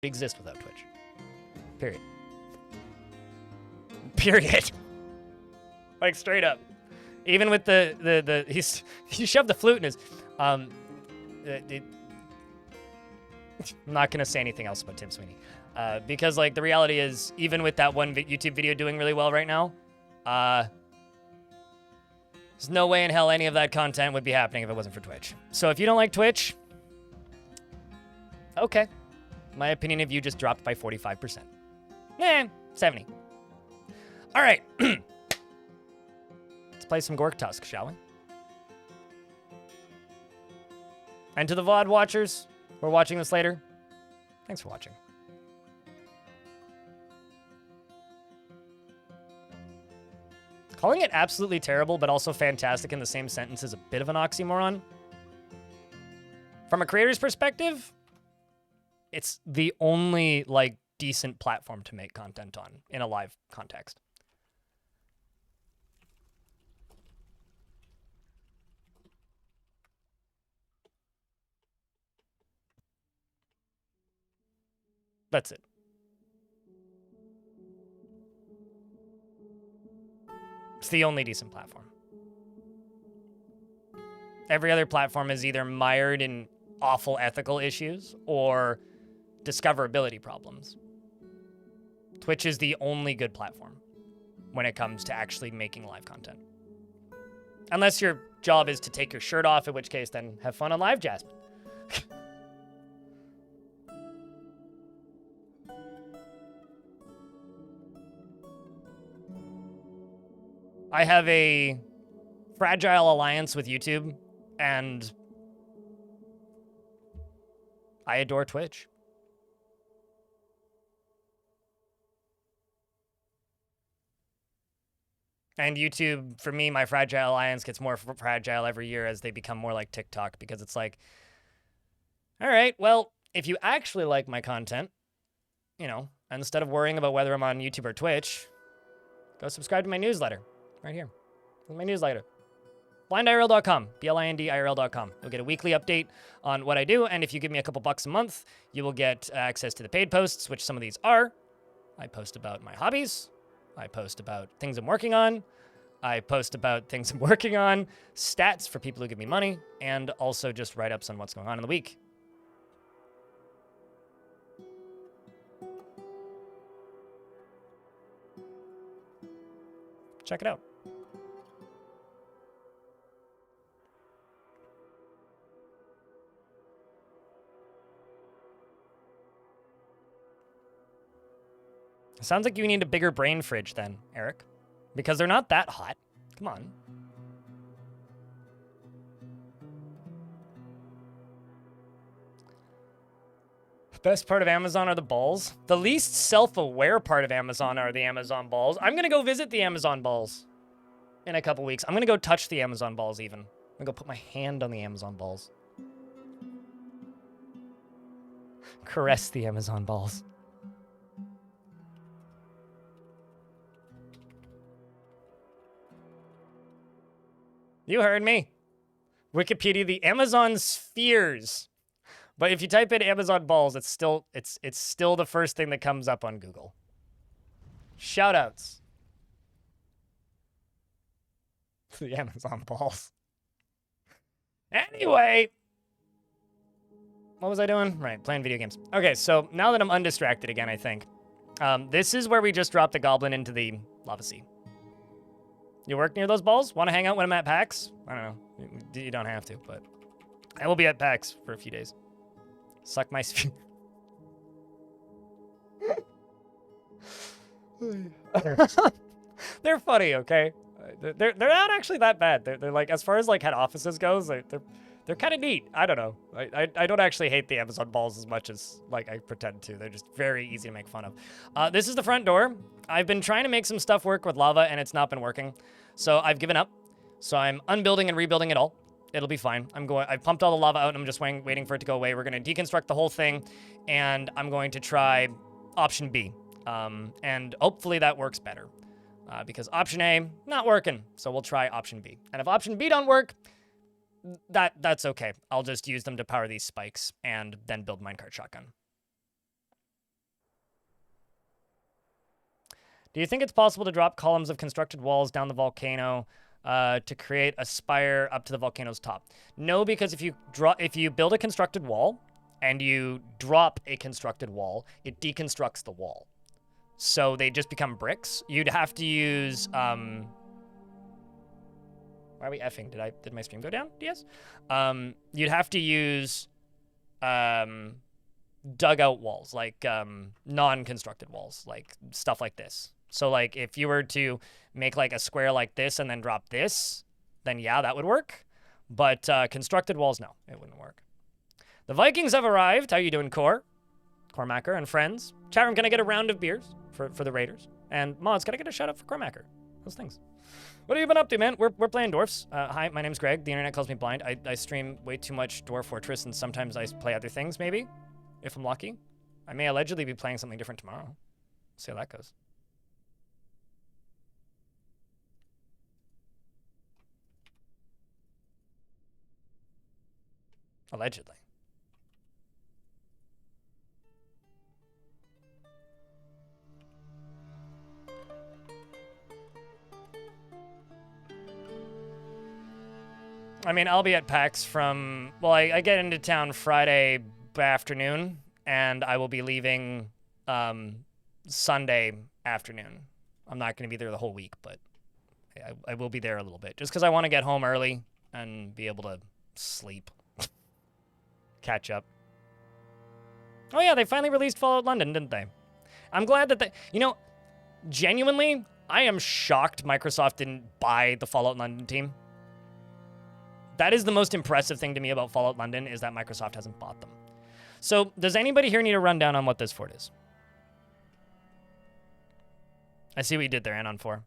exist without Twitch. Period. Period. Like, straight up. Even with he shoved the flute in his, I'm not gonna say anything else about Tim Sweeney, because like the reality is, even with that one YouTube video doing really well right now, there's no way in hell any of that content would be happening if it wasn't for Twitch. So if you don't like Twitch, okay, my opinion of you just dropped by 45%. 70. All right. Let's play some Goretusk, shall we? And to the VOD watchers who are watching this later, thanks for watching. Calling it absolutely terrible but also fantastic in the same sentence is a bit of an oxymoron. From a creator's perspective, it's the only, like, decent platform to make content on in a live context. That's it. It's the only decent platform. Every other platform is either mired in awful ethical issues or discoverability problems. Twitch is the only good platform when it comes to actually making live content. Unless your job is to take your shirt off, in which case then have fun on live, Jasmine. I have a fragile alliance with YouTube, and I adore Twitch. And YouTube, for me, my fragile alliance gets more fragile every year as they become more like TikTok, because it's like, all right, well, if you actually like my content, you know, instead of worrying about whether I'm on YouTube or Twitch, go subscribe to my newsletter right here. My newsletter. BlindIRL.com, BLINDIRL.com. You'll get a weekly update on what I do, and if you give me a couple bucks a month, you will get access to the paid posts, which some of these are. I post about my hobbies. I post about things I'm working on. I post about things I'm working on, stats for people who give me money, and also just write-ups on what's going on in the week. Check it out. Sounds like you need a bigger brain fridge then, Eric. Because they're not that hot. Come on. Best part of Amazon are the balls. The least self-aware part of Amazon are the Amazon balls. I'm gonna go visit the Amazon balls in a couple weeks. I'm gonna go touch the Amazon balls even. I'm gonna go put my hand on the Amazon balls. Caress the Amazon balls. You heard me. Wikipedia, the Amazon spheres. But if you type in Amazon balls, it's still the first thing that comes up on Google. Shoutouts to the Amazon balls. Anyway, what was I doing? Right, playing video games. Okay, so now that I'm undistracted again, I think this is where we just dropped the goblin into the lava sea. You work near those balls? Want to hang out when I'm at PAX? I don't know. You don't have to, but I will be at PAX for a few days. Suck my sphere. They're funny, okay? They're not actually that bad. They're like, as far as like head offices goes, they're kind of neat. I don't know. I don't actually hate the Amazon balls as much as like I pretend to. They're just very easy to make fun of. This is the front door. I've been trying to make some stuff work with lava and it's not been working. So I've given up. So I'm unbuilding and rebuilding it all. It'll be fine. I've pumped all the lava out and I'm just waiting for it to go away. We're going to deconstruct the whole thing and I'm going to try option B. And hopefully that works better. Because option A, not working. So we'll try option B. And if option B don't work, that's okay. I'll just use them to power these spikes and then build minecart shotgun. Do you think it's possible to drop columns of constructed walls down the volcano to create a spire up to the volcano's top? No, because if you build a constructed wall and you drop a constructed wall, it deconstructs the wall. So they just become bricks. You'd have to use why are we effing? Did my stream go down? Yes. You'd have to use dugout walls, like non-constructed walls, like stuff like this. So like if you were to make like a square like this and then drop this, then yeah, that would work. But constructed walls, no, it wouldn't work. The Vikings have arrived. How you doing, Cormacker and friends? Chat room, can I get a round of beers for the Raiders? And mods, can I get a shout out for Cormacker? Those things. What have you been up to, man? We're playing Dwarfs. Hi, my name's Greg. The internet calls me blind. I stream way too much Dwarf Fortress, and sometimes I play other things, maybe, if I'm lucky. I may allegedly be playing something different tomorrow. See how that goes. Allegedly. I mean, I'll be at PAX from, well, I get into town Friday afternoon, and I will be leaving Sunday afternoon. I'm not going to be there the whole week, but I will be there a little bit, just because I want to get home early and be able to sleep. Catch up. Oh yeah, they finally released Fallout London, didn't they? I'm glad that you know, genuinely, I am shocked Microsoft didn't buy the Fallout London team. That is the most impressive thing to me about Fallout London, is that Microsoft hasn't bought them. So, does anybody here need a rundown on what this fort is? I see what you did there, Anon 4.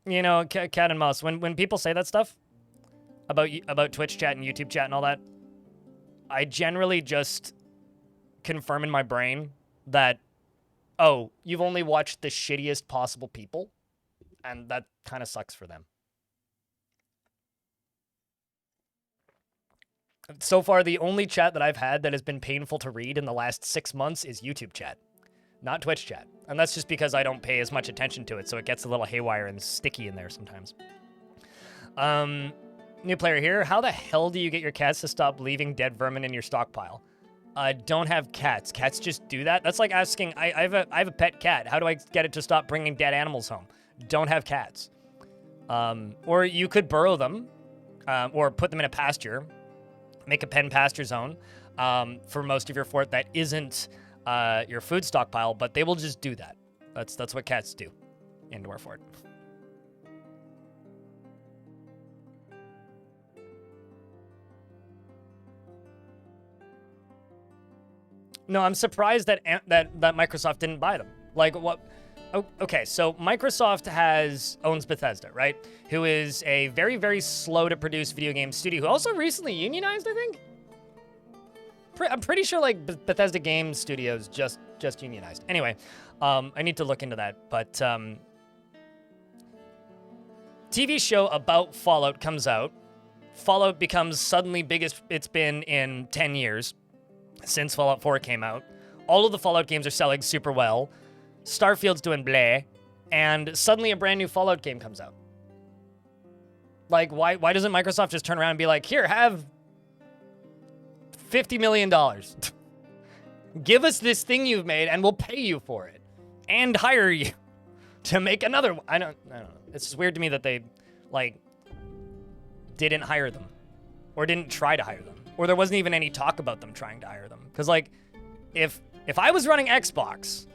You know, cat and mouse, when people say that stuff about Twitch chat and YouTube chat and all that, I generally just confirm in my brain that, oh, you've only watched the shittiest possible people, and that kind of sucks for them. So far, the only chat that I've had that has been painful to read in the last 6 months is YouTube chat, not Twitch chat. And that's just because I don't pay as much attention to it, so it gets a little haywire and sticky in there sometimes. New player here. How the hell do you get your cats to stop leaving dead vermin in your stockpile? Don't have cats. Cats just do that. That's like asking, I have a pet cat. How do I get it to stop bringing dead animals home? Don't have cats. Or you could burrow them, or put them in a pasture. Make a pen pasture zone for most of your fort that isn't your food stockpile, but they will just do that. That's what cats do in Dwarf Fort. No, I'm surprised that Microsoft didn't buy them. Like, what? Oh, okay, so Microsoft owns Bethesda, right? Who is a very, very slow to produce video game studio who also recently unionized, I think? I'm pretty sure, like, Bethesda Game Studios just unionized. Anyway, I need to look into that, but TV show about Fallout comes out. Fallout becomes suddenly biggest it's been in 10 years. Since Fallout 4 came out. All of the Fallout games are selling super well. Starfield's doing bleh. And suddenly a brand new Fallout game comes out. Like, why doesn't Microsoft just turn around and be like, here, have $50 million. Give us this thing you've made and we'll pay you for it. And hire you to make another one. I don't know. It's just weird to me that they, like, didn't hire them. Or didn't try to hire them. Or there wasn't even any talk about them trying to hire them. Because, like, if I was running Xbox,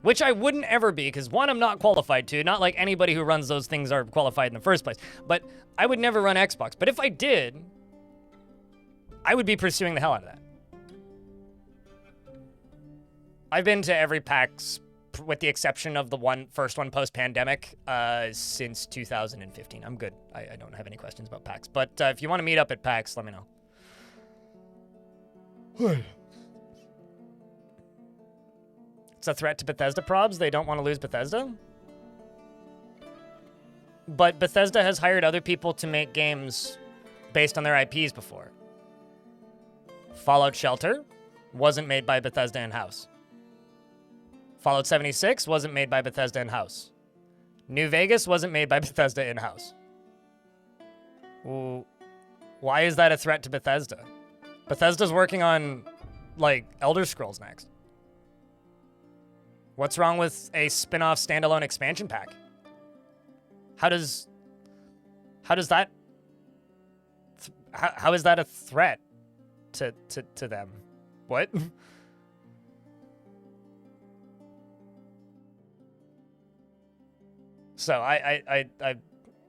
which I wouldn't ever be, because one, I'm not qualified to. Not like anybody who runs those things are qualified in the first place. But I would never run Xbox. But if I did, I would be pursuing the hell out of that. I've been to every PAX, with the exception of the first one post-pandemic, since 2015. I'm good. I don't have any questions about PAX. But if you want to meet up at PAX, let me know. It's a threat to Bethesda probs. They don't want to lose Bethesda. But Bethesda has hired other people to make games based on their IPs before. Fallout Shelter wasn't made by Bethesda in-house. Fallout 76 wasn't made by Bethesda in-house. New Vegas wasn't made by Bethesda in-house. Why is that a threat to Bethesda? Bethesda's working on, like, Elder Scrolls next. What's wrong with a spin-off standalone expansion pack? How is that a threat to them? What? So I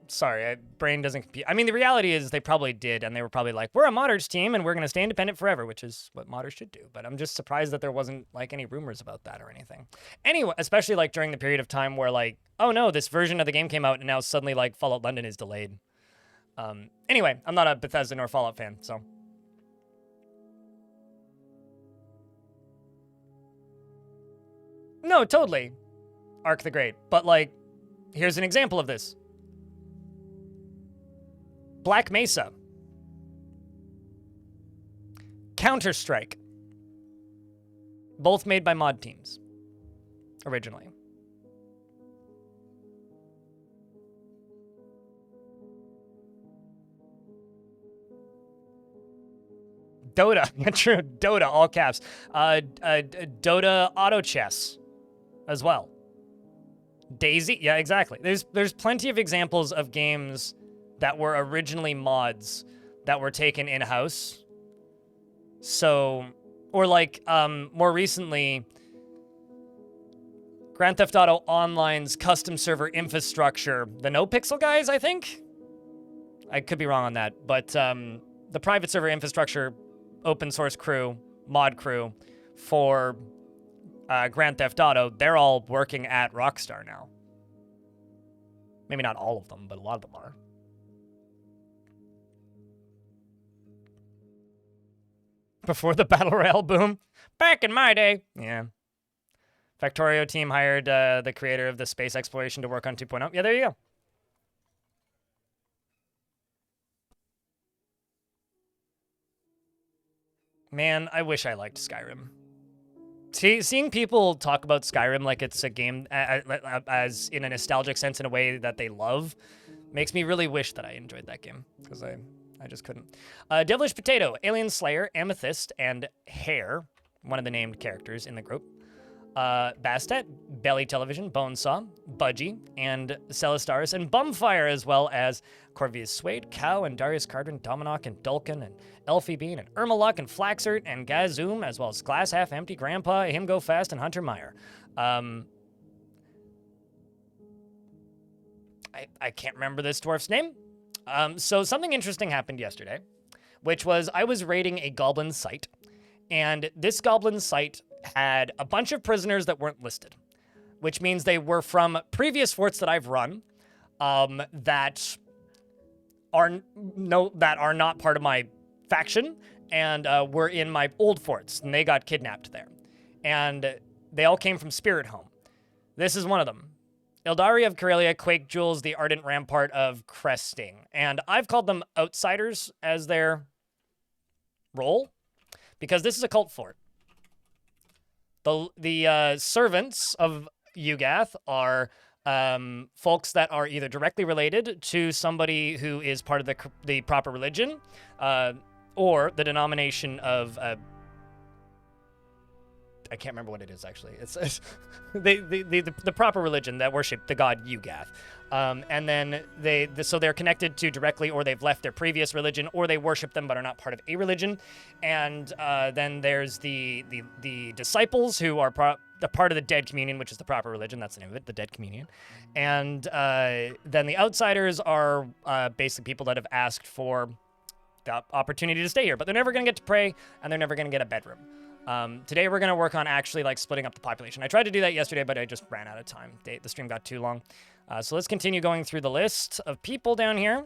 sorry, brain doesn't compute. I mean, the reality is they probably did, and they were probably like, we're a modders team, and we're going to stay independent forever, which is what modders should do. But I'm just surprised that there wasn't, like, any rumors about that or anything. Anyway, especially, like, during the period of time where, like, oh, no, this version of the game came out, and now suddenly, like, Fallout London is delayed. Anyway, I'm not a Bethesda nor Fallout fan, so. No, totally. Ark the Great. But, like, here's an example of this. Black Mesa. Counter-Strike. Both made by mod teams. Originally. Dota. True. Dota, all caps. Dota Auto Chess as well. Daisy. Yeah, exactly. There's plenty of examples of games that were originally mods that were taken in-house. So, or like, more recently, Grand Theft Auto Online's custom server infrastructure, the NoPixel guys, I think? I could be wrong on that, but the private server infrastructure, open source crew, mod crew for Grand Theft Auto, they're all working at Rockstar now. Maybe not all of them, but a lot of them are. Before the Battle Royale boom? Back in my day. Yeah. Factorio team hired the creator of the space exploration to work on 2.0. Yeah, there you go. Man, I wish I liked Skyrim. Seeing people talk about Skyrim like it's a game as in a nostalgic sense in a way that they love makes me really wish that I enjoyed that game, because I just couldn't. Devilish Potato, Alien Slayer, Amethyst, and Hare, one of the named characters in the group. Bastet, Belly Television, Bonesaw, Budgie, and Celastaris, and Bumfire, as well as Corvius Suede, Cow, and Darius Cardin, Dominok, and Dulcan, and Elfie Bean, and Ermaluck, and Flaxert, and Gazoom, as well as Glass Half Empty, Grandpa, Him Go Fast, and Hunter Meyer. I can't remember this dwarf's name. So something interesting happened yesterday, which was I was raiding a goblin site, and this goblin site had a bunch of prisoners that weren't listed, which means they were from previous forts that I've run, that are not part of my faction, and were in my old forts, and they got kidnapped there. And they all came from Spirit Home. This is one of them. Ildari of Karelia, Quake Jewels, the Ardent Rampart of Cresting. And I've called them Outsiders as their role, because this is a cult fort. The servants of Ugath are folks that are either directly related to somebody who is part of the proper religion, or the denomination of... I can't remember what it is, actually. It's the proper religion that worship the god Ugath. And then so they're connected to directly, or they've left their previous religion, or they worship them but are not part of a religion. And then there's the disciples, who are a part of the Dead Communion, which is the proper religion. That's the name of it, the Dead Communion. And then the outsiders are basically people that have asked for the opportunity to stay here, but they're never going to get to pray, and they're never going to get a bedroom. Today we're going to work on actually like splitting up the population. I tried to do that yesterday, but I just ran out of time. The stream got too long. So let's continue going through the list of people down here.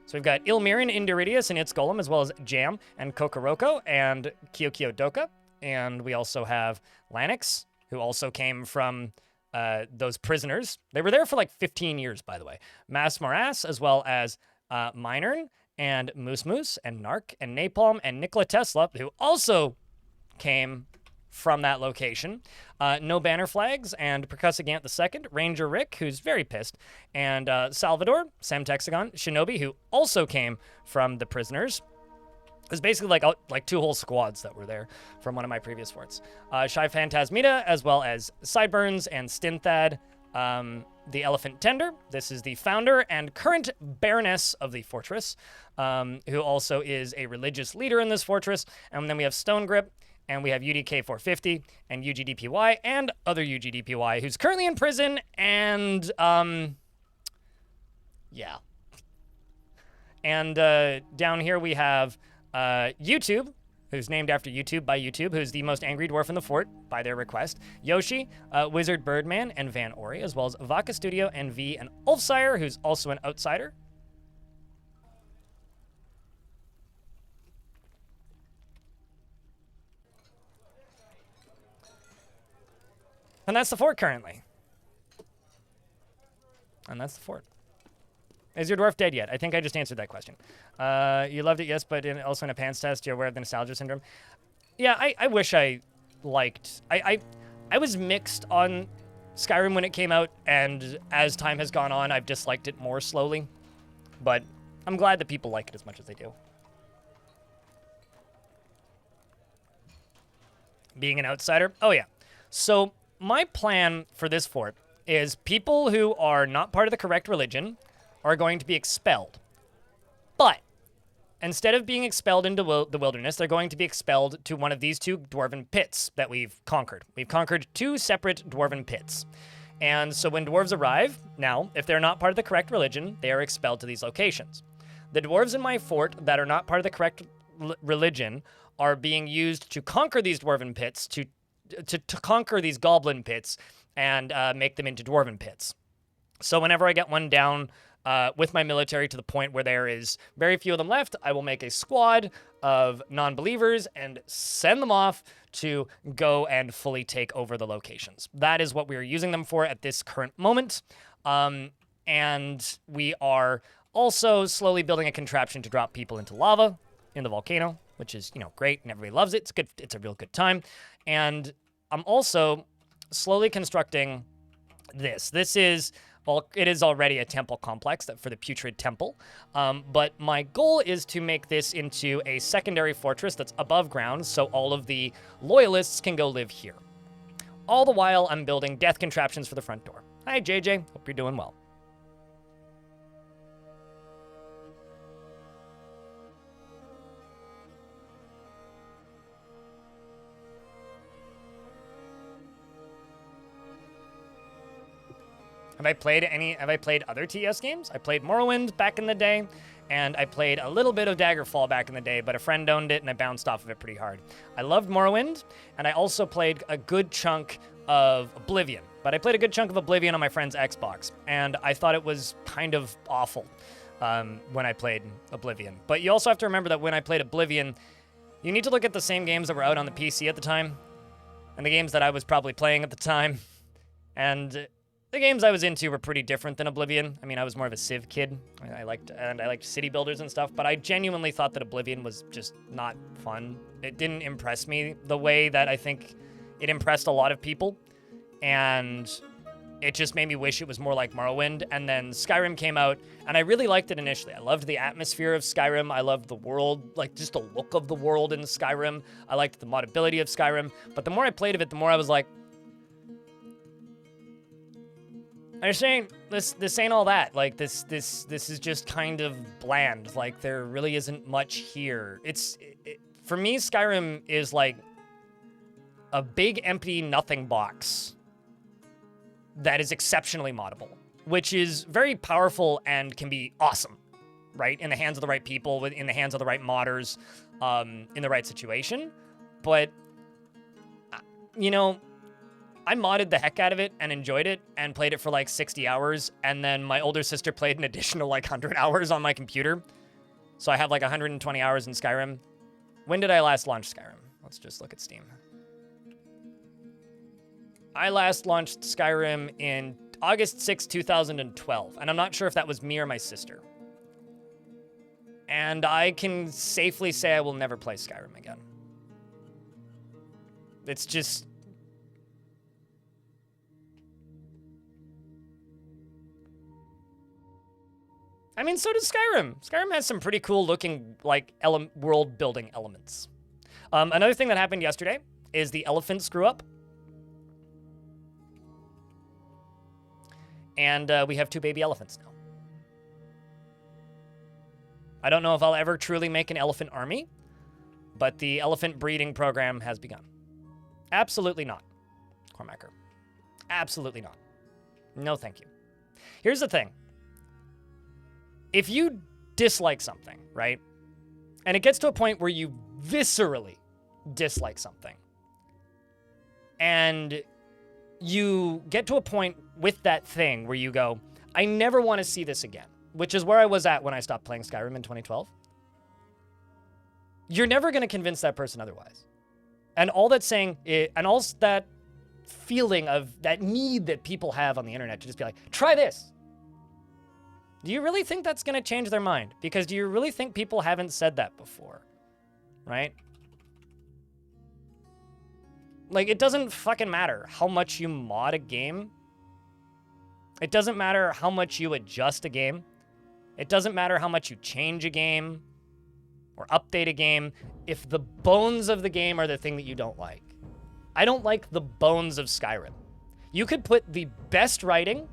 So we've got Ilmirin, Indiridius, and its Golem, as well as Jam, and Kokoroko, and Kyokyo Doka. And we also have Lanix, who also came from those prisoners. They were there for like 15 years, by the way. Mass Morass, as well as Minern and Moose Moose and Narc and Napalm and Nikola Tesla, who also came from that location. No Banner Flags and Percussagant II, Ranger Rick, who's very pissed, and Salvador, Sam Texagon, Shinobi, who also came from the prisoners. There's basically like two whole squads that were there from one of my previous forts. Shy Phantasmita, as well as Sideburns and Stinthad, the Elephant Tender. This is the founder and current Baroness of the fortress, who also is a religious leader in this fortress. And then we have Stone Grip, and we have UDK 450 and UGDPY and other UGDPY, who's currently in prison, and yeah. And down here we have YouTube, who's named after YouTube by YouTube, who's the most angry dwarf in the fort by their request. Yoshi, Wizard Birdman, and Van Ori, as well as Vaka Studio and V and Ulfsire, who's also an outsider. And that's the fort currently. And that's the fort. Is your dwarf dead yet? I think I just answered that question. You loved it, yes, but also in a pants test, you're aware of the nostalgia syndrome. Yeah, I wish I liked... I was mixed on Skyrim when it came out, and as time has gone on, I've disliked it more slowly. But I'm glad that people like it as much as they do. Being an outsider? Oh, yeah. So my plan for this fort is people who are not part of the correct religion are going to be expelled. But instead of being expelled into the wilderness, they're going to be expelled to one of these two dwarven pits that we've conquered. We've conquered two separate dwarven pits. And so when dwarves arrive, now, if they're not part of the correct religion, they are expelled to these locations. The dwarves in my fort that are not part of the correct religion are being used to conquer these dwarven pits, to conquer these goblin pits, and make them into dwarven pits. So whenever I get one down with my military to the point where there is very few of them left, I will make a squad of non-believers and send them off to go and fully take over the locations. That is what we are using them for at this current moment. And we are also slowly building a contraption to drop people into lava in the volcano, which is, great, and everybody loves it. It's good. It's a real good time. And I'm also slowly constructing this. This is... Well, it is already a temple complex for the Putrid Temple, but my goal is to make this into a secondary fortress that's above ground so all of the loyalists can go live here. All the while, I'm building death contraptions for the front door. Hi, JJ. Hope you're doing well. Have I played other TS games? I played Morrowind back in the day, and I played a little bit of Daggerfall back in the day, but a friend owned it and I bounced off of it pretty hard. I loved Morrowind, and I also played a good chunk of Oblivion, but I played a good chunk of Oblivion on my friend's Xbox, and I thought it was kind of awful when I played Oblivion. But you also have to remember that when I played Oblivion, you need to look at the same games that were out on the PC at the time, and the games that I was probably playing at the time, and the games I was into were pretty different than Oblivion. I mean, I was more of a Civ kid. I liked city builders and stuff, but I genuinely thought that Oblivion was just not fun. It didn't impress me the way that I think it impressed a lot of people, and it just made me wish it was more like Morrowind. And then Skyrim came out, and I really liked it initially. I loved the atmosphere of Skyrim. I loved the world, like just the look of the world in Skyrim. I liked the modability of Skyrim, but the more I played of it, the more I was like, I'm saying this ain't all that. Like this is just kind of bland. Like there really isn't much here. For me, Skyrim is like a big empty nothing box that is exceptionally moddable, which is very powerful and can be awesome, right? In the hands of the right people, in the hands of the right modders, in the right situation. But I modded the heck out of it and enjoyed it and played it for like 60 hours. And then my older sister played an additional like 100 hours on my computer. So I have like 120 hours in Skyrim. When did I last launch Skyrim? Let's just look at Steam. I last launched Skyrim in August 6, 2012, and I'm not sure if that was me or my sister. And I can safely say I will never play Skyrim again. It's just... I mean, so does Skyrim. Skyrim has some pretty cool looking, like, world building elements. Another thing that happened yesterday is the elephant screw up. And we have 2 baby elephants now. I don't know if I'll ever truly make an elephant army, but the elephant breeding program has begun. Absolutely not, Cormacker. Absolutely not. No, thank you. Here's the thing. If you dislike something, right, and it gets to a point where you viscerally dislike something, and you get to a point with that thing where you go, I never want to see this again, which is where I was at when I stopped playing Skyrim in 2012. You're never going to convince that person otherwise. And all that's saying, and all that feeling of that need that people have on the internet to just be like, try this. Do you really think that's going to change their mind? Because do you really think people haven't said that before? Right? Like, it doesn't fucking matter how much you mod a game. It doesn't matter how much you adjust a game. It doesn't matter how much you change a game or update a game if the bones of the game are the thing that you don't like. I don't like the bones of Skyrim. You could put the best writing,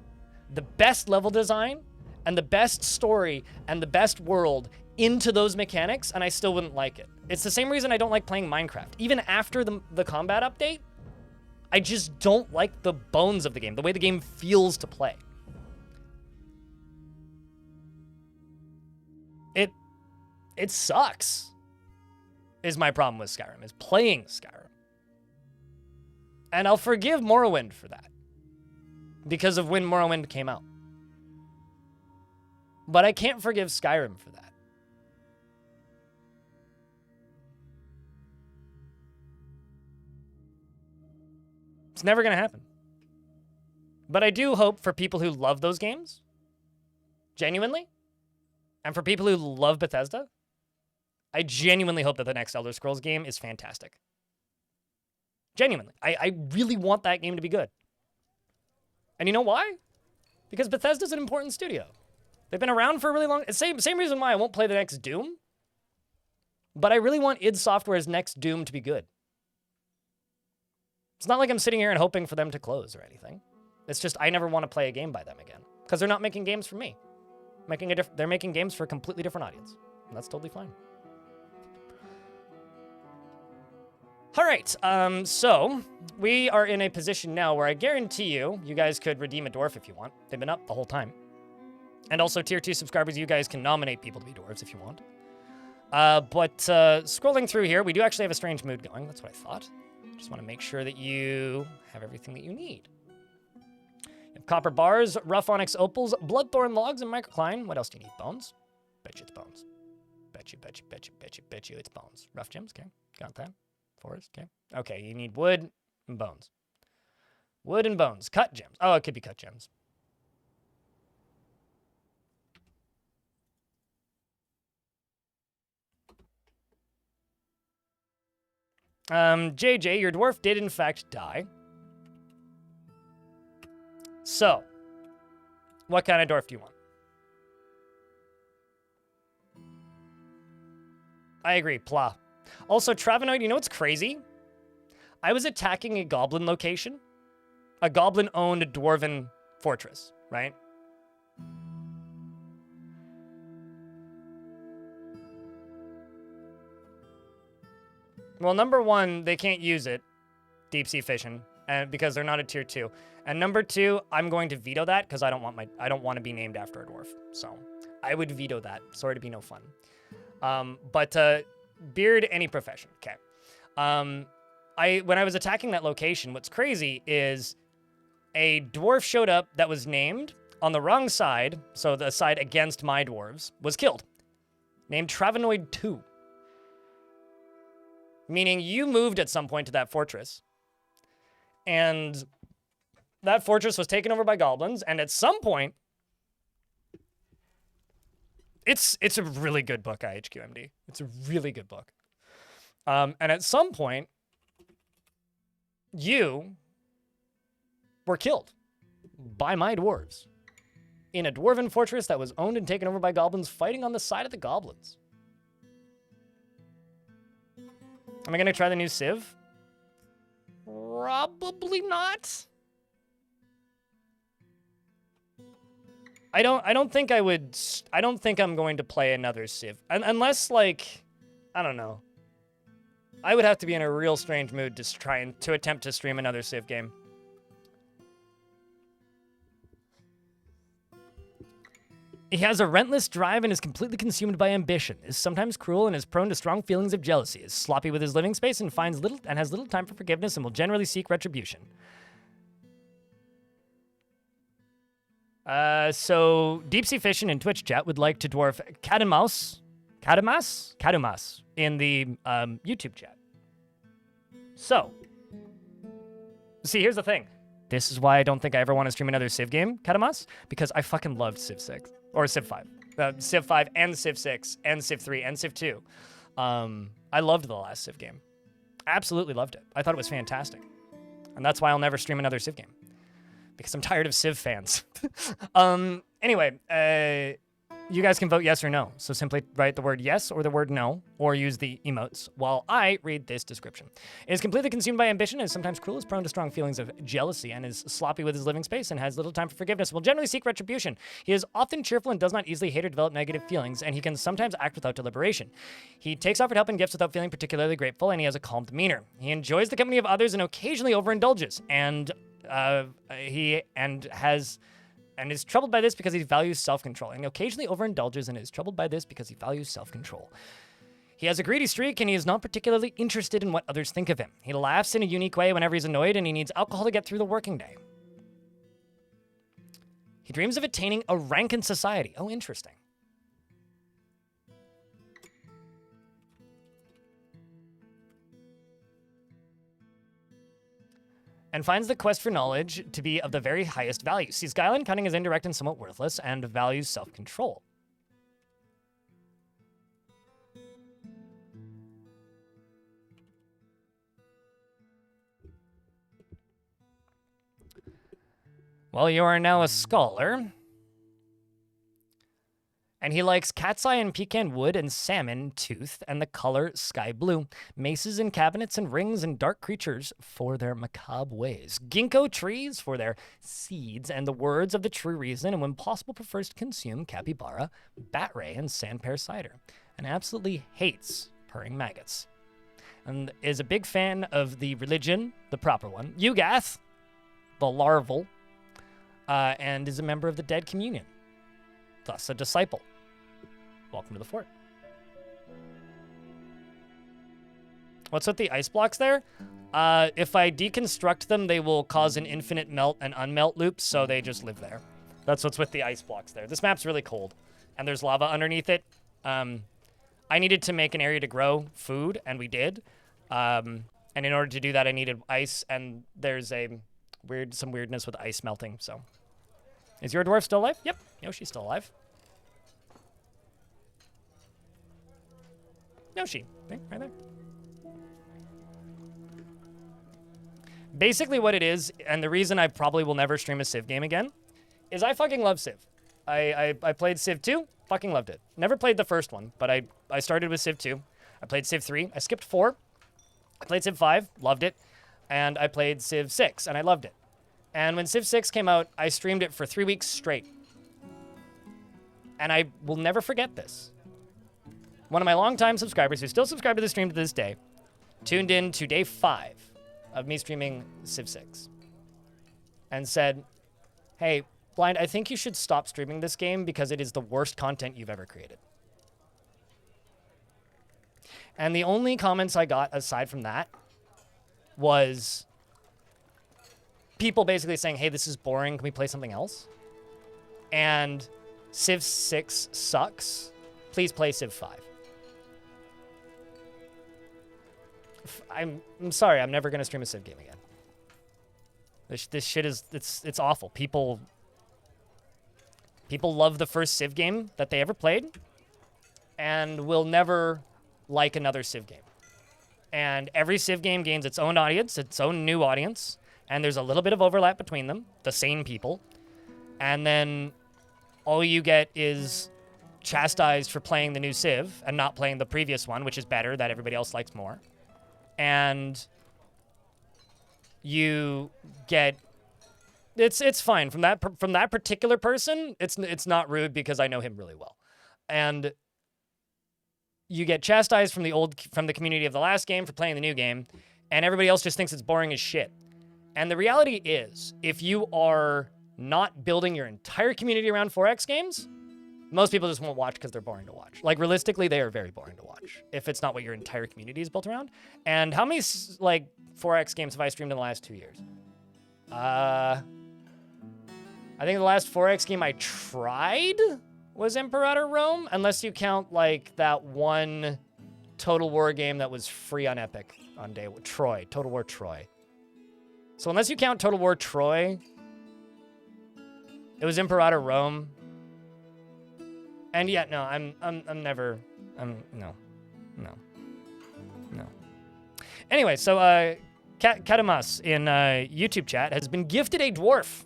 the best level design, and the best story and the best world into those mechanics, and I still wouldn't like it. It's the same reason I don't like playing Minecraft. Even after the combat update, I just don't like the bones of the game, the way the game feels to play. It sucks, is my problem with Skyrim, is playing Skyrim. And I'll forgive Morrowind for that, because of when Morrowind came out. But I can't forgive Skyrim for that. It's never going to happen. But I do hope for people who love those games, genuinely, and for people who love Bethesda, I genuinely hope that the next Elder Scrolls game is fantastic. Genuinely. I really want that game to be good. And you know why? Because Bethesda's an important studio. They've been around for a really long... Same reason why I won't play the next Doom. But I really want id Software's next Doom to be good. It's not like I'm sitting here and hoping for them to close or anything. It's just I never want to play a game by them again. Because they're not making games for me. They're making games for a completely different audience. And that's totally fine. All right, so we are in a position now where I guarantee you guys could redeem a dwarf if you want. They've been up the whole time. And also, Tier 2 subscribers, you guys can nominate people to be dwarves if you want. But scrolling through here, we do actually have a strange mood going. That's what I thought. Just want to make sure that you have everything that you need. You have copper bars, rough onyx opals, bloodthorn logs, and microcline. What else do you need? Bones? Bet you it's bones. Bet you it's bones. Rough gems, okay. Got that. Forest, okay. Okay, you need wood and bones. Wood and bones. Cut gems. Oh, it could be cut gems. JJ, your dwarf did in fact die. So, what kind of dwarf do you want? I agree, Pla. Also, Travenoid, you know what's crazy? I was attacking a goblin location. A goblin-owned dwarven fortress, right? Well, number one, they can't use it, deep sea fishing, and because they're not a tier 2. And number 2, I'm going to veto that because I don't want to be named after a dwarf. So I would veto that. Sorry to be no fun. But beard any profession. Okay. When I was attacking that location, what's crazy is a dwarf showed up that was named on the wrong side, so the side against my dwarves, was killed. Named Travenoid 2. Meaning you moved at some point to that fortress. And that fortress was taken over by goblins, and at some point, it's a really good book, IHQMD. It's a really good book. And at some point, you were killed by my dwarves in a dwarven fortress that was owned and taken over by goblins fighting on the side of the goblins. Am I going to try the new Civ? Probably not. I don't think I would. I don't think I'm going to play another Civ unless, like, I don't know. I would have to be in a real strange mood to attempt to stream another Civ game. He has a relentless drive and is completely consumed by ambition, is sometimes cruel and is prone to strong feelings of jealousy, is sloppy with his living space and has little time for forgiveness and will generally seek retribution. So Deep Sea Fishing in Twitch chat would like to dwarf Catamas in the YouTube chat. So, see, here's the thing. This is why I don't think I ever want to stream another Civ game, Catamas, because I fucking loved Civ 6 or Civ 5, Civ 5 and Civ 6 and Civ 3 and Civ 2. I loved the last Civ game. Absolutely loved it. I thought it was fantastic, and that's why I'll never stream another Civ game. Because I'm tired of Civ fans. Anyway, you guys can vote yes or no. So simply write the word yes or the word no, or use the emotes while I read this description. Is completely consumed by ambition, is sometimes cruel, is prone to strong feelings of jealousy, and is sloppy with his living space, and has little time for forgiveness, will generally seek retribution. He is often cheerful and does not easily hate or develop negative feelings, and he can sometimes act without deliberation. He takes offered help and gifts without feeling particularly grateful, and he has a calm demeanor. He enjoys the company of others and occasionally overindulges, and is troubled by this because he values self-control, and occasionally overindulges and is troubled by this because he values self-control. He has a greedy streak, and he is not particularly interested in what others think of him. He laughs in a unique way whenever he's annoyed, and he needs alcohol to get through the working day. He dreams of attaining a rank in society. Oh, interesting. And finds the quest for knowledge to be of the very highest value. Sees guile and cunning as indirect and somewhat worthless, and values self-control. Well, you are now a scholar. And he likes cat's eye and pecan wood and salmon tooth and the color sky blue, maces and cabinets and rings and dark creatures for their macabre ways, ginkgo trees for their seeds and the words of the true reason, and when possible prefers to consume capybara, bat ray, and sand pear cider, and absolutely hates purring maggots. And is a big fan of the religion, the proper one, Yugath, the larval, and is a member of the Dead Communion, thus a disciple. Welcome to the fort. What's with the ice blocks there? If I deconstruct them, they will cause an infinite melt and unmelt loop, so they just live there. That's what's with the ice blocks there. This map's really cold, and there's lava underneath it. I needed to make an area to grow food, and we did. And in order to do that, I needed ice, and there's some weirdness with ice melting, so. Is your dwarf still alive? Yep, Yoshi's still alive. Yoshi, right there. Basically what it is, and the reason I probably will never stream a Civ game again, is I fucking love Civ. I played Civ 2, fucking loved it. Never played the first one, but I started with Civ 2. I played Civ 3, I skipped 4. I played Civ 5, loved it. And I played Civ 6, and I loved it. And when Civ 6 came out, I streamed it for 3 weeks straight. And I will never forget this. One of my longtime subscribers, who still subscribe to the stream to this day, tuned in to day 5 of me streaming Civ 6 and said, hey, Blind, I think you should stop streaming this game because it is the worst content you've ever created. And the only comments I got aside from that was people basically saying, hey, this is boring. Can we play something else? And Civ 6 sucks. Please play Civ 5. I'm sorry. I'm never going to stream a Civ game again. This shit is it's awful. People love the first Civ game that they ever played, and will never like another Civ game. And every Civ game gains its own audience, its own new audience, and there's a little bit of overlap between them, the same people. And then all you get is chastised for playing the new Civ and not playing the previous one, which is better, that everybody else likes more. And you get it's fine from that particular person. It's not rude because I know him really well. And you get chastised from the community of the last game for playing the new game, and everybody else just thinks it's boring as shit. And the reality is, if you are not building your entire community around 4X games, most people just won't watch because they're boring to watch. Like, realistically, they are very boring to watch if it's not what your entire community is built around. And how many, 4X games have I streamed in the last 2 years? I think the last 4X game I tried was Imperator Rome, unless you count, that one Total War game that was free on Epic on day one. Troy. Total War Troy. So unless you count Total War Troy, it was Imperator Rome. And yeah, no, no. Anyway, so Katamas in YouTube chat has been gifted a dwarf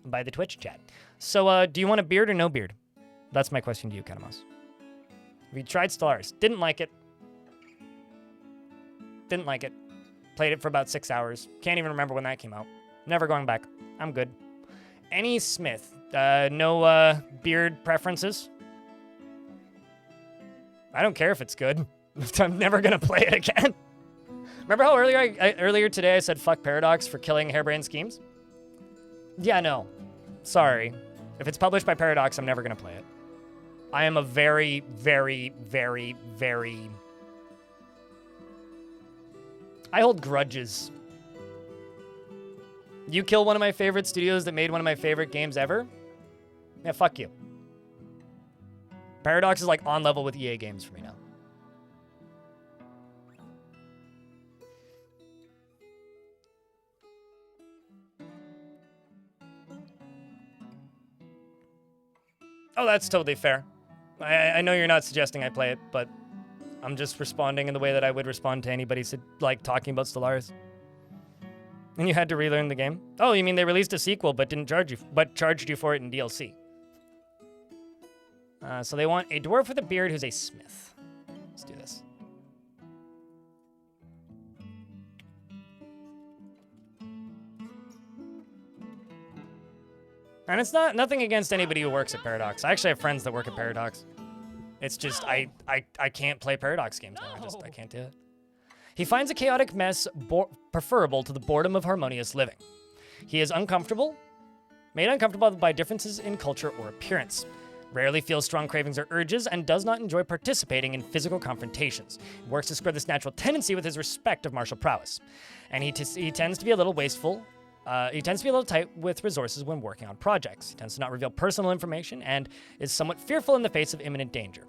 by the Twitch chat. So do you want a beard or no beard? That's my question to you, Katamas. Have you tried Stellaris? Didn't like it. Played it for about 6 hours. Can't even remember when that came out. Never going back. I'm good. Any Smith. No beard preferences? I don't care if it's good. I'm never gonna play it again. Remember how earlier today I said fuck Paradox for killing harebrained schemes? Yeah, no. Sorry. If it's published by Paradox, I'm never gonna play it. I am a very, very, very, very... I hold grudges. You kill one of my favorite studios that made one of my favorite games ever? Yeah, fuck you. Paradox is on level with EA games for me now. Oh, that's totally fair. I know you're not suggesting I play it, but I'm just responding in the way that I would respond to anybody talking about Stellaris. And you had to relearn the game? Oh, you mean they released a sequel but charged you for it in DLC? So they want a dwarf with a beard who's a smith. Let's do this. And it's nothing against anybody who works at Paradox. I actually have friends that work at Paradox. It's just I can't play Paradox games now. I can't do it. He finds a chaotic mess preferable to the boredom of harmonious living. He is made uncomfortable by differences in culture or appearance. Rarely feels strong cravings or urges, and does not enjoy participating in physical confrontations. He works to square this natural tendency with his respect of martial prowess. And he tends to be a little wasteful. He tends to be a little tight with resources when working on projects. He tends to not reveal personal information and is somewhat fearful in the face of imminent danger.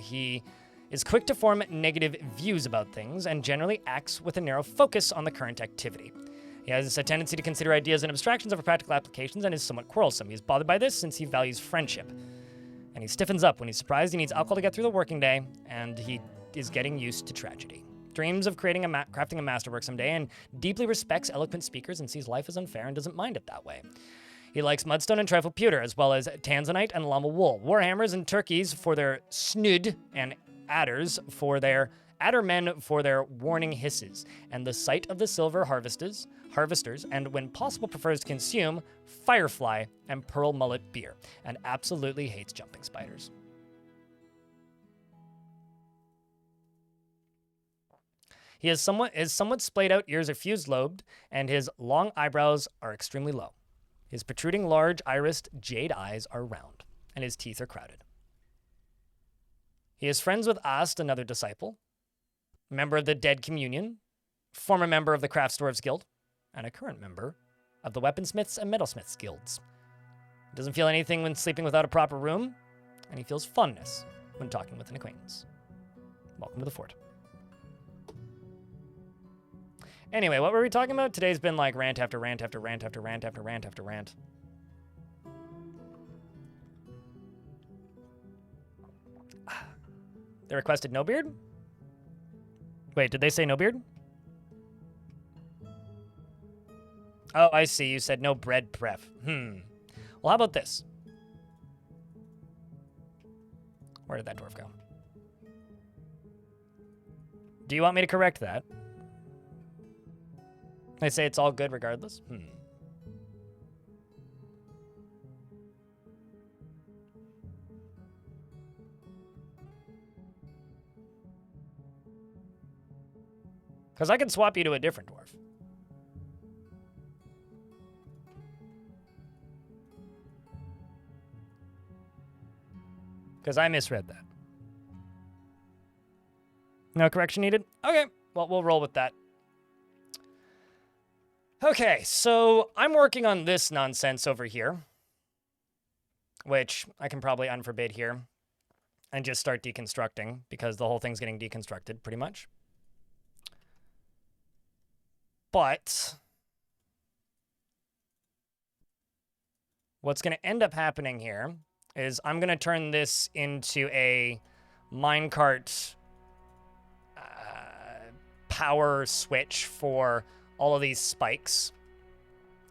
He is quick to form negative views about things and generally acts with a narrow focus on the current activity. He has a tendency to consider ideas and abstractions over practical applications and is somewhat quarrelsome. He is bothered by this since he values friendship. And he stiffens up when he's surprised he needs alcohol to get through the working day, and he is getting used to tragedy. Dreams of crafting a masterwork someday, and deeply respects eloquent speakers and sees life as unfair and doesn't mind it that way. He likes mudstone and trifle pewter, as well as tanzanite and llama wool, warhammers and turkeys for their snood, and adders for their addermen for their warning hisses, and the sight of the silver harvesters, and when possible prefers to consume firefly and pearl mullet beer, and absolutely hates jumping spiders. His somewhat splayed out ears are fused-lobed, and his long eyebrows are extremely low. His protruding large irised jade eyes are round, and his teeth are crowded. He is friends with Ast, another disciple, member of the Dead Communion, former member of the Craftsdwarves Guild, and a current member of the Weaponsmiths and Metalsmiths Guilds. He doesn't feel anything when sleeping without a proper room, and he feels fondness when talking with an acquaintance. Welcome to the fort. Anyway, what were we talking about? Today's been like rant after rant after rant after rant after rant after rant. They requested no beard? Wait, did they say no beard? Oh, I see. You said no bread pref. Well, how about this? Where did that dwarf go? Do you want me to correct that? They say it's all good regardless? Because I can swap you to a different dwarf. Because I misread that. No correction needed? Okay, well, we'll roll with that. Okay, so I'm working on this nonsense over here, which I can probably unforbid here and just start deconstructing because the whole thing's getting deconstructed pretty much. But what's going to end up happening here is I'm going to turn this into a minecart power switch for all of these spikes.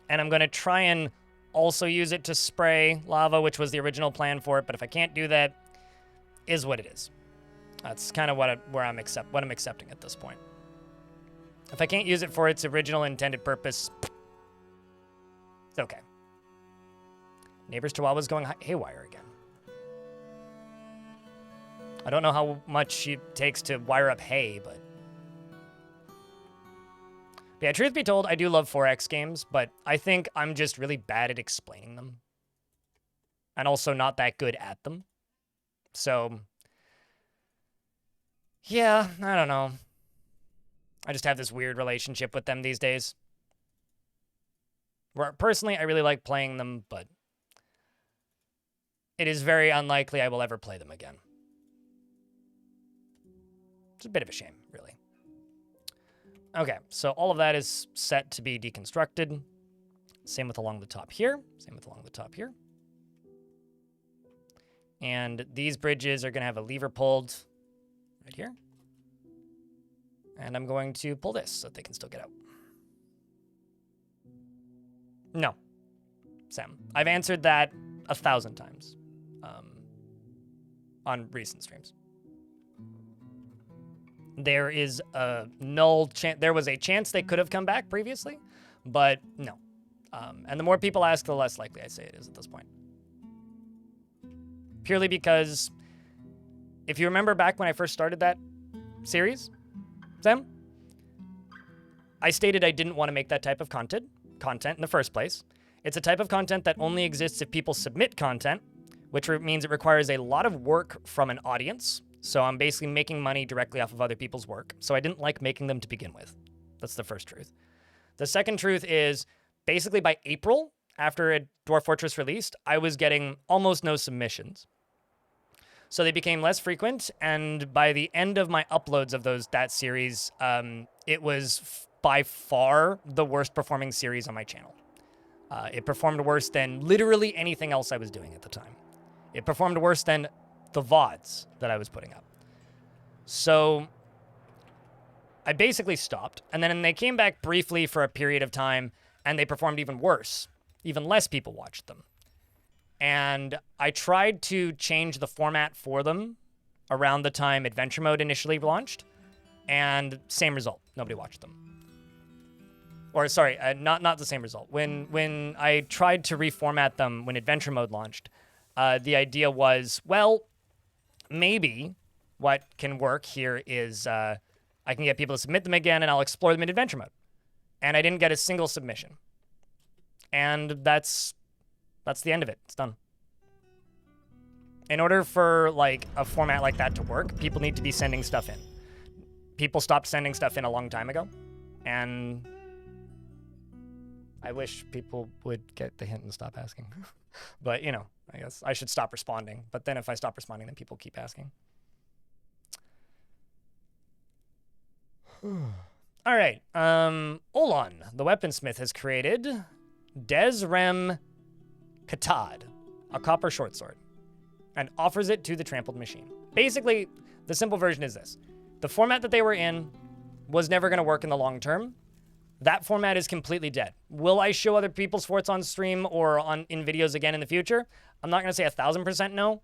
And I'm going to try and also use it to spray lava, which was the original plan for it. But if I can't do that, is what it is. That's kind of what I'm accepting at this point. If I can't use it for its original intended purpose, it's okay. Neighbor's Chihuahua's going haywire again. I don't know how much it takes to wire up hay, but yeah, truth be told, I do love 4X games, but I think I'm just really bad at explaining them. And also not that good at them. So, yeah, I don't know. I just have this weird relationship with them these days. Where personally, I really like playing them, but it is very unlikely I will ever play them again. It's a bit of a shame, really. Okay, so all of that is set to be deconstructed. Same with along the top here. Same with along the top here. And these bridges are going to have a lever pulled right here. And I'm going to pull this so that they can still get out. No. Sam, I've answered that 1,000 times on recent streams. There is a null chance. There was a chance they could have come back previously, but no. And the more people ask, the less likely I say it is at this point. Purely because if you remember back when I first started that series, Sam, I stated I didn't want to make that type of content in the first place. It's a type of content that only exists if people submit content, which means it requires a lot of work from an audience. So I'm basically making money directly off of other people's work. So I didn't like making them to begin with. That's the first truth. The second truth is basically by April, after Dwarf Fortress released, I was getting almost no submissions. So they became less frequent. And by the end of my uploads of that series, it was by far the worst performing series on my channel. It performed worse than literally anything else I was doing at the time. It performed worse than the VODs that I was putting up. So I basically stopped. And then they came back briefly for a period of time, and they performed even worse. Even less people watched them. And I tried to change the format for them around the time Adventure Mode initially launched, and same result. Nobody watched them. Or sorry, not the same result. When I tried to reformat them when Adventure Mode launched, the idea was, well, maybe what can work here is I can get people to submit them again, and I'll explore them in Adventure Mode. And I didn't get a single submission. And that's the end of it. It's done. In order for like a format like that to work, people need to be sending stuff in. People stopped sending stuff in a long time ago, and I wish people would get the hint and stop asking. But, you know, I guess I should stop responding. But then if I stop responding, then people keep asking. All right. Olan, the weaponsmith, has created Desrem Katad, a copper short sword, and offers it to the trampled machine. Basically, the simple version is this. The format that they were in was never going to work in the long term. That format is completely dead. Will I show other people's forts on stream or in videos again in the future? I'm not going to say 1,000% no,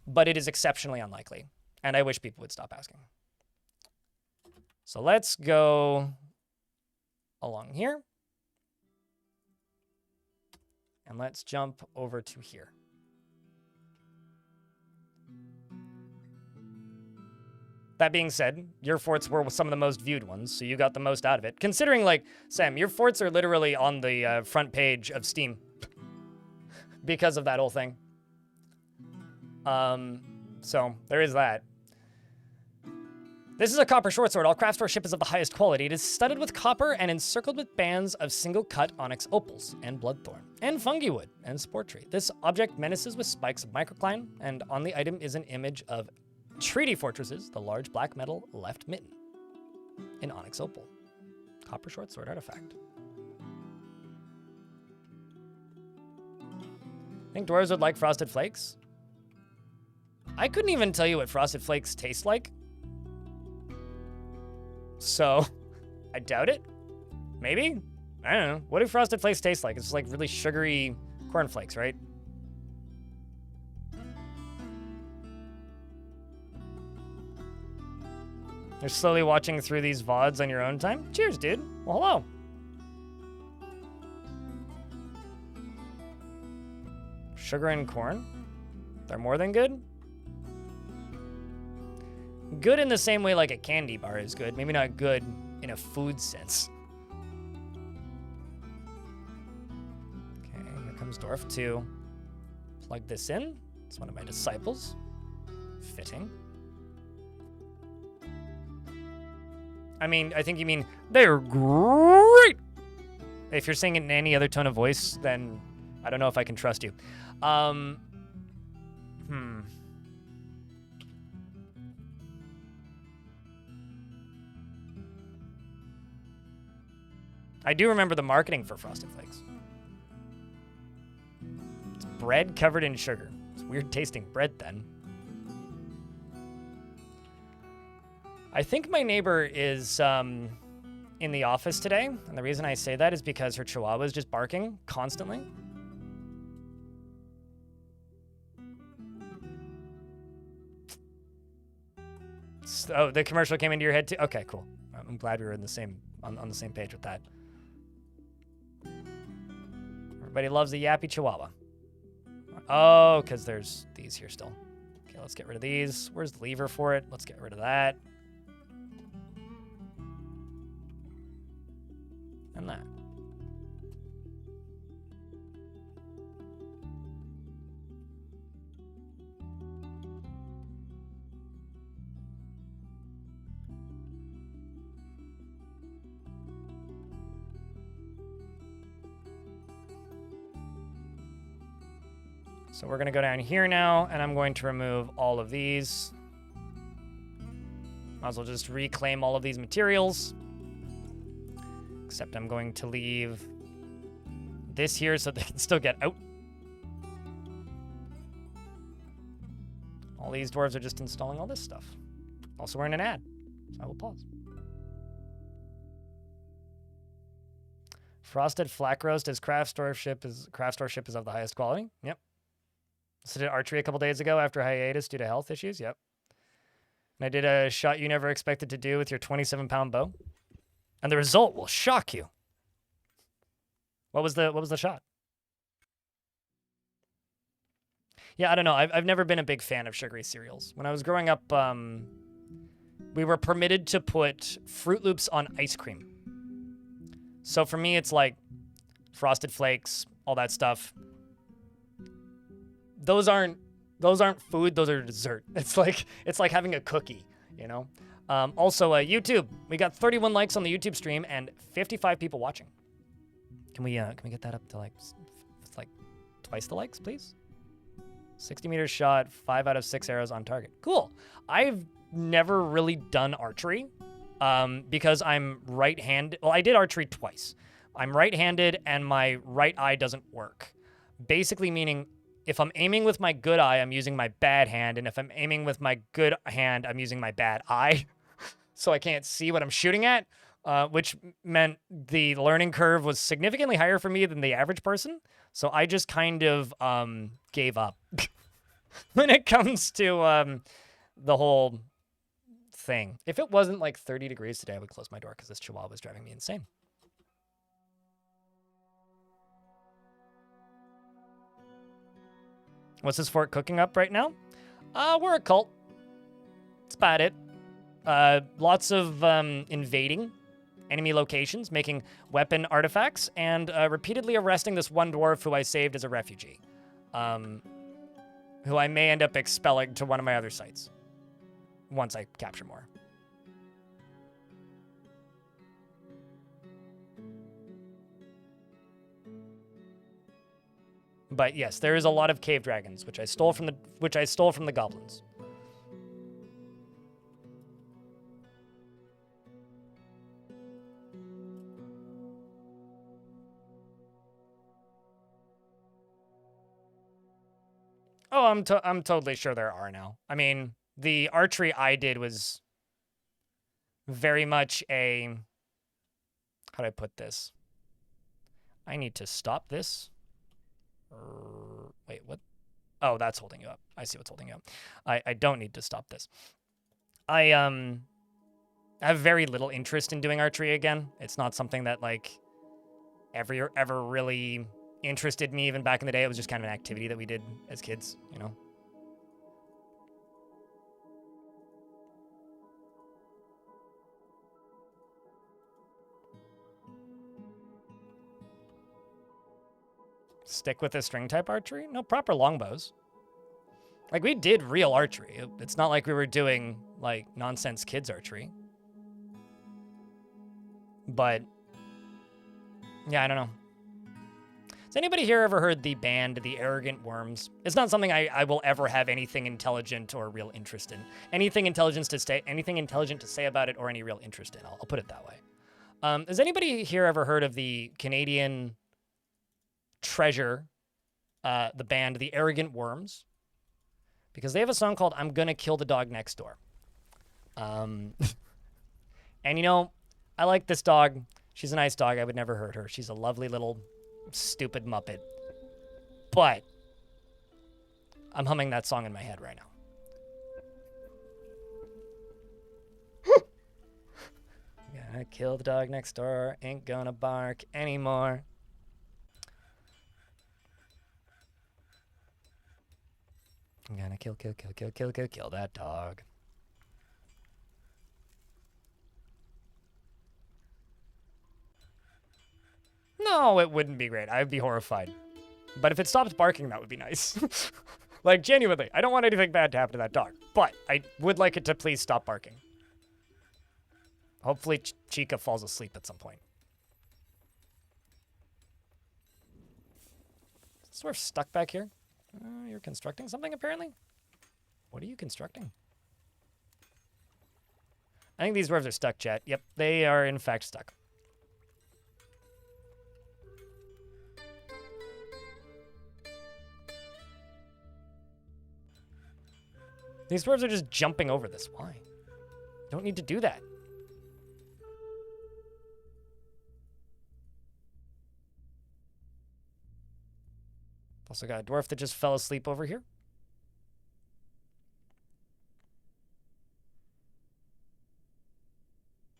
but it is exceptionally unlikely. And I wish people would stop asking. So let's go along here. And let's jump over to here. That being said, your forts were some of the most viewed ones, so you got the most out of it. Considering, like, Sam, your forts are literally on the front page of Steam because of that whole thing. So there is that. This is a copper short sword. All craft store ship is of the highest quality. It is studded with copper and encircled with bands of single-cut onyx opals and bloodthorn and fungi wood and spore tree. This object menaces with spikes of microcline, and on the item is an image of Treaty Fortresses, the large black metal left mitten, in onyx opal. Copper short sword artifact. Think dwarves would like frosted flakes? I couldn't even tell you what frosted flakes taste like. So, I doubt it. Maybe? I don't know. What do frosted flakes taste like? It's like really sugary cornflakes, right? You're slowly watching through these VODs on your own time? Cheers, dude. Well, hello. Sugar and corn? They're more than good? Good in the same way like a candy bar is good. Maybe not good in a food sense. Okay, here comes Dwarf 2. Plug this in. It's one of my disciples. Fitting. I mean, I think you mean, they're great. If you're saying it in any other tone of voice, then I don't know if I can trust you. I do remember the marketing for Frosted Flakes. It's bread covered in sugar. It's weird tasting bread then. I think my neighbor is in the office today, and the reason I say that is because her chihuahua is just barking constantly. Oh, the commercial came into your head too? Okay, cool. I'm glad we were in the same on the same page with that. Everybody loves the yappy chihuahua. Oh, because there's these here still. Okay, let's get rid of these. Where's the lever for it? Let's get rid of that. And that. So we're going to go down here now, and I'm going to remove all of these. Might as well just reclaim all of these materials. Except I'm going to leave this here so they can still get out. All these dwarves are just installing all this stuff. Also, we're in an ad, so I will pause. Frosted Flak Roast is craft store ship is of the highest quality. Yep. So did archery a couple days ago after hiatus due to health issues. Yep. And I did a shot you never expected to do with your 27-pound bow. And the result will shock you. What was the shot? Yeah, I don't know. I've never been a big fan of sugary cereals. When I was growing up, we were permitted to put Fruit Loops on ice cream. So for me, it's like Frosted Flakes, all that stuff. Those aren't food. Those are dessert. It's like having a cookie, you know. Also, YouTube. We got 31 likes on the YouTube stream and 55 people watching. Can we get that up to like twice the likes, please? 60 meters shot, 5 out of 6 arrows on target. Cool. I've never really done archery, because I'm right-handed. Well, I did archery twice. I'm right-handed and my right eye doesn't work. Basically meaning if I'm aiming with my good eye, I'm using my bad hand, and if I'm aiming with my good hand, I'm using my bad eye. So I can't see what I'm shooting at, which meant the learning curve was significantly higher for me than the average person. So I just kind of gave up when it comes to the whole thing. If it wasn't like 30 degrees today, I would close my door because this chihuahua was driving me insane. What's this fort cooking up right now? We're a cult. That's about it. Lots of invading enemy locations, making weapon artifacts, and repeatedly arresting this one dwarf who I saved as a refugee, who I may end up expelling to one of my other sites once I capture more. But yes, there is a lot of cave dragons, which I stole from the goblins. Oh, I'm totally sure there are now. I mean, the archery I did was very much a... How do I put this? I need to stop this. Wait, what? Oh, that's holding you up. I see what's holding you up. I don't need to stop this. I have very little interest in doing archery again. It's not something that, like, ever really interested me even back in the day. It was just kind of an activity that we did as kids, you know? Stick with the string type archery? No, proper longbows. Like, we did real archery. It's not like we were doing, like, nonsense kids archery. But, yeah, I don't know. Has anybody here ever heard the band The Arrogant Worms? It's not something I will ever have anything intelligent or real interest in. Anything intelligent to say about it or any real interest in. I'll put it that way. Has anybody here ever heard of the Canadian treasure, the band The Arrogant Worms? Because they have a song called I'm Gonna Kill the Dog Next Door. And, you know, I like this dog. She's a nice dog. I would never hurt her. She's a lovely little stupid Muppet. But I'm humming that song in my head right now. Gonna kill the dog next door. Ain't gonna bark anymore. I'm gonna kill that dog. No, it wouldn't be great. I'd be horrified. But if it stopped barking, that would be nice. Like, genuinely, I don't want anything bad to happen to that dog. But I would like it to please stop barking. Hopefully, Chica falls asleep at some point. Is this dwarf stuck back here? You're constructing something, apparently? What are you constructing? I think these dwarves are stuck, chat. Yep, they are, in fact, stuck. These dwarves are just jumping over this. Why? Don't need to do that. Also got a dwarf that just fell asleep over here.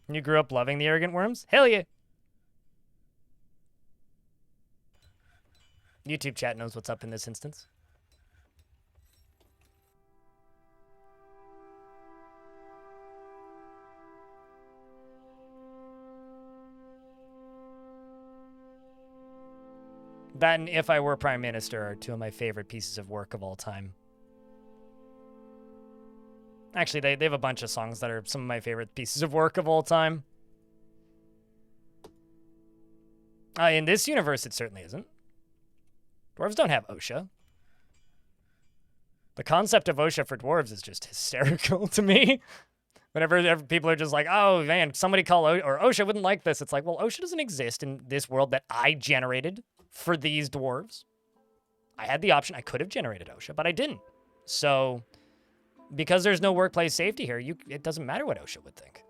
You grew up loving the Arrogant Worms? Hell yeah! YouTube chat knows what's up in this instance. That and If I Were Prime Minister are two of my favorite pieces of work of all time. Actually, they have a bunch of songs that are some of my favorite pieces of work of all time. In this universe, it certainly isn't. Dwarves don't have OSHA. The concept of OSHA for dwarves is just hysterical to me. Whenever people are just like, oh man, somebody call or OSHA wouldn't like this. It's like, well, OSHA doesn't exist in this world that I generated for these dwarves. I had the option. I could have generated OSHA, but I didn't. So because there's no workplace safety here, it doesn't matter what OSHA would think.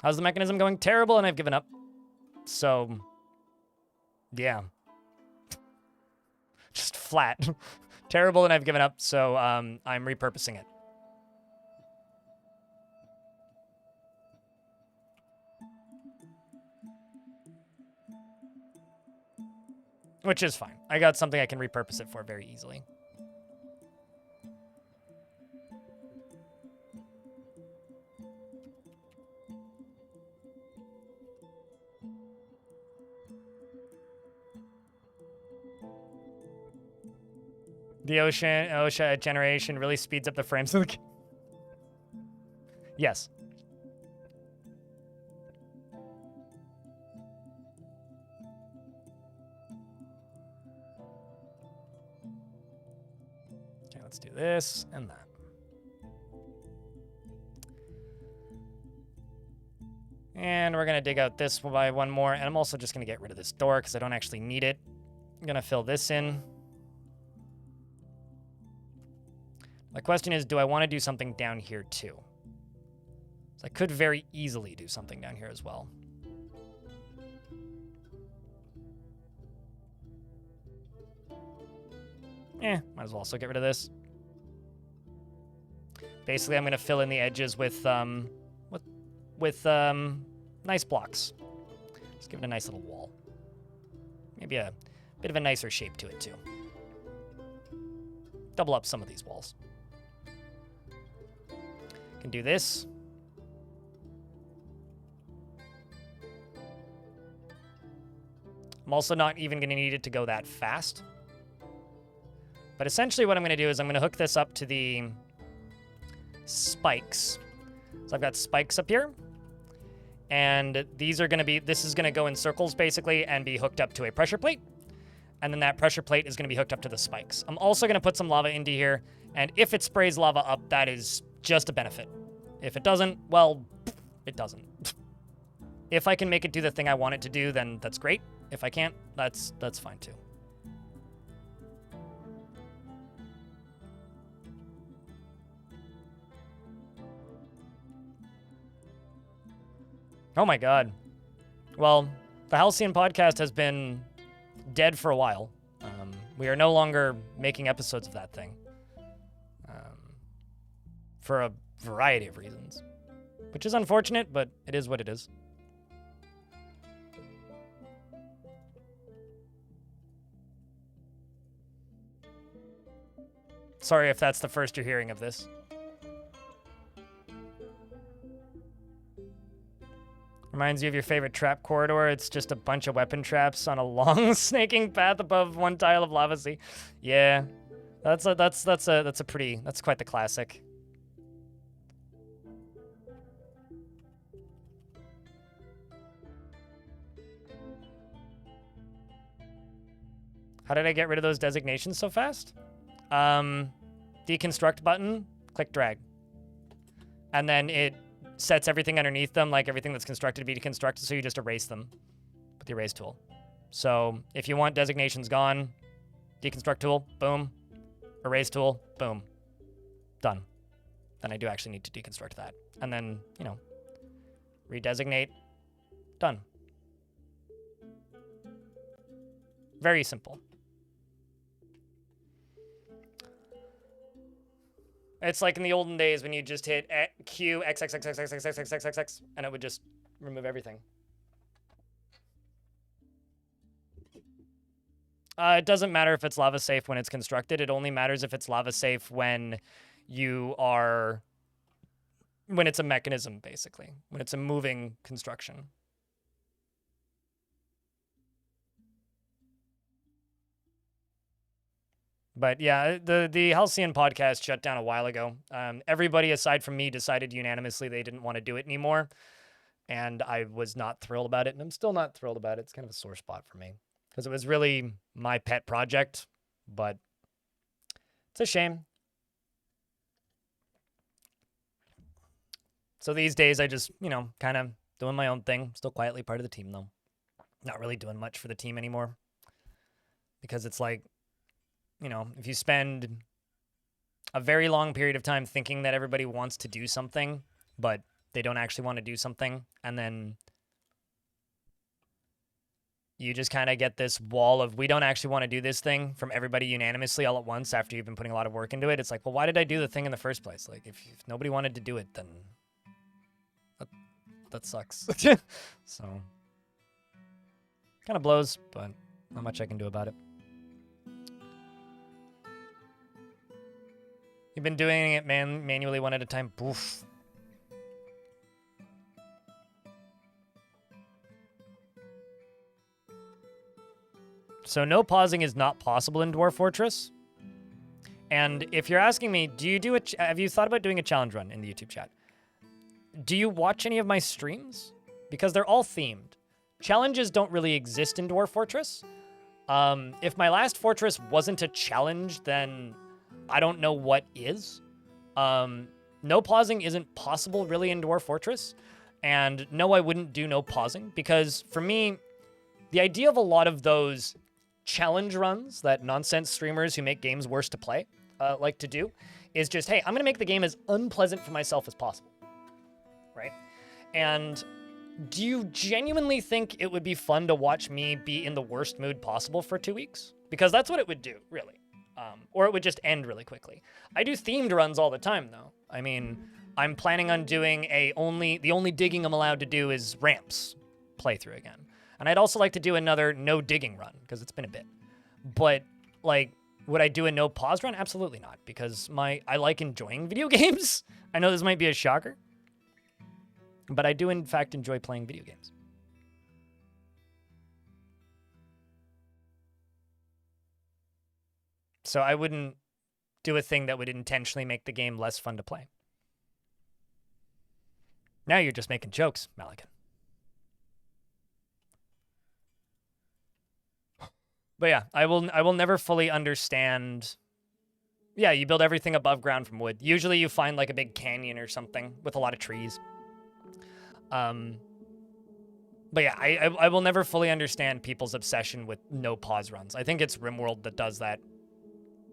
How's the mechanism going? Terrible, and I've given up. So, yeah. Just flat. Terrible, and I've given up, so I'm repurposing it. Which is fine. I got something I can repurpose it for very easily. The OSHA generation really speeds up the frames of the game. Yes. Okay, let's do this and that. And we're going to dig out this by one more. And I'm also just going to get rid of this door because I don't actually need it. I'm going to fill this in. My question is, do I want to do something down here too? So I could very easily do something down here as well. Might as well also get rid of this. Basically, I'm going to fill in the edges with nice blocks. Just give it a nice little wall. Maybe a bit of a nicer shape to it too. Double up some of these walls. Can do this. I'm also not even going to need it to go that fast. But essentially what I'm going to do is I'm going to hook this up to the spikes. So I've got spikes up here. And these are going to be, this is going to go in circles basically and be hooked up to a pressure plate. And then that pressure plate is going to be hooked up to the spikes. I'm also going to put some lava into here. And if it sprays lava up, that is just a benefit. If it doesn't, well, it doesn't. If I can make it do the thing I want it to do, then that's great. If I can't, that's fine too. Oh my god. Well, the Halcyon podcast has been dead for a while. We are no longer making episodes of that thing. For a variety of reasons. Which is unfortunate, but it is what it is. Sorry if that's the first you're hearing of this. Reminds you of your favorite trap corridor. It's just a bunch of weapon traps on a long snaking path above one tile of lava sea. Yeah, that's quite the classic. How did I get rid of those designations so fast? Deconstruct button, click drag. And then it sets everything underneath them, like everything that's constructed to be deconstructed, so you just erase them with the erase tool. So if you want designations gone, deconstruct tool, boom. Erase tool, boom. Done. Then I do actually need to deconstruct that. And then, you know, redesignate, done. Very simple. It's like in the olden days when you just hit Q, X, X, X, X, X, X, X, X, X, X, X, and it would just remove everything. It doesn't matter if it's lava safe when it's constructed. It only matters if it's lava safe when it's a mechanism, basically. When it's a moving construction. But yeah, the Halcyon podcast shut down a while ago. Everybody aside from me decided unanimously they didn't want to do it anymore. And I was not thrilled about it. And I'm still not thrilled about it. It's kind of a sore spot for me. Because it was really my pet project. But It's a shame. So these days I just, you know, kind of doing my own thing. Still quietly part of the team, though. Not really doing much for the team anymore. Because it's like, you know, if you spend a very long period of time thinking that everybody wants to do something, but they don't actually want to do something, and then you just kind of get this wall of, we don't actually want to do this thing from everybody unanimously all at once after you've been putting a lot of work into it. It's like, well, why did I do the thing in the first place? Like, if nobody wanted to do it, then that sucks. So, kind of blows, but not much I can do about it. You've been doing it manually one at a time. Oof. So no pausing is not possible in Dwarf Fortress. And if you're asking me, have you thought about doing a challenge run in the YouTube chat? Do you watch any of my streams? Because they're all themed. Challenges don't really exist in Dwarf Fortress. If my last fortress wasn't a challenge, then I don't know what is. No pausing isn't possible really in Dwarf Fortress. And no, I wouldn't do no pausing, because for me, the idea of a lot of those challenge runs that nonsense streamers who make games worse to play like to do is just, hey, I'm going to make the game as unpleasant for myself as possible, right? And do you genuinely think it would be fun to watch me be in the worst mood possible for 2 weeks? Because that's what it would do, really. Or it would just end really quickly. I do themed runs all the time, though. I mean, I'm planning on doing the only digging I'm allowed to do is ramps playthrough again. And I'd also like to do another no digging run, because it's been a bit. But, like, would I do a no pause run? Absolutely not, because I like enjoying video games. I know this might be a shocker, but I do, in fact, enjoy playing video games. So I wouldn't do a thing that would intentionally make the game less fun to play. Now you're just making jokes, Malikan. But yeah, I will never fully understand. Yeah, you build everything above ground from wood. Usually you find like a big canyon or something with a lot of trees. But yeah, I will never fully understand people's obsession with no pause runs. I think it's RimWorld that does that.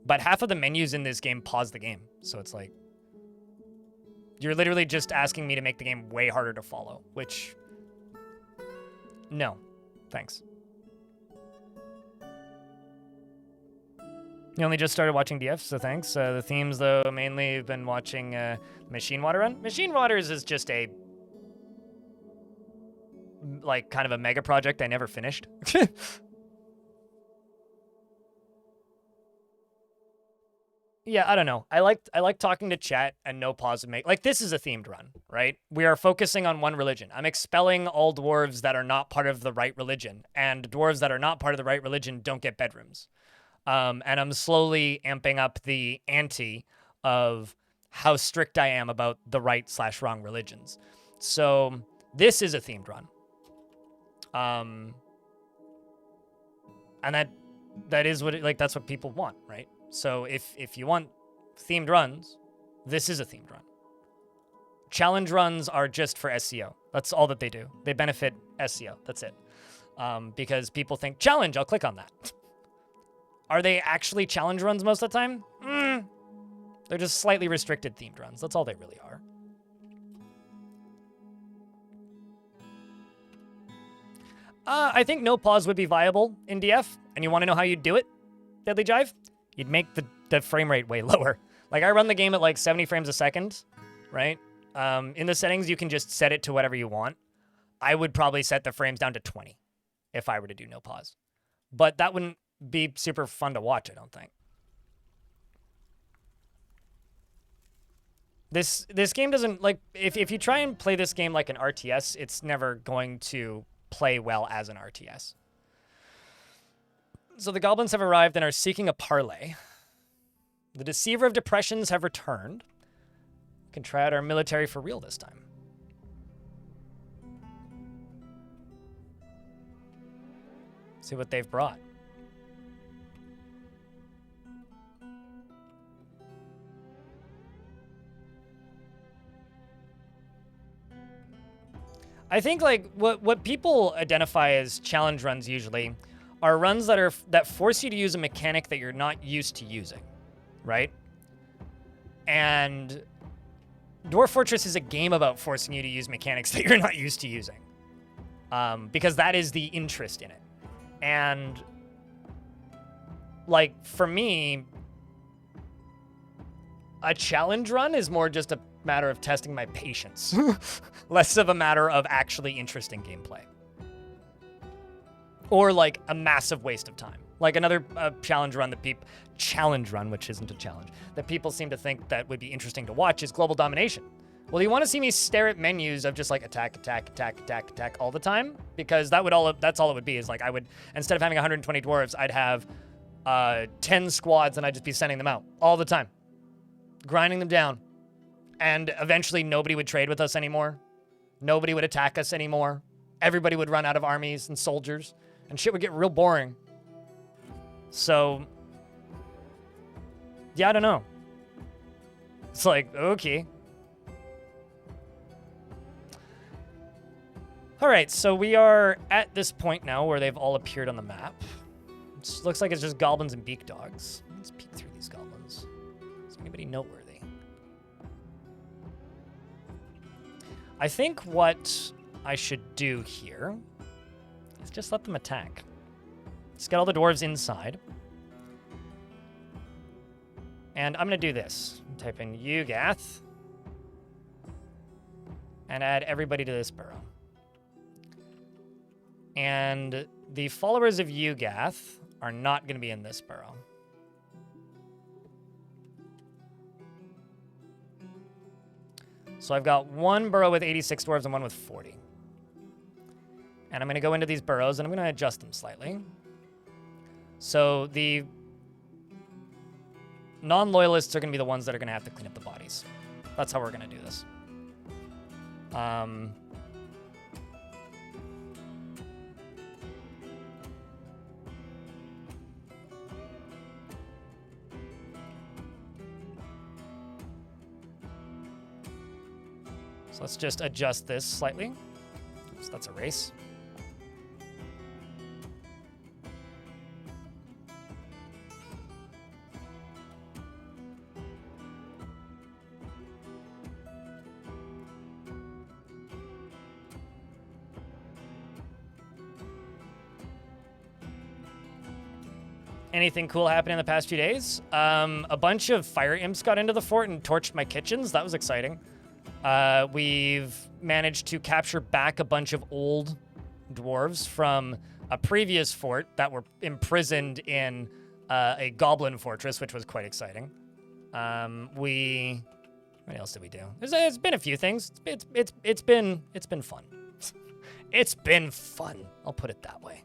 But half of the menus in this game pause the game. So it's like, you're literally just asking me to make the game way harder to follow, which, no, thanks. You only just started watching DF, so thanks. The themes, though, mainly have been watching Machine Water Run. Machine Waters is just a, like, kind of a mega project I never finished. Yeah, I don't know. I like talking to chat and no pause and make, like, this is a themed run, right? We are focusing on one religion. I'm expelling all dwarves that are not part of the right religion, and dwarves that are not part of the right religion don't get bedrooms. And I'm slowly amping up the ante of how strict I am about the right/wrong religions. So this is a themed run. And that is what that's what people want, right? So if you want themed runs, this is a themed run. Challenge runs are just for SEO. That's all that they do. They benefit SEO. That's it. Because people think, challenge, I'll click on that. Are they actually challenge runs most of the time? They're just slightly restricted themed runs. That's all they really are. I think no pause would be viable in DF. And you want to know how you'd do it, Deadly Jive? You'd make the frame rate way lower. Like, I run the game at like 70 frames a second, right? In the settings, you can just set it to whatever you want. I would probably set the frames down to 20 if I were to do no pause. But that wouldn't be super fun to watch, I don't think. This game doesn't, like, if you try and play this game like an RTS, it's never going to play well as an RTS. So the goblins have arrived and are seeking a parley. The Deceiver of Depressions have returned. We can try out our military for real this time. See what they've brought. I think like what people identify as challenge runs usually are runs that force you to use a mechanic that you're not used to using, right? And Dwarf Fortress is a game about forcing you to use mechanics that you're not used to using, because that is the interest in it. And like for me, a challenge run is more just a matter of testing my patience, less of a matter of actually interesting gameplay. Or like a massive waste of time. Like another challenge run, which isn't a challenge, that people seem to think that would be interesting to watch is Global Domination. Well, do you want to see me stare at menus of just like attack, attack, attack, attack, attack all the time? Because that's all it would be, is like I would, instead of having 120 dwarves, I'd have 10 squads and I'd just be sending them out all the time, grinding them down. And eventually nobody would trade with us anymore. Nobody would attack us anymore. Everybody would run out of armies and soldiers, and shit would get real boring. So, yeah, I don't know. It's like, okay. All right, so we are at this point now where they've all appeared on the map. It looks like it's just goblins and beak dogs. Let's peek through these goblins. Is anybody noteworthy? I think what I should do here is just let them attack. Just get all the dwarves inside. And I'm going to do this. Type in Ugath. And add everybody to this burrow. And the followers of Ugath are not going to be in this burrow. So I've got one burrow with 86 dwarves and one with 40. And I'm going to go into these burrows and I'm going to adjust them slightly. So the non-loyalists are going to be the ones that are going to have to clean up the bodies. That's how we're going to do this. So let's just adjust this slightly. So that's a race. Anything cool happened in the past few days? A bunch of fire imps got into the fort and torched my kitchens. That was exciting. We've managed to capture back a bunch of old dwarves from a previous fort that were imprisoned in a goblin fortress, which was quite exciting. What else did we do? There's been a few things. It's been fun. It's been fun. I'll put it that way.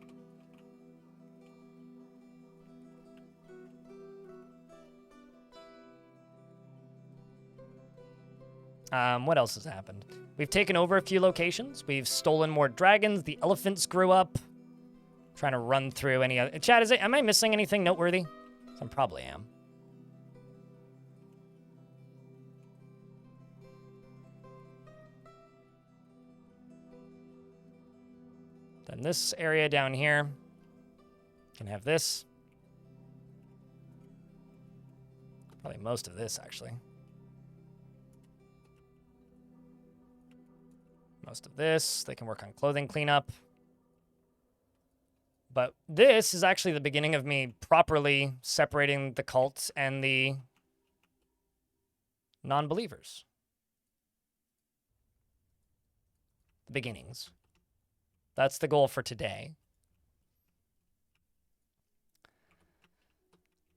What else has happened? We've taken over a few locations. We've stolen more dragons. The elephants grew up. I'm trying to run through any other... Chat, am I missing anything noteworthy? I probably am. Then this area down here can have this. Probably most of this, actually. Most of this. They can work on clothing cleanup. But this is actually the beginning of me properly separating the cults and the non-believers. The beginnings. That's the goal for today.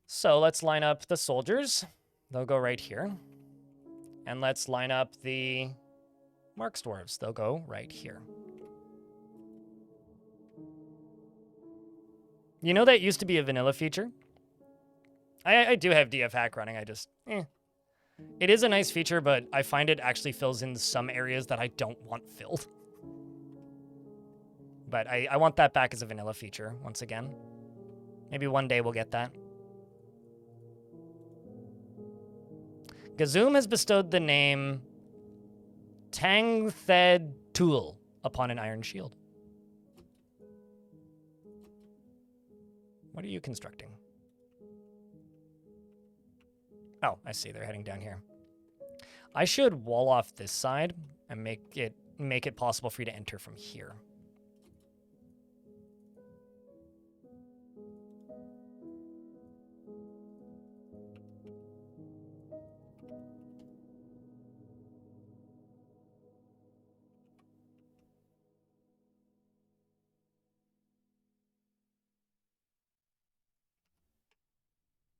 So let's line up the soldiers. They'll go right here. And let's line up the Marks dwarves. They'll go right here. You know that used to be a vanilla feature? I do have DF hack running. I just, It is a nice feature, but I find it actually fills in some areas that I don't want filled. But I want that back as a vanilla feature once again. Maybe one day we'll get that. Gazoom has bestowed the name Tangthed Tool upon an iron shield. What are you constructing? Oh, I see. They're heading down here. I should wall off this side and make it possible for you to enter from here.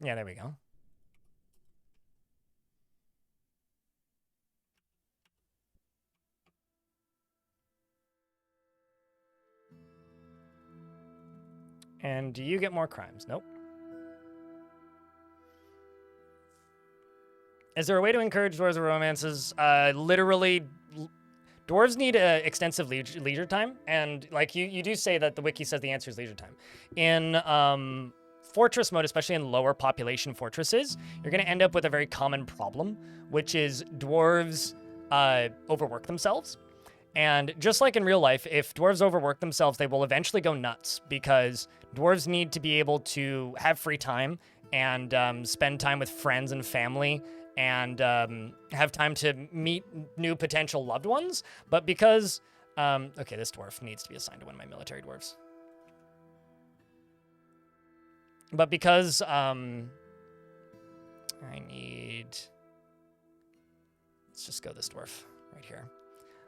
Yeah, there we go. And do you get more crimes? Nope. Is there a way to encourage dwarves with romances? Literally, dwarves need extensive leisure time, and like you do say that the wiki says the answer is leisure time. In fortress mode, especially in lower population fortresses, you're going to end up with a very common problem, which is dwarves overwork themselves. And just like in real life, if dwarves overwork themselves, they will eventually go nuts because dwarves need to be able to have free time and spend time with friends and family and have time to meet new potential loved ones. But because, okay, this dwarf needs to be assigned to one of my military dwarves. But because I need, let's just go this dwarf right here.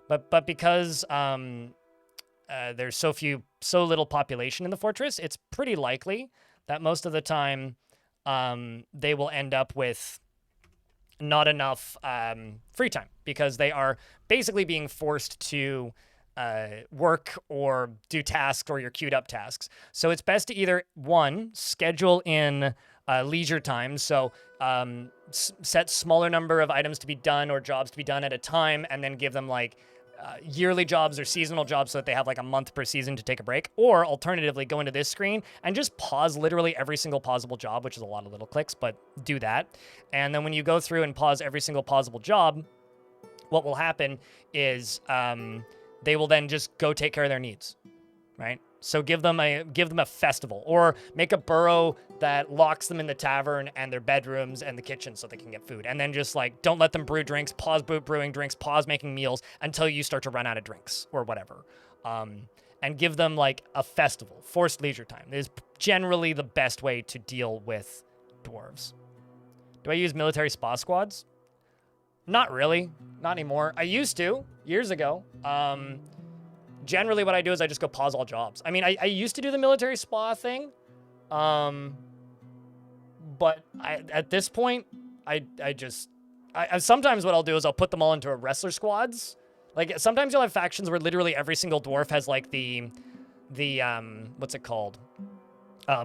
But because there's so little population in the fortress, it's pretty likely that most of the time they will end up with not enough free time because they are basically being forced to work or do tasks or your queued up tasks. So it's best to either, one, schedule in leisure time. So set smaller number of items to be done or jobs to be done at a time and then give them like yearly jobs or seasonal jobs so that they have like a month per season to take a break. Or alternatively, go into this screen and just pause literally every single pausable job, which is a lot of little clicks, but do that. And then when you go through and pause every single pausable job, what will happen is they will then just go take care of their needs, right? So give them a festival or make a burrow that locks them in the tavern and their bedrooms and the kitchen so they can get food. And then just like, don't let them brew drinks, pause brewing drinks, pause making meals until you start to run out of drinks or whatever. And give them like a festival, forced leisure time. It is generally the best way to deal with dwarves. Do I use military spa squads? Not really, not anymore. I used to, years ago. Generally what I do is I just go pause all jobs. I mean, I used to do the military spa thing, but at this point, I sometimes what I'll do is I'll put them all into wrestler squads. Like sometimes you'll have factions where literally every single dwarf has like the what's it called?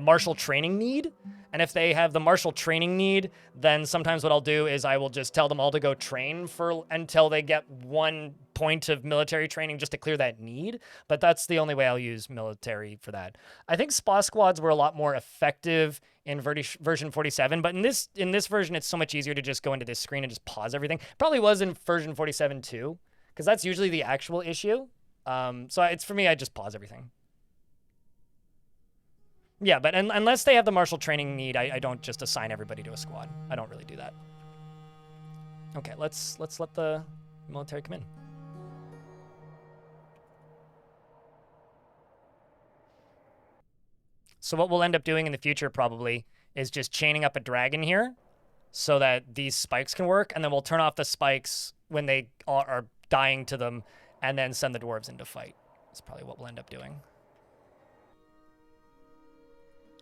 Martial training need. And if they have the martial training need, then sometimes what I'll do is I will just tell them all to go train until they get 1 point of military training just to clear that need. But that's the only way I'll use military for that. I think spa squads were a lot more effective in version 47, but in this version, it's so much easier to just go into this screen and just pause everything. Probably was in version 47 too, because that's usually the actual issue. So it's for me, I just pause everything. Yeah, but unless they have the martial training need, I don't just assign everybody to a squad. I don't really do that. Okay, let's let the military come in. So what we'll end up doing in the future probably is just chaining up a dragon here so that these spikes can work, and then we'll turn off the spikes when they are dying to them and then send the dwarves into fight. That's probably what we'll end up doing.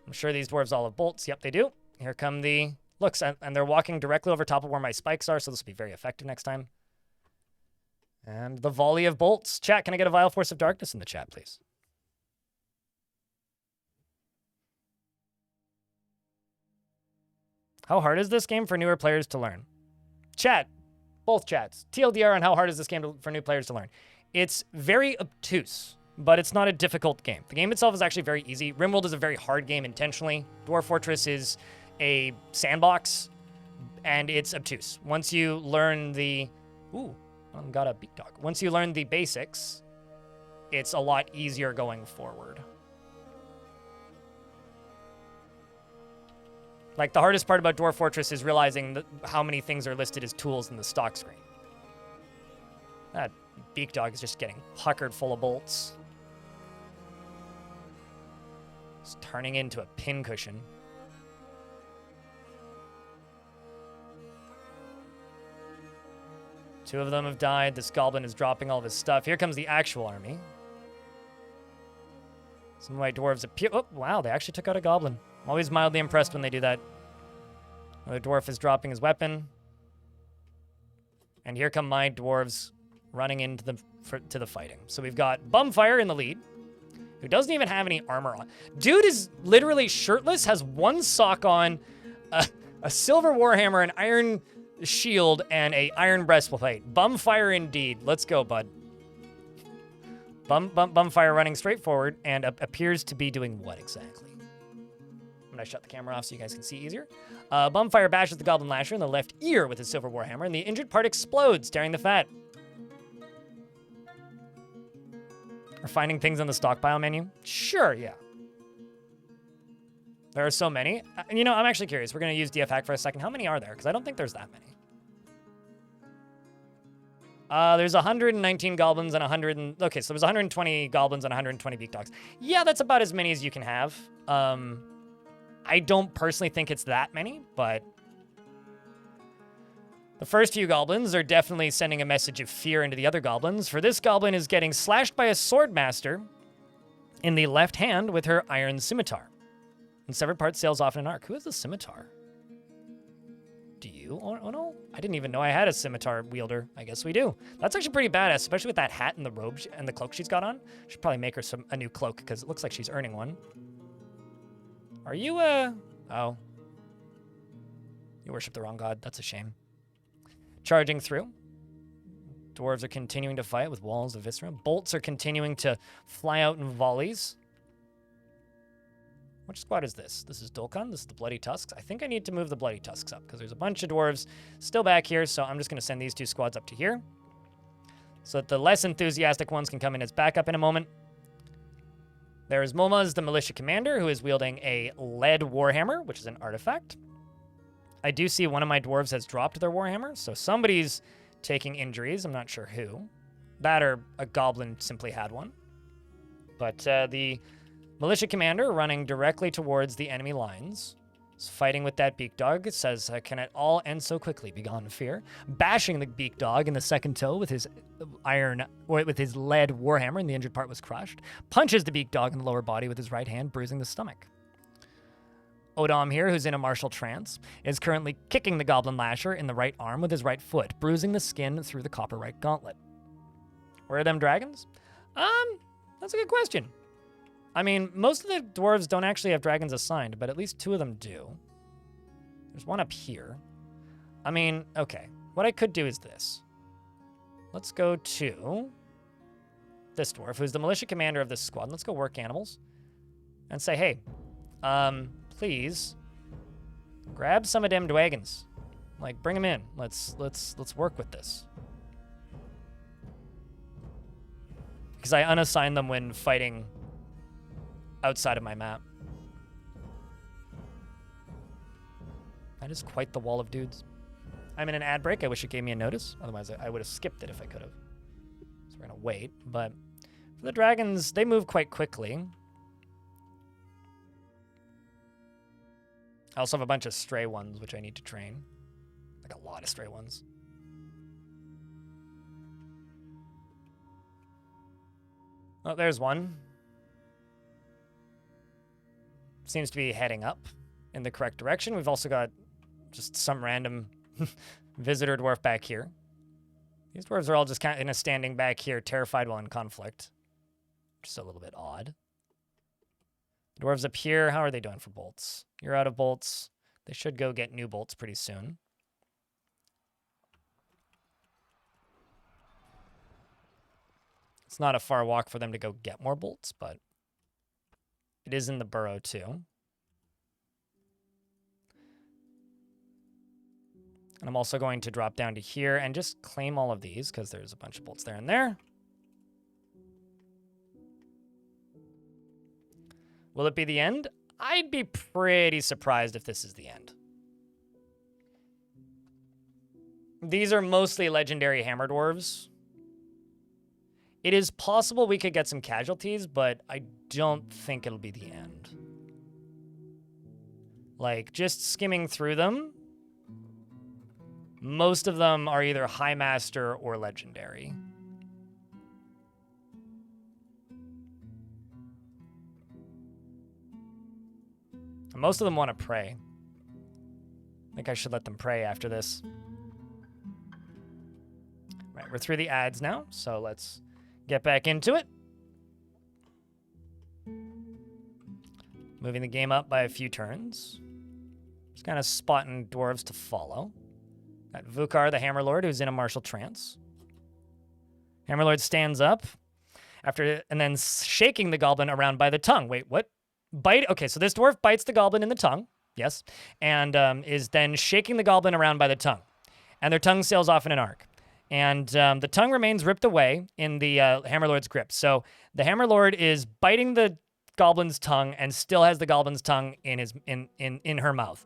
I'm sure these dwarves all have bolts. Yep, they do. Here come the looks, and they're walking directly over top of where my spikes are, so this will be very effective next time. And the volley of bolts. Chat, can I get a Vile Force of Darkness in the chat, please? How hard is this game for newer players to learn? Chat, both chats. TLDR on how hard is this game for new players to learn. It's very obtuse, but it's not a difficult game. The game itself is actually very easy. RimWorld is a very hard game intentionally. Dwarf Fortress is a sandbox, and it's obtuse. Once you learn the... Ooh, got a beak dog. Once you learn the basics, it's a lot easier going forward. Like, the hardest part about Dwarf Fortress is realizing how many things are listed as tools in the stock screen. That beak dog is just getting puckered full of bolts. It's turning into a pincushion. Two of them have died. This goblin is dropping all of his stuff. Here comes the actual army. Some white dwarves appear. Oh, wow, they actually took out a goblin. I'm always mildly impressed when they do that. Another dwarf is dropping his weapon. And here come my dwarves running into the fighting. So we've got Bumfire in the lead, who doesn't even have any armor on. Dude is literally shirtless, has one sock on, a silver warhammer, an iron shield, and a iron breastplate. Bumfire indeed. Let's go, bud. Bumfire running straight forward and appears to be doing what exactly? I'm gonna shut the camera off so you guys can see easier. Bumfire bashes the goblin lasher in the left ear with his silver warhammer, and the injured part explodes, tearing the fat. We're finding things on the stockpile menu? Sure, yeah. There are so many. You know, I'm actually curious. We're going to use DF hack for a second. How many are there? Because I don't think there's that many. There's 119 goblins and 100... Okay, so there's 120 goblins and 120 beak dogs. Yeah, that's about as many as you can have. I don't personally think it's that many, but... The first few goblins are definitely sending a message of fear into the other goblins, for this goblin is getting slashed by a swordmaster in the left hand with her iron scimitar. And severed parts sails off in an arc. Who has a scimitar? Do you? Oh no, I didn't even know I had a scimitar wielder. I guess we do. That's actually pretty badass, especially with that hat and the robe and the cloak she's got on. Should probably make her a new cloak, because it looks like she's earning one. Are you, oh. You worship the wrong god. That's a shame. Charging through. Dwarves are continuing to fight with walls of viscera. Bolts are continuing to fly out in volleys. Which squad is this? This is Dulkan. This is the Bloody Tusks. I think I need to move the Bloody Tusks up because there's a bunch of dwarves still back here, so I'm just going to send these two squads up to here so that the less enthusiastic ones can come in as backup in a moment. There is Momaz, the militia commander, who is wielding a lead warhammer, which is an artifact. I do see one of my dwarves has dropped their warhammer, so somebody's taking injuries. I'm not sure who. That or a goblin simply had one. But the militia commander running directly towards the enemy lines is fighting with that beak dog. It says, can it all end so quickly? Begone fear. Bashing the beak dog in the second toe with his with his lead warhammer, and the injured part was crushed. Punches the beak dog in the lower body with his right hand, bruising the stomach. Odom here, who's in a martial trance, is currently kicking the goblin lasher in the right arm with his right foot, bruising the skin through the copper right gauntlet. Where are them dragons? That's a good question. I mean, most of the dwarves don't actually have dragons assigned, but at least two of them do. There's one up here. I mean, okay. What I could do is this. Let's go to this dwarf, who's the militia commander of this squad. Let's go work animals and say, hey, please grab some of them dragons. Like, bring them in. Let's work with this. Because I unassigned them when fighting outside of my map. That is quite the wall of dudes. I'm in an ad break. I wish it gave me a notice. Otherwise, I would have skipped it if I could have. So we're going to wait. But for the dragons, they move quite quickly. I also have a bunch of stray ones, which I need to train. Like a lot of stray ones. Oh, there's one. Seems to be heading up in the correct direction. We've also got just some random visitor dwarf back here. These dwarves are all just kind of standing back here, terrified while in conflict. Just a little bit odd. Dwarves up here, how are they doing for bolts? You're out of bolts. They should go get new bolts pretty soon. It's not a far walk for them to go get more bolts, but it is in the burrow too. And I'm also going to drop down to here and just claim all of these because there's a bunch of bolts there and there. Will it be the end? I'd be pretty surprised if this is the end. These are mostly legendary hammer dwarves. It is possible we could get some casualties, but I don't think it'll be the end. Like, just skimming through them, most of them are either High Master or Legendary. Most of them want to pray. I think I should let them pray after this. Right, we're through the ads now, so let's get back into it. Moving the game up by a few turns. Just kind of spotting dwarves to follow. Got Vukar, the Hammerlord, who's in a martial trance. Hammerlord stands up and then shaking the goblin around by the tongue. Wait, what? Okay, so this dwarf bites the goblin in the tongue, yes, and is then shaking the goblin around by the tongue. And their tongue sails off in an arc. And the tongue remains ripped away in the Hammerlord's grip. So the Hammerlord is biting the goblin's tongue and still has the goblin's tongue in her mouth.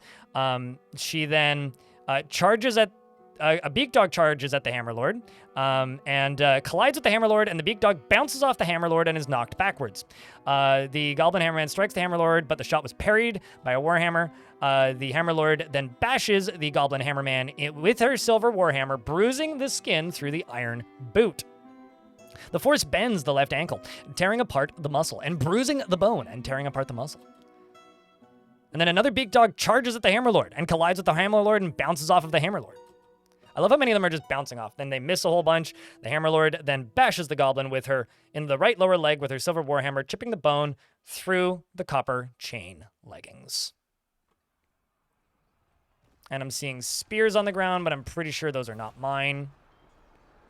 She then charges at a beak dog charges at the Hammerlord and collides with the Hammerlord, and the beak dog bounces off the Hammerlord and is knocked backwards. The Goblin Hammerman strikes the Hammerlord, but the shot was parried by a Warhammer. The Hammerlord then bashes the Goblin Hammerman with her silver Warhammer, bruising the skin through the iron boot. The force bends the left ankle, tearing apart the muscle, and bruising the bone and tearing apart the muscle. And then another beak dog charges at the Hammerlord and collides with the Hammerlord and bounces off of the Hammerlord. I love how many of them are just bouncing off. Then they miss a whole bunch. The Hammerlord then bashes the goblin with her in the right lower leg with her silver warhammer, chipping the bone through the copper chain leggings. And I'm seeing spears on the ground, but I'm pretty sure those are not mine.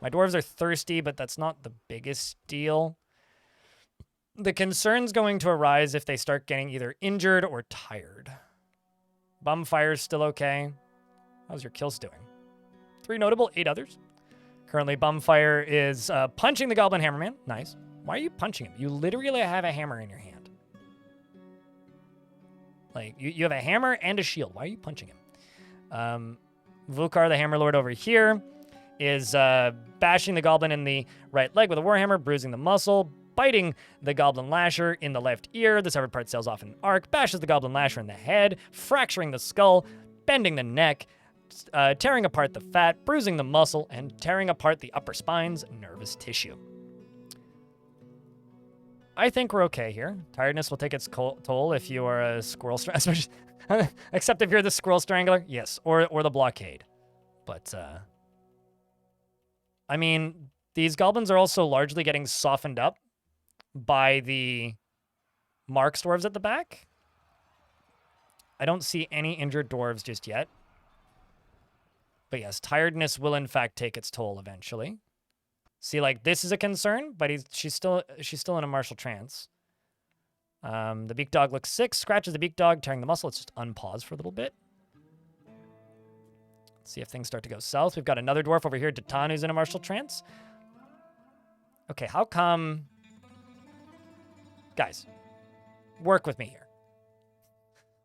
My dwarves are thirsty, but that's not the biggest deal. The concern's going to arise if they start getting either injured or tired. Bumfire's still okay. How's your kills doing? 3 notable, 8 others. Currently, Bumfire is punching the Goblin Hammerman. Nice. Why are you punching him? You literally have a hammer in your hand. Like, you have a hammer and a shield. Why are you punching him? Vukar, the Hammerlord over here, is bashing the Goblin in the right leg with a Warhammer, bruising the muscle, biting the Goblin Lasher in the left ear. The severed part sails off in an arc, bashes the Goblin Lasher in the head, fracturing the skull, bending the neck, tearing apart the fat, bruising the muscle, and tearing apart the upper spine's nervous tissue. I think we're okay here. Tiredness will take its toll if you are a squirrel strangler. Except if you're the squirrel strangler, yes, or the blockade. But, I mean, these goblins are also largely getting softened up by the Marks dwarves at the back. I don't see any injured dwarves just yet. But yes, tiredness will in fact take its toll eventually. See, like, this is a concern, but she's still in a martial trance. The beak dog looks sick, scratches the beak dog, tearing the muscle. Let's just unpause for a little bit. Let's see if things start to go south. We've got another dwarf over here, Datan, who's in a martial trance. Okay, how come... Guys, work with me here.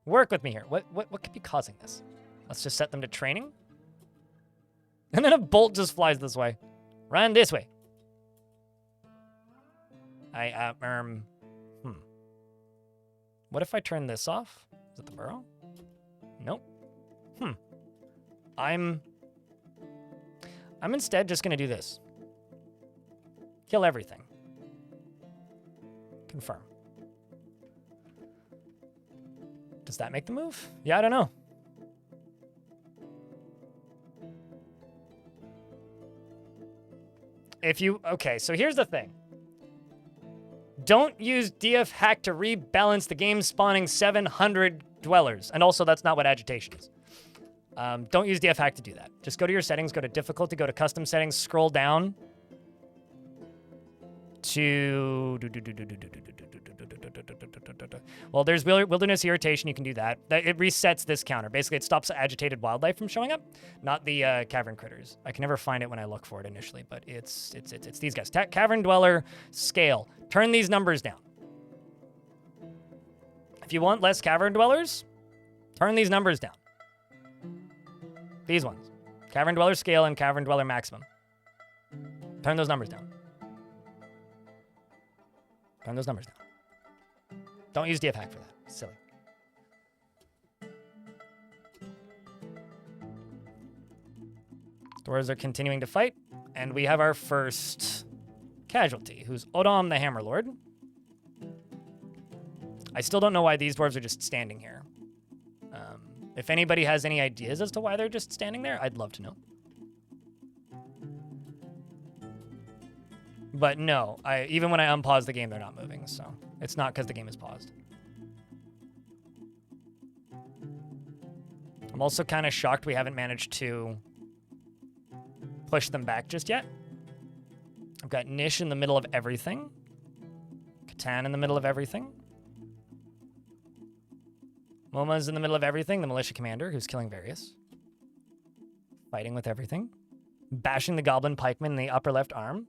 Work with me here. What could be causing this? Let's just set them to training. And then a bolt just flies this way. Run this way. What if I turn this off? Is it the burrow? Nope. I'm instead just gonna do this. Kill everything. Confirm. Does that make the move? Yeah, I don't know. Okay, so here's the thing. Don't use DF hack to rebalance the game spawning 700 dwellers. And also, that's not what agitation is. Don't use DF hack to do that. Just go to your settings, go to difficulty, go to custom settings, scroll down to... Well, there's wilderness irritation. You can do that. It resets this counter. Basically, it stops agitated wildlife from showing up, not the cavern critters. I can never find it when I look for it initially, but it's these guys. Cavern dweller scale. Turn these numbers down. If you want less cavern dwellers, turn these numbers down. These ones. Cavern dweller scale and cavern dweller maximum. Turn those numbers down. Turn those numbers down. Don't use DF hack for that. It's silly. Dwarves are continuing to fight, and we have our first casualty, who's Odom the Hammerlord. I still don't know why these dwarves are just standing here. If anybody has any ideas as to why they're just standing there, I'd love to know. But no, even when I unpause the game, they're not moving, so it's not because the game is paused. I'm also kind of shocked we haven't managed to push them back just yet. I've got Nish in the middle of everything. Catan in the middle of everything. Moma's in the middle of everything. The militia commander, who's killing various. Fighting with everything. Bashing the goblin pikeman in the upper left arm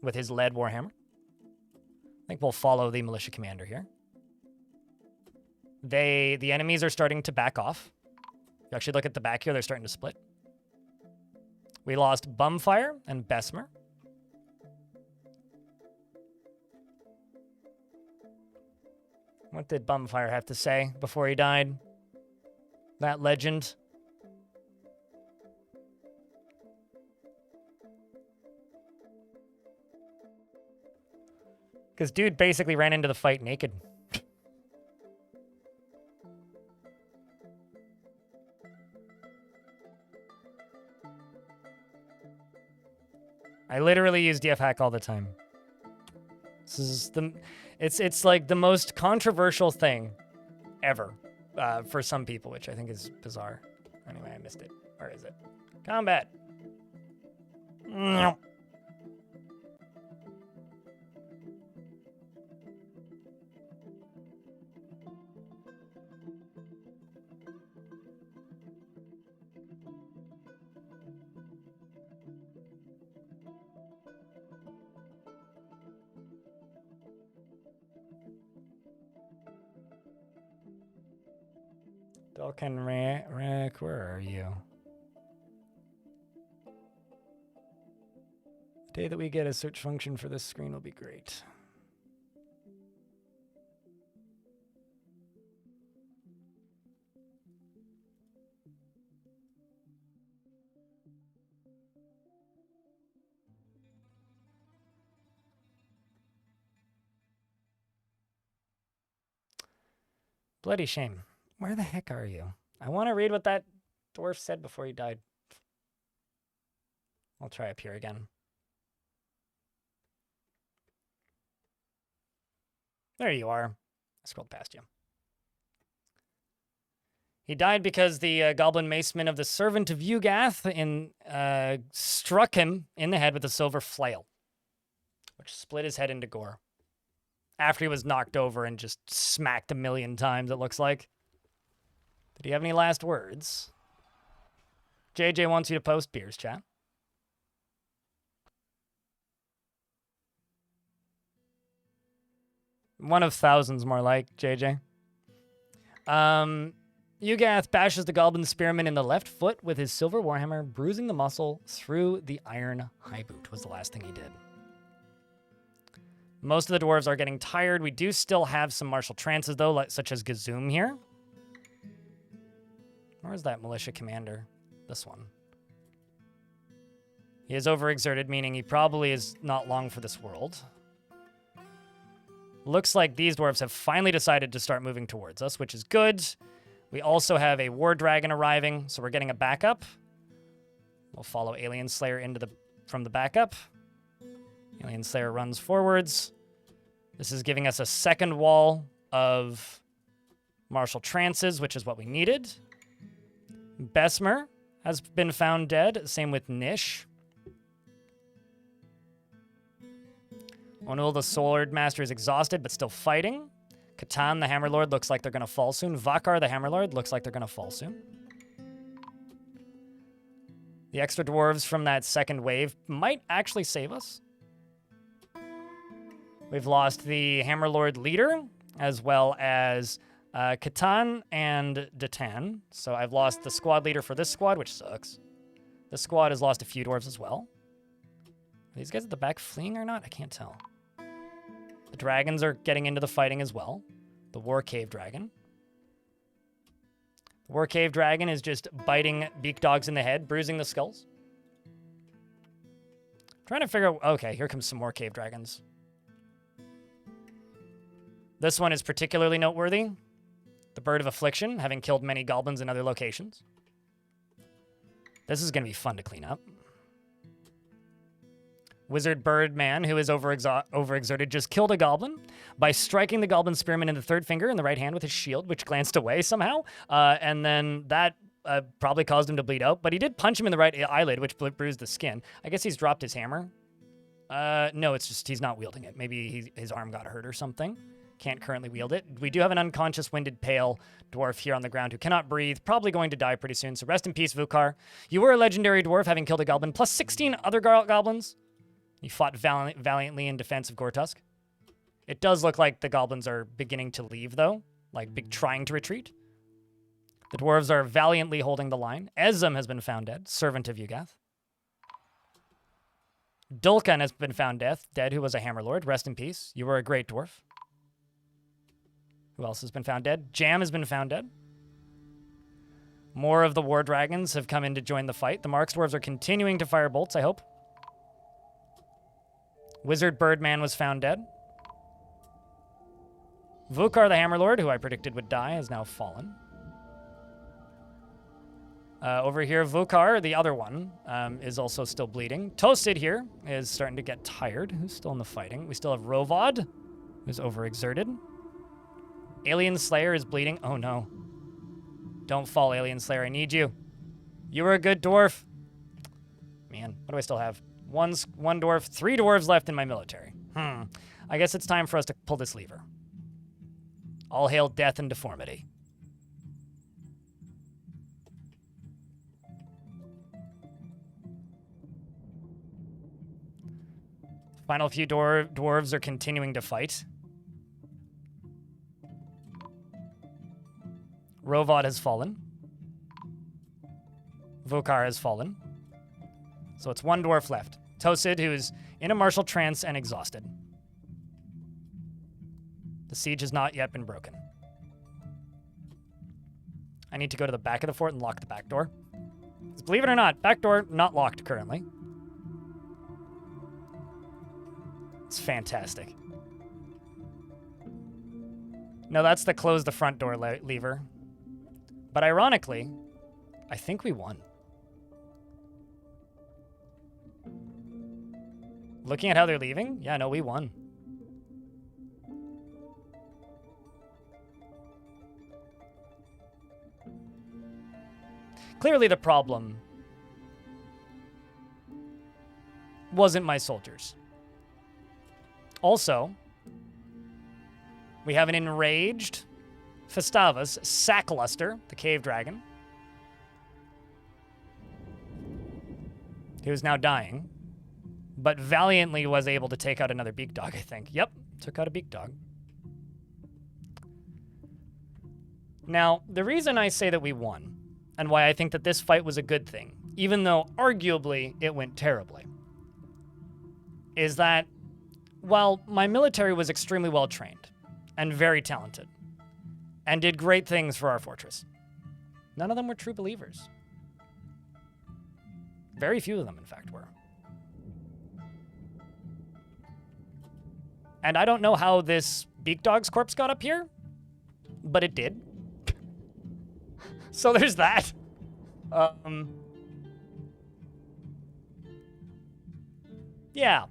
with his lead warhammer. I think we'll follow the militia commander here. The enemies are starting to back off. If you actually look at the back here, they're starting to split. We lost Bumfire and Besmer. What did Bumfire have to say before he died? That legend. Because dude basically ran into the fight naked. I literally use DF hack all the time. This is it's like the most controversial thing ever for some people, which I think is bizarre. Anyway, I missed it. Where is it? Combat. No. Dalkin Rack, where are you? The day that we get a search function for this screen will be great. Bloody shame. Where the heck are you? I want to read what that dwarf said before he died. I'll try up here again. There you are. I scrolled past you. He died because the goblin maceman of the servant of Ugath struck him in the head with a silver flail, which split his head into gore. After he was knocked over and just smacked a million times, it looks like. Did he have any last words? JJ wants you to post beers, chat. One of thousands, more like, JJ. Ugath bashes the goblin spearman in the left foot with his silver warhammer, bruising the muscle through the iron high boot, was the last thing he did. Most of the dwarves are getting tired. We do still have some martial trances, though, such as Gazoom here. Where's that militia commander? This one. He is overexerted, meaning he probably is not long for this world. Looks like these dwarves have finally decided to start moving towards us, which is good. We also have a war dragon arriving, so we're getting a backup. We'll follow Alien Slayer from the backup. Alien Slayer runs forwards. This is giving us a second wall of martial trances, which is what we needed. Besmer has been found dead. Same with Nish. Onul the Sword Master is exhausted, but still fighting. Catan the Hammerlord looks like they're going to fall soon. Vakar the Hammerlord looks like they're going to fall soon. The extra dwarves from that second wave might actually save us. We've lost the Hammerlord leader, as well as Catan and Datan. So I've lost the squad leader for this squad, which sucks. This squad has lost a few dwarves as well. Are these guys at the back fleeing or not? I can't tell. The dragons are getting into the fighting as well. The War Cave Dragon. The War Cave Dragon is just biting beak dogs in the head, bruising the skulls. Trying to figure out... Okay, here comes some more cave dragons. This one is particularly noteworthy. The Bird of Affliction, having killed many goblins in other locations. This is going to be fun to clean up. Wizard Birdman, who is overexerted, just killed a goblin by striking the goblin spearman in the third finger in the right hand with his shield, which glanced away somehow. And then that probably caused him to bleed out. But he did punch him in the right eyelid, which bruised the skin. I guess he's dropped his hammer. No, it's just he's not wielding it. Maybe his arm got hurt or something. Can't currently wield it. We do have an unconscious winded pale dwarf here on the ground who cannot breathe, probably going to die pretty soon. So rest in peace, Vukar. You were a legendary dwarf, having killed a goblin, plus 16 other goblins. You fought valiantly in defense of Goretusk. It does look like the goblins are beginning to leave, though, like trying to retreat. The dwarves are valiantly holding the line. Ezem has been found dead, servant of Yugath. Dulkan has been found dead, who was a hammerlord. Rest in peace. You were a great dwarf. Who else has been found dead? Jam has been found dead. More of the war dragons have come in to join the fight. The Marks dwarves are continuing to fire bolts, I hope. Wizard Birdman was found dead. Vukar the Hammerlord, who I predicted would die, has now fallen. Over here, Vukar, the other one, is also still bleeding. Toasted here is starting to get tired. Who's still in the fighting? We still have Rovod, who's overexerted. Alien Slayer is bleeding. Oh, no. Don't fall, Alien Slayer. I need you. You were a good dwarf. Man, what do I still have? One dwarf, 3 dwarves left in my military. I guess it's time for us to pull this lever. All hail death and deformity. Final few dwarves are continuing to fight. Rovod has fallen. Vukar has fallen. So it's 1 dwarf left. Tosid, who is in a martial trance and exhausted. The siege has not yet been broken. I need to go to the back of the fort and lock the back door. Believe it or not, back door not locked currently. It's fantastic. No, that's the close the front door lever. But ironically, I think we won. Looking at how they're leaving, yeah, no, we won. Clearly the problem wasn't my soldiers. Also, we have an enraged Festavus, Sackluster, the cave dragon, who's now dying, but valiantly was able to take out another beak dog, I think. Yep, took out a beak dog. Now, the reason I say that we won, and why I think that this fight was a good thing, even though arguably it went terribly, is that while my military was extremely well trained and very talented and did great things for our fortress, none of them were true believers. Very few of them, in fact, were. And I don't know how this beak dog's corpse got up here, but it did. So there's that. Yeah.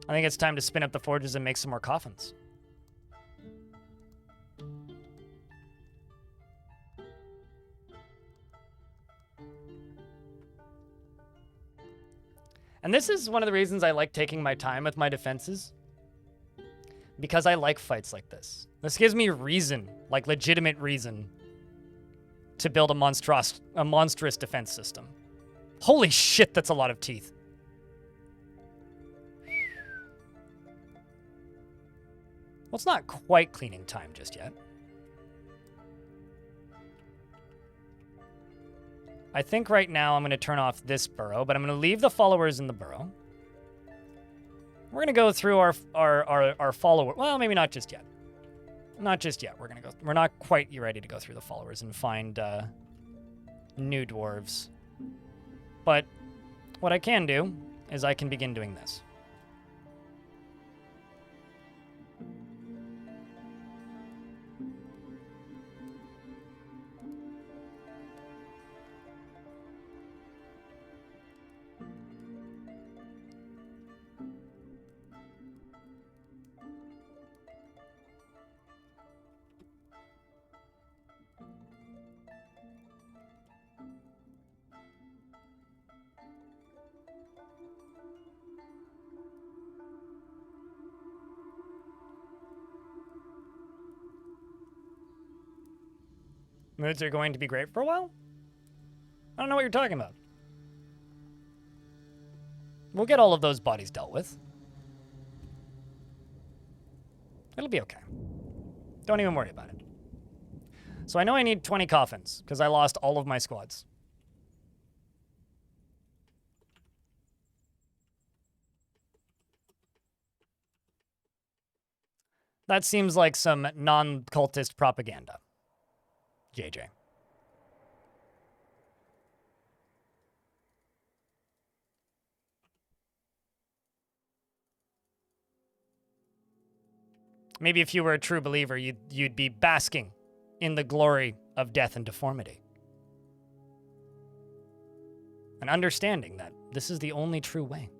I think it's time to spin up the forges and make some more coffins. And this is one of the reasons I like taking my time with my defenses. Because I like fights like this. This gives me reason, like legitimate reason, to build a monstrous defense system. Holy shit, that's a lot of teeth. Well, it's not quite cleaning time just yet. I think right now I'm going to turn off this burrow, but I'm going to leave the followers in the burrow. We're going to go through our follower. Well, maybe not just yet. Not just yet. We're not quite ready to go through the followers and find new dwarves. But what I can do is I can begin doing this. Moods are going to be great for a while? I don't know what you're talking about. We'll get all of those bodies dealt with. It'll be okay. Don't even worry about it. So I know I need 20 coffins, because I lost all of my squads. That seems like some non-cultist propaganda. JJ. Maybe if you were a true believer, you'd be basking in the glory of death and deformity. And understanding that this is the only true way.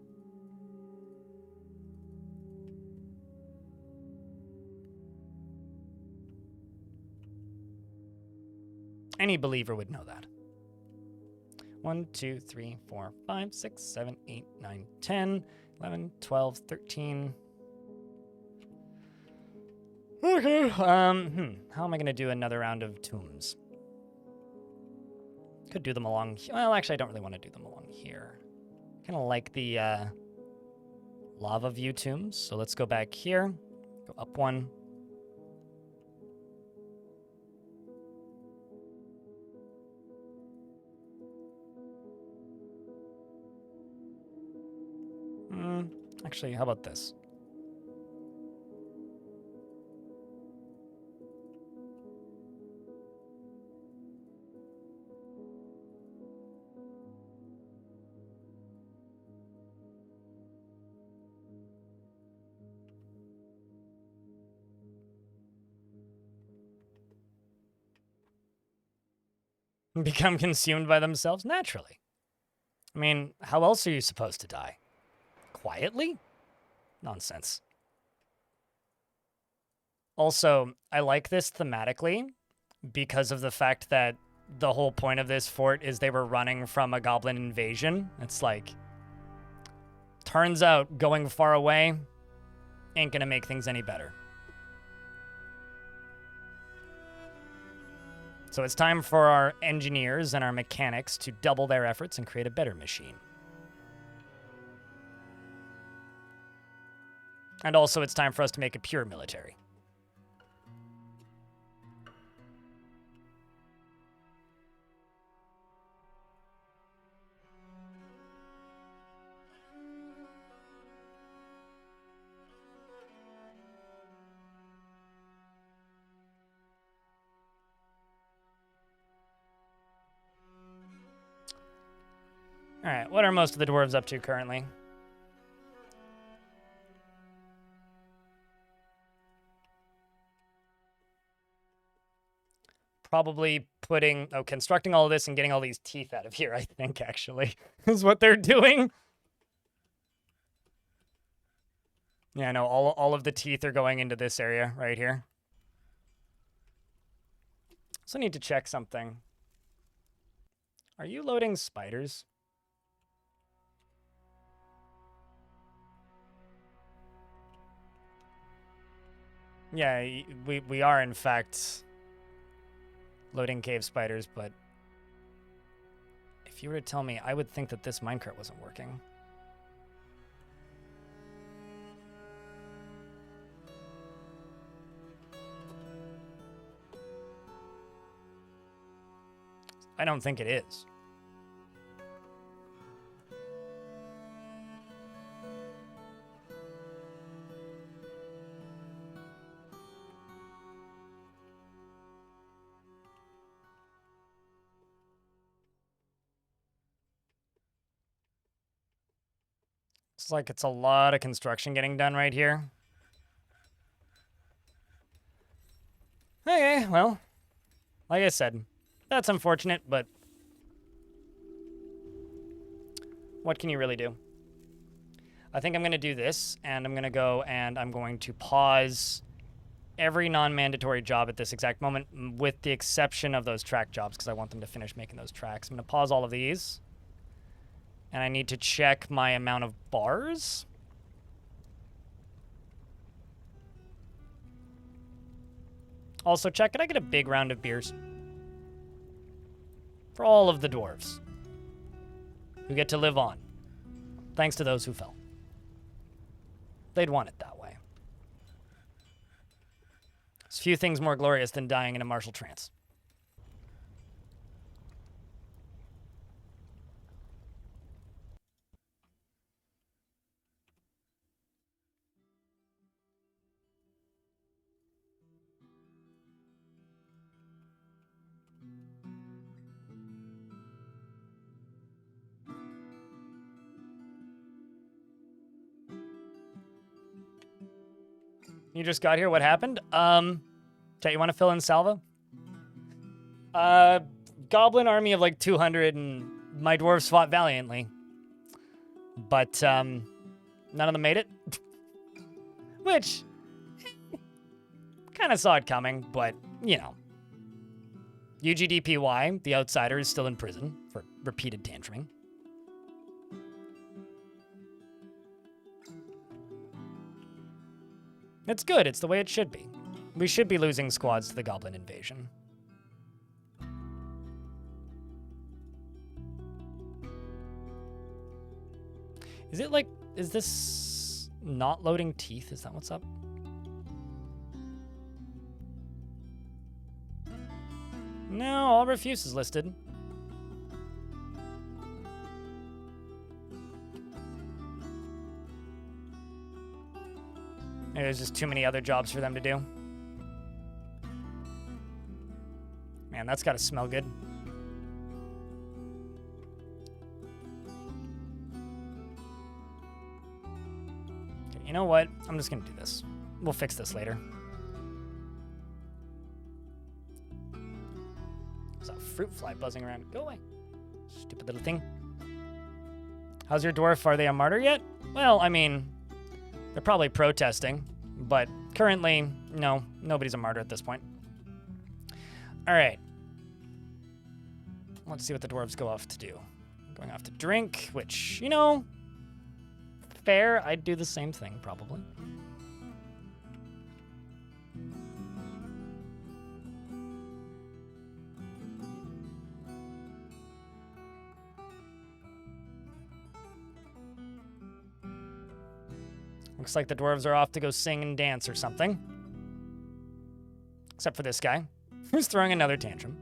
Any believer would know that. 1, 2, 3, 4, 5, 6, 7, 8, 9, 10, 11, 12, 13. Okay. How am I going to do another round of tombs? Could do them along... Well, actually, I don't really want to do them along here. Kind of like the lava view tombs. So let's go back here. Go up one. Actually, how about this? Become consumed by themselves? Naturally. I mean, how else are you supposed to die? Quietly? Nonsense. Also, I like this thematically because of the fact that the whole point of this fort is they were running from a goblin invasion. It's like, turns out going far away ain't gonna make things any better. So it's time for our engineers and our mechanics to double their efforts and create a better machine. And also, it's time for us to make a pure military. All right, what are most of the dwarves up to currently? Probably constructing all of this and getting all these teeth out of here, I think, actually, is what they're doing. Yeah, no, all of the teeth are going into this area right here. Also need to check something. Are you loading spiders? Yeah, we are, in fact, loading cave spiders, but if you were to tell me, I would think that this minecart wasn't working. I don't think it is. It's like it's a lot of construction getting done right here. Okay, well, like I said, that's unfortunate, but what can you really do? I think I'm going to do this, and I'm going to go and I'm going to pause every non-mandatory job at this exact moment, with the exception of those track jobs, because I want them to finish making those tracks. I'm going to pause all of these, and I need to check my amount of bars. Also, check, could I get a big round of beers? For all of the dwarves who get to live on, thanks to those who fell. They'd want it that way. There's few things more glorious than dying in a martial trance. You just got here. What happened? Chat, you want to fill in Salva? Goblin army of like 200, and my dwarves fought valiantly. But, none of them made it. Which, kind of saw it coming, but, you know. UGDPY, the outsider, is still in prison for repeated tantruming. It's good. It's the way it should be. We should be losing squads to the goblin invasion. Is it like... Is this not loading teeth? Is that what's up? No, all refuse is listed. Maybe there's just too many other jobs for them to do. Man, that's gotta smell good. Okay, you know what? I'm just gonna do this. We'll fix this later. There's a fruit fly buzzing around. Go away. Stupid little thing. How's your dwarf? Are they a martyr yet? Well, I mean... They're probably protesting, but currently, no, nobody's a martyr at this point. All right. Let's see what the dwarves go off to do. Going off to drink, which, you know, fair. I'd do the same thing, probably. Looks like the dwarves are off to go sing and dance or something. Except for this guy, who's throwing another tantrum.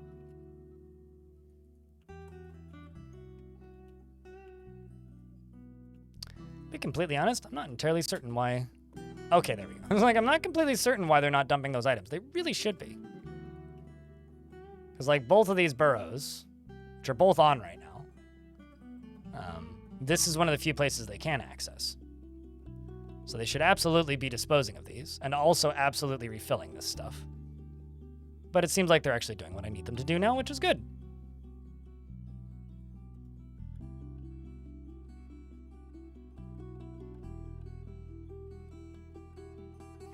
To be completely honest, I'm not entirely certain why... Okay, there we go. I was like, I'm not completely certain why they're not dumping those items. They really should be. Because, like, both of these burrows, which are both on right now, this is one of the few places they can access. So they should absolutely be disposing of these, and also absolutely refilling this stuff. But it seems like they're actually doing what I need them to do now, which is good.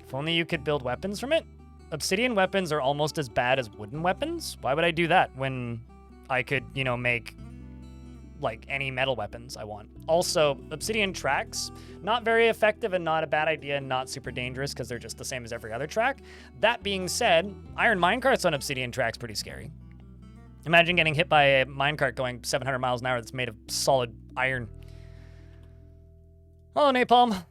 If only you could build weapons from it. Obsidian weapons are almost as bad as wooden weapons. Why would I do that when I could, you know, make like any metal weapons I want? Also, obsidian tracks, not very effective and not a bad idea and not super dangerous because they're just the same as every other track. That being said, iron minecarts on obsidian tracks pretty scary. Imagine getting hit by a minecart going 700 miles an hour that's made of solid iron. Hello, Napalm.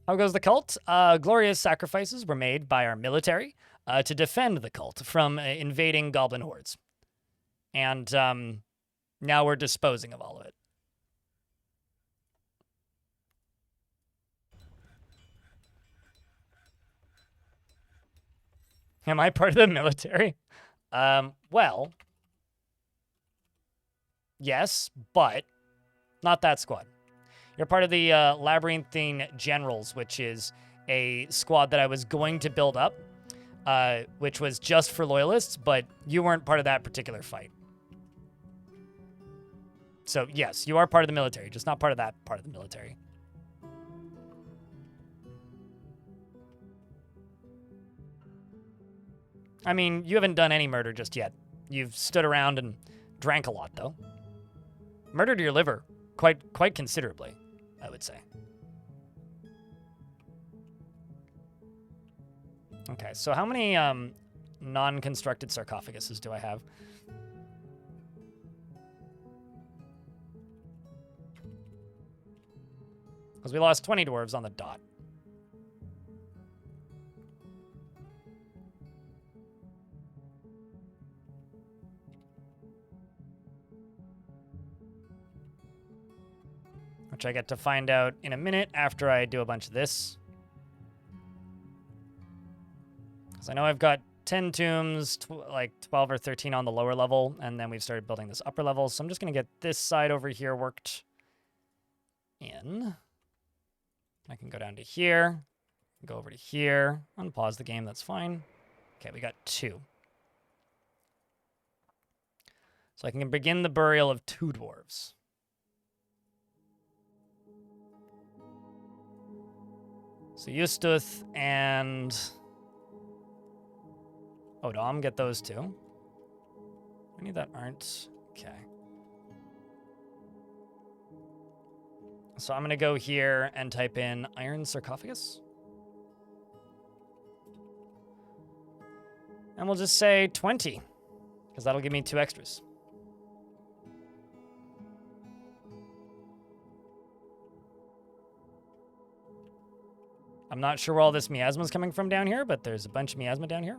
How goes the cult? Glorious sacrifices were made by our military to defend the cult from invading goblin hordes. And now we're disposing of all of it. Am I part of the military? Well, yes, but not that squad. You're part of the Labyrinthine Generals, which is a squad that I was going to build up, which was just for loyalists, but you weren't part of that particular fight. So, yes, you are part of the military, just not part of that part of the military. I mean, you haven't done any murder just yet. You've stood around and drank a lot, though. Murdered your liver quite considerably, I would say. Okay, so how many non-constructed sarcophaguses do I have? Because we lost 20 dwarves on the dot. Which I get to find out in a minute after I do a bunch of this. Because I know I've got 10 tombs, like 12 or 13 on the lower level, and then we've started building this upper level. So I'm just going to get this side over here worked in. I can go down to here, go over to here, unpause the game, that's fine. Okay, we got 2. So I can begin the burial of 2 dwarves. So Yustuth and Odom, get those 2. Any that aren't? Okay. So I'm going to go here and type in iron sarcophagus. And we'll just say 20, because that'll give me 2 extras. I'm not sure where all this miasma is coming from down here, but there's a bunch of miasma down here.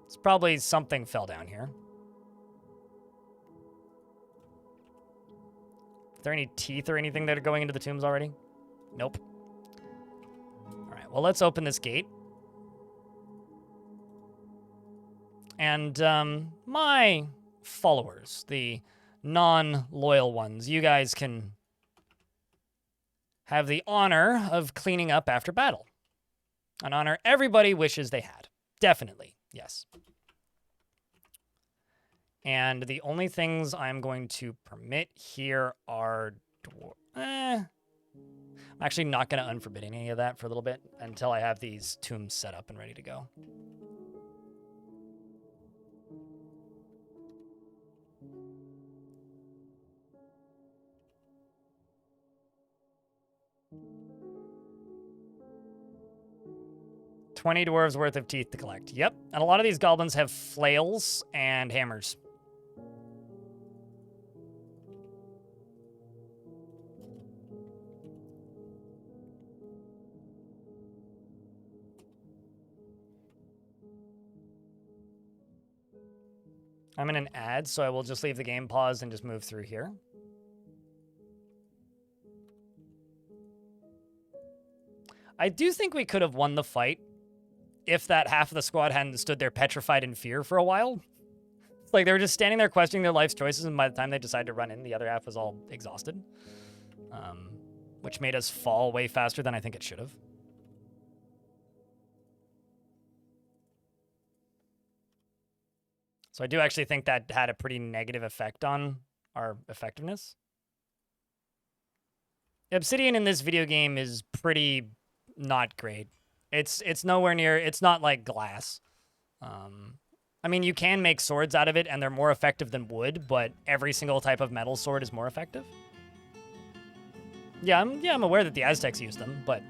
It's probably something fell down here. Are there any teeth or anything that are going into the tombs already? Nope. All right, well, let's open this gate. And my followers, the non-loyal ones, you guys can have the honor of cleaning up after battle. An honor everybody wishes they had. Definitely, yes. And the only things I'm going to permit here are... I'm actually not going to unforbid any of that for a little bit until I have these tombs set up and ready to go. $20 dwarves worth of teeth to collect. Yep, and a lot of these goblins have flails and hammers. I'm in an ad, so I will just leave the game paused and just move through here. I do think we could have won the fight if that half of the squad hadn't stood there petrified in fear for a while. It's like they were just standing there questioning their life's choices, and by the time they decided to run in, the other half was all exhausted. Which made us fall way faster than I think it should have. So I do actually think that had a pretty negative effect on our effectiveness. Obsidian in this video game is pretty not great. It's nowhere near, it's not like glass. I mean, you can make swords out of it, and they're more effective than wood, but every single type of metal sword is more effective. Yeah, I'm aware that the Aztecs used them, but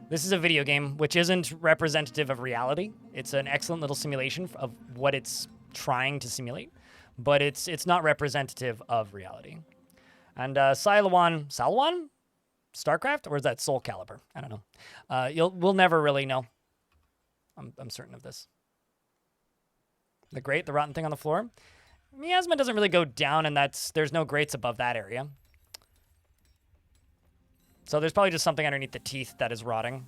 this is a video game which isn't representative of reality. It's an excellent little simulation of what it's trying to simulate, but it's not representative of reality. And Silawan, StarCraft, or is that Soul Calibur? I don't know. We'll never really know. I'm certain of this. The grate, the rotten thing on the floor. Miasma doesn't really go down, and there's no grates above that area. So there's probably just something underneath the teeth that is rotting.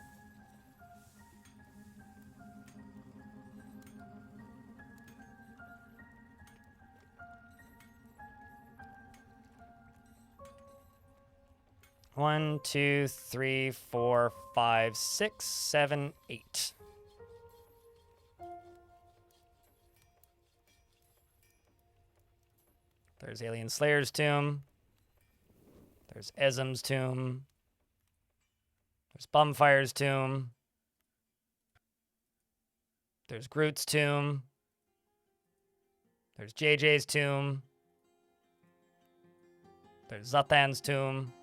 One, two, three, 4, 5, 6, 7, 8. There's Alien Slayer's tomb. There's Ezem's tomb. There's Bumfire's tomb. There's Groot's tomb. There's JJ's tomb. There's Zathan's tomb.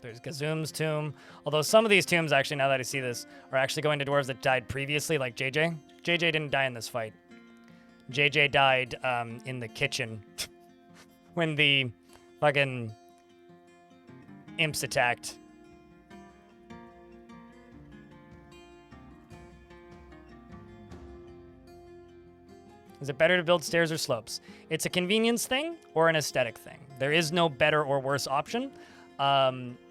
There's Gazoom's tomb. Although some of these tombs, actually, now that I see this, are actually going to dwarves that died previously, like JJ. JJ didn't die in this fight. JJ died in the kitchen when the fucking imps attacked. Is it better to build stairs or slopes? It's a convenience thing or an aesthetic thing. There is no better or worse option.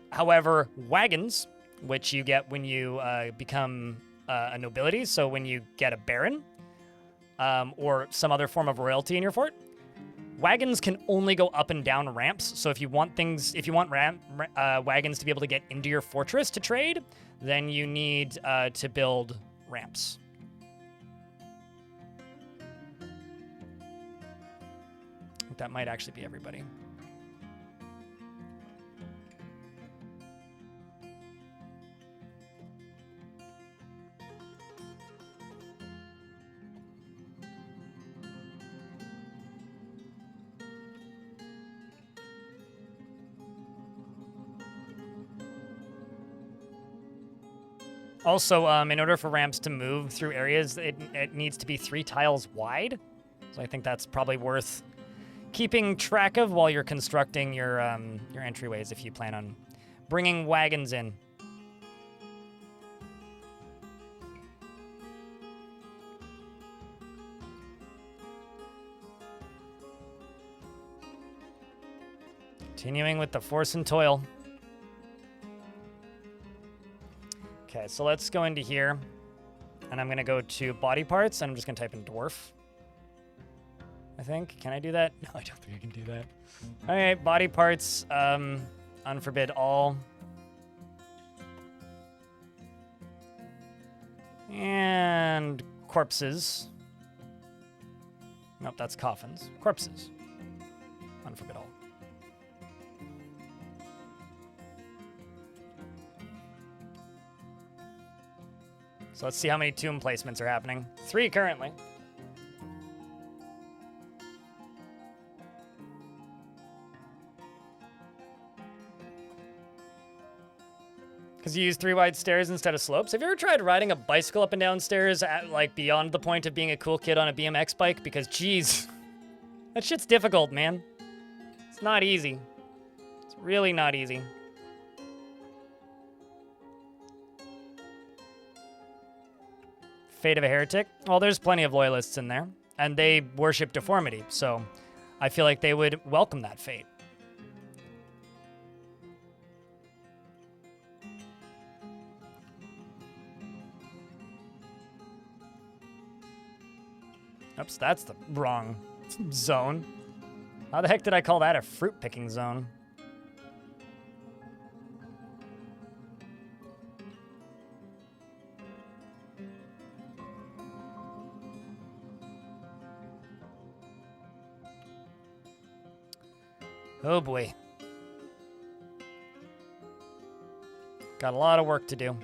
However, wagons, which you get when you become a nobility, so when you get a baron or some other form of royalty in your fort, wagons can only go up and down ramps. So if you want wagons to be able to get into your fortress to trade, then you need to build ramps. That might actually be everybody. Also, in order for ramps to move through areas, it needs to be 3 tiles wide. So I think that's probably worth keeping track of while you're constructing your entryways if you plan on bringing wagons in. Continuing with the force and toil. Okay, so let's go into here, and I'm going to go to body parts, and I'm just going to type in dwarf. I think. Can I do that? No, I don't think I can do that. All right, body parts, unforbid all. And corpses. Nope, that's coffins. Corpses. Unforbid all. So let's see how many tomb placements are happening. 3 currently. Because you use 3 wide stairs instead of slopes. Have you ever tried riding a bicycle up and down stairs at, like, beyond the point of being a cool kid on a BMX bike? Because, geez, that shit's difficult, man. It's not easy. It's really not easy. Fate of a Heretic. Well, there's plenty of loyalists in there, and they worship deformity, so I feel like they would welcome that fate. Oops, that's the wrong zone. How the heck did I call that a fruit-picking zone? Oh boy. Got a lot of work to do.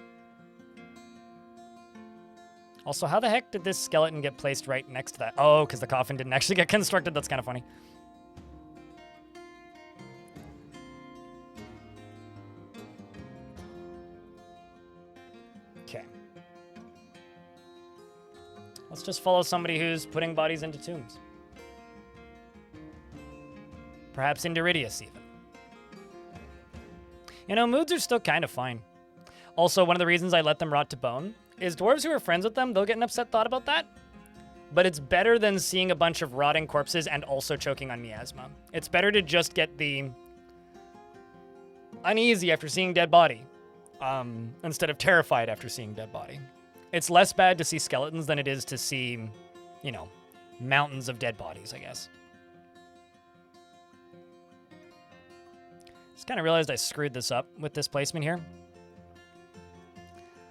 Also, how the heck did this skeleton get placed right next to that? Oh, because the coffin didn't actually get constructed. That's kind of funny. Okay. Let's just follow somebody who's putting bodies into tombs. Perhaps into Iridius, even. You know, moods are still kind of fine. Also, one of the reasons I let them rot to bone is dwarves who are friends with them, they'll get an upset thought about that. But it's better than seeing a bunch of rotting corpses and also choking on miasma. It's better to just get the uneasy after seeing dead body, instead of terrified after seeing dead body. It's less bad to see skeletons than it is to see, you know, mountains of dead bodies, I guess. Just kind of realized I screwed this up with this placement here.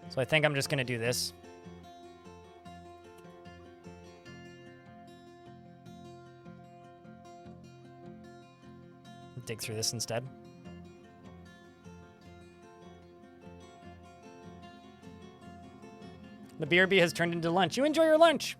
So I think I'm just going to do this. Dig through this instead. The BRB has turned into lunch. You enjoy your lunch.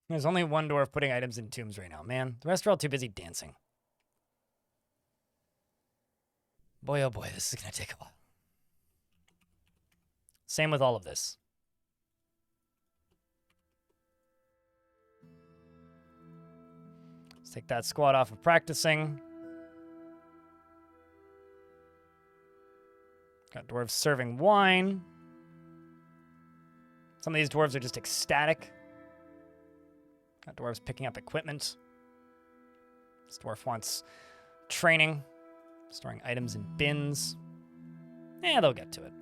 There's only one dwarf putting items in tombs right now, man. The rest are all too busy dancing. Boy, oh boy, this is going to take a while. Same with all of this. Let's take that squad off of practicing. Got dwarves serving wine. Some of these dwarves are just ecstatic. Got dwarves picking up equipment. This dwarf wants training. Storing items in bins. Yeah, they'll get to it.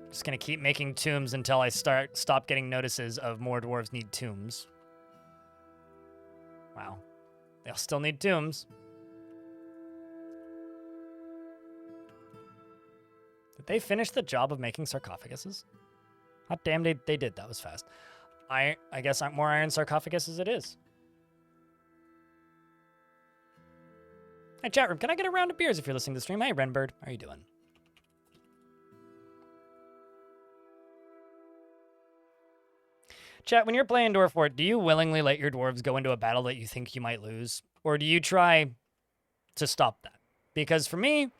Just gonna keep making tombs until I stop getting notices of more dwarves need tombs. Wow. They'll still need tombs. Did they finish the job of making sarcophaguses? Hot damn, they did. That was fast. I guess more iron sarcophaguses it is. Hi, chat room. Can I get a round of beers if you're listening to the stream? Hi, Renbird. How are you doing? Chat, when you're playing Dwarf Fort, do you willingly let your dwarves go into a battle that you think you might lose? Or do you try to stop that? Because for me,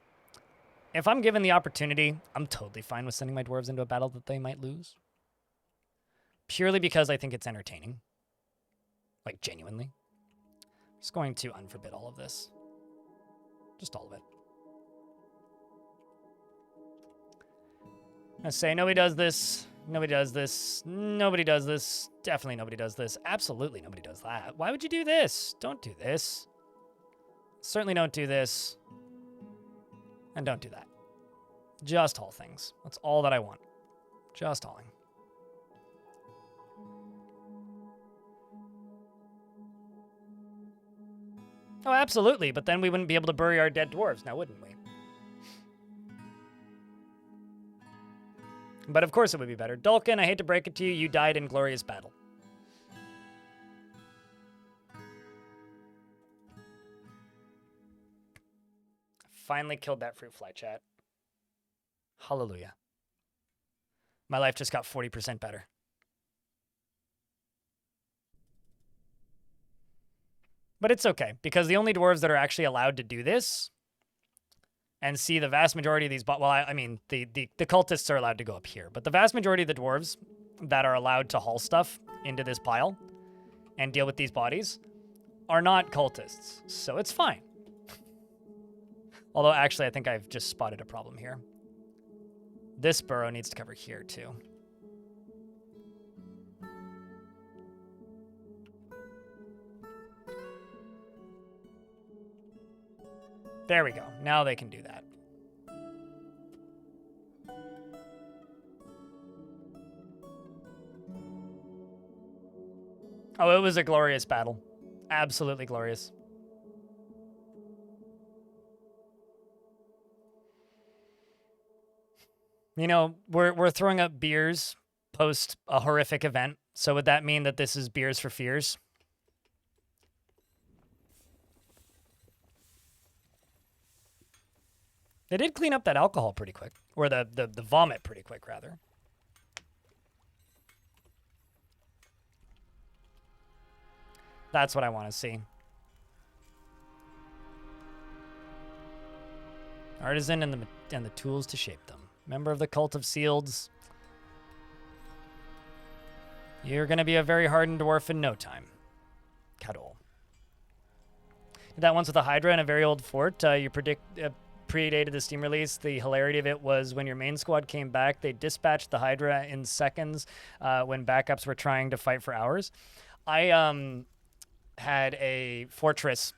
if I'm given the opportunity, I'm totally fine with sending my dwarves into a battle that they might lose. Purely because I think it's entertaining. Like, genuinely. I'm just going to unforbid all of this. Just all of it. I say nobody does this. Nobody does this. Nobody does this. Definitely nobody does this. Absolutely nobody does that. Why would you do this? Don't do this. Certainly don't do this. And don't do that. Just haul things. That's all that I want. Just hauling. Oh, absolutely. But then we wouldn't be able to bury our dead dwarves now, wouldn't we? But of course it would be better. Dulcan, I hate to break it to you, you died in glorious battle. Finally killed that fruit fly, chat. Hallelujah. My life just got 40% better. But it's okay, because the only dwarves that are actually allowed to do this and see the vast majority of these... Well, I mean, the cultists are allowed to go up here, but the vast majority of the dwarves that are allowed to haul stuff into this pile and deal with these bodies are not cultists, so it's fine. Although, actually, I think I've just spotted a problem here. This burrow needs to cover here, too. There we go. Now they can do that. Oh, it was a glorious battle. Absolutely glorious. You know, we're throwing up beers post a horrific event. So would that mean that this is beers for fears? They did clean up that alcohol pretty quick. Or the vomit pretty quick, rather. That's what I want to see. Artisan and the tools to shape them. Member of the Cult of Sealeds. You're going to be a very hardened dwarf in no time. Cuddle. Did that once with a Hydra in a very old fort. Predated the Steam release. The hilarity of it was when your main squad came back, they dispatched the Hydra in seconds when backups were trying to fight for hours. I had a fortress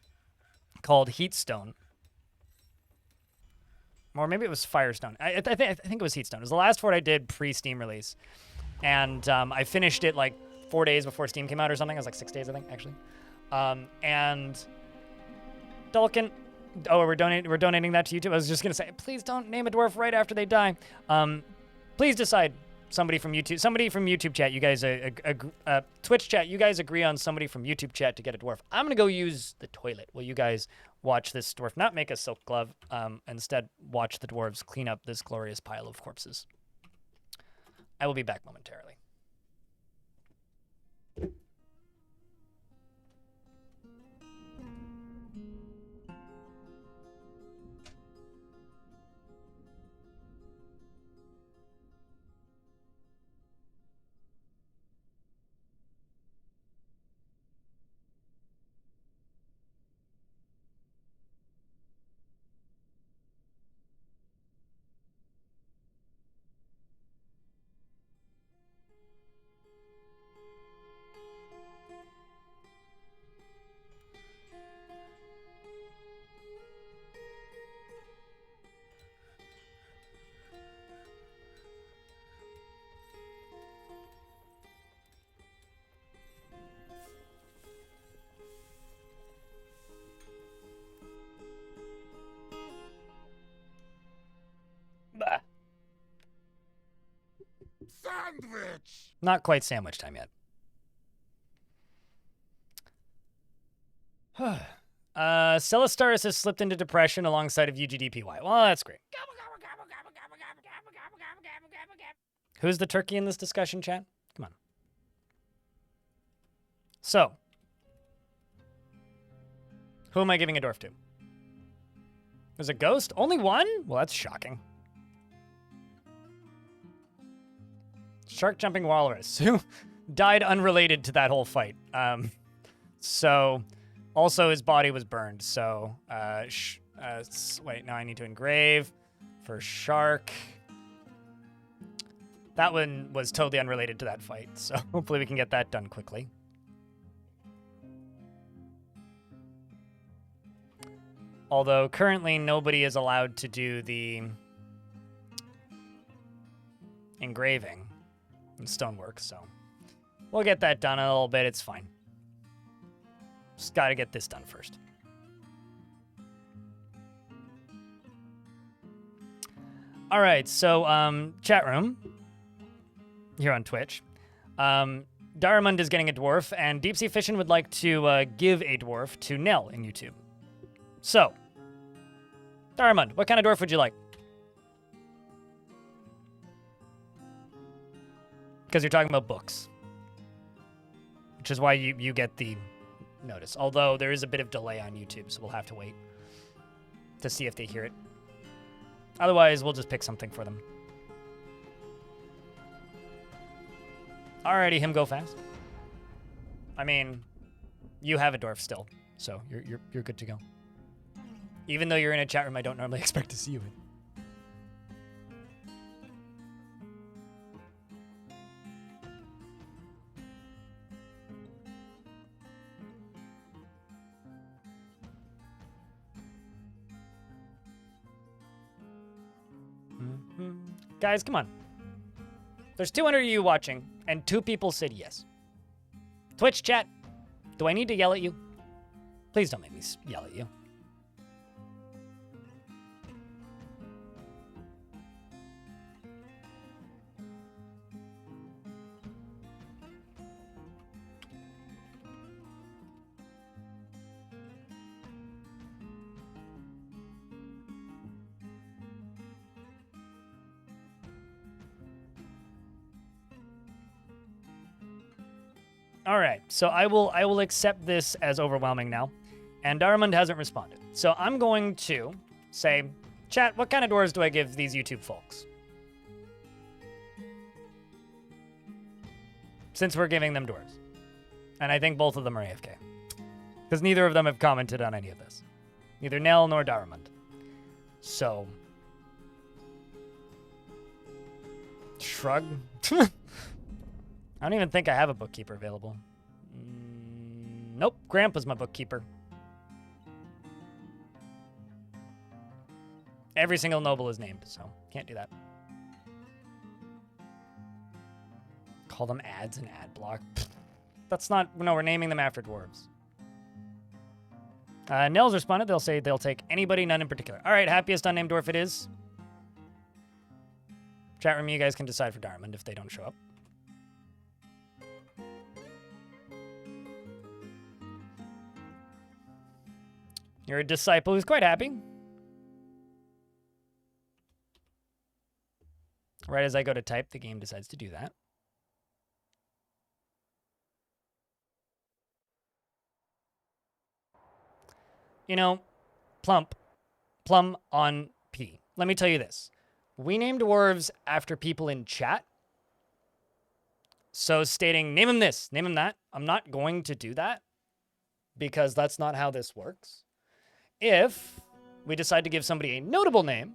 called Heatstone. Or maybe it was Firestone. I think it was Heatstone. It was the last fort I did pre-Steam release. And I finished it like 4 days before Steam came out or something. It was like 6 days, I think, actually. And Dulkin, we're donating that to YouTube. I was just gonna say, please don't name a dwarf right after they die. Please decide somebody from YouTube chat. You guys, Twitch chat. You guys agree on somebody from YouTube chat to get a dwarf. I'm gonna go use the toilet. Will you guys watch this dwarf not make a silk glove? Instead, watch the dwarves clean up this glorious pile of corpses. I will be back momentarily. Sandwich! Not quite sandwich time yet. Celestaris has slipped into depression alongside of UGDPY. Well, that's great. Who's the turkey in this discussion, chat? Come on. So, who am I giving a dwarf to? There's a ghost? Only one? Well, that's shocking. Shark jumping walrus, who died unrelated to that whole fight. So, also his body was burned. So, wait, now I need to engrave for shark. That one was totally unrelated to that fight. So, hopefully we can get that done quickly. Although, currently nobody is allowed to do the engraving. Stonework, so we'll get that done in a little bit. It's fine. Just got to get this done first. All right, so chat room here on Twitch. Daramund is getting a dwarf, and Deep Sea Fishin would like to give a dwarf to Nell in YouTube. So, Daramund, what kind of dwarf would you like? Because you're talking about books. Which is why you get the notice. Although there is a bit of delay on YouTube, so we'll have to wait to see if they hear it. Otherwise, we'll just pick something for them. Alrighty, him go fast. I mean, you have a dwarf still, so you're good to go. Even though you're in a chat room I don't normally expect to see you in. Guys, come on. There's 200 of you watching, and 2 people said yes. Twitch chat, do I need to yell at you? Please don't make me yell at you. All right, so I will accept this as overwhelming now, and Darmond hasn't responded. So I'm going to say, chat, what kind of dwarves do I give these YouTube folks? Since we're giving them dwarves. And I think both of them are AFK. Because neither of them have commented on any of this. Neither Nell nor Darmond. So. Shrug. I don't even think I have a bookkeeper available. Nope, Grandpa's my bookkeeper. Every single noble is named, so can't do that. Call them ads and ad block. That's not, no, we're naming them after dwarves. Nell's responded, they'll say they'll take anybody, none in particular. All right, happiest unnamed dwarf it is. Chat room, you guys can decide for Darmond if they don't show up. You're a disciple who's quite happy. Right as I go to type, the game decides to do that. You know, plum on P. Let me tell you this. We name dwarves after people in chat. So stating, name him this, name him that. I'm not going to do that because that's not how this works. If we decide to give somebody a notable name,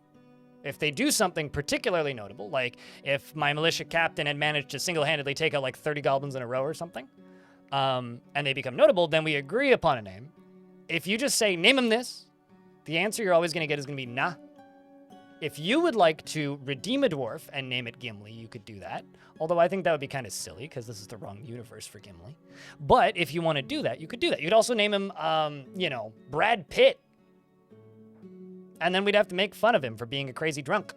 if they do something particularly notable, like if my militia captain had managed to single-handedly take out like 30 goblins in a row or something, and they become notable, then we agree upon a name. If you just say, name him this, the answer you're always going to get is going to be nah. If you would like to redeem a dwarf and name it Gimli, you could do that. Although I think that would be kind of silly because this is the wrong universe for Gimli. But if you want to do that, you could do that. You could also name him, you know, Brad Pitt. And then we'd have to make fun of him for being a crazy drunk.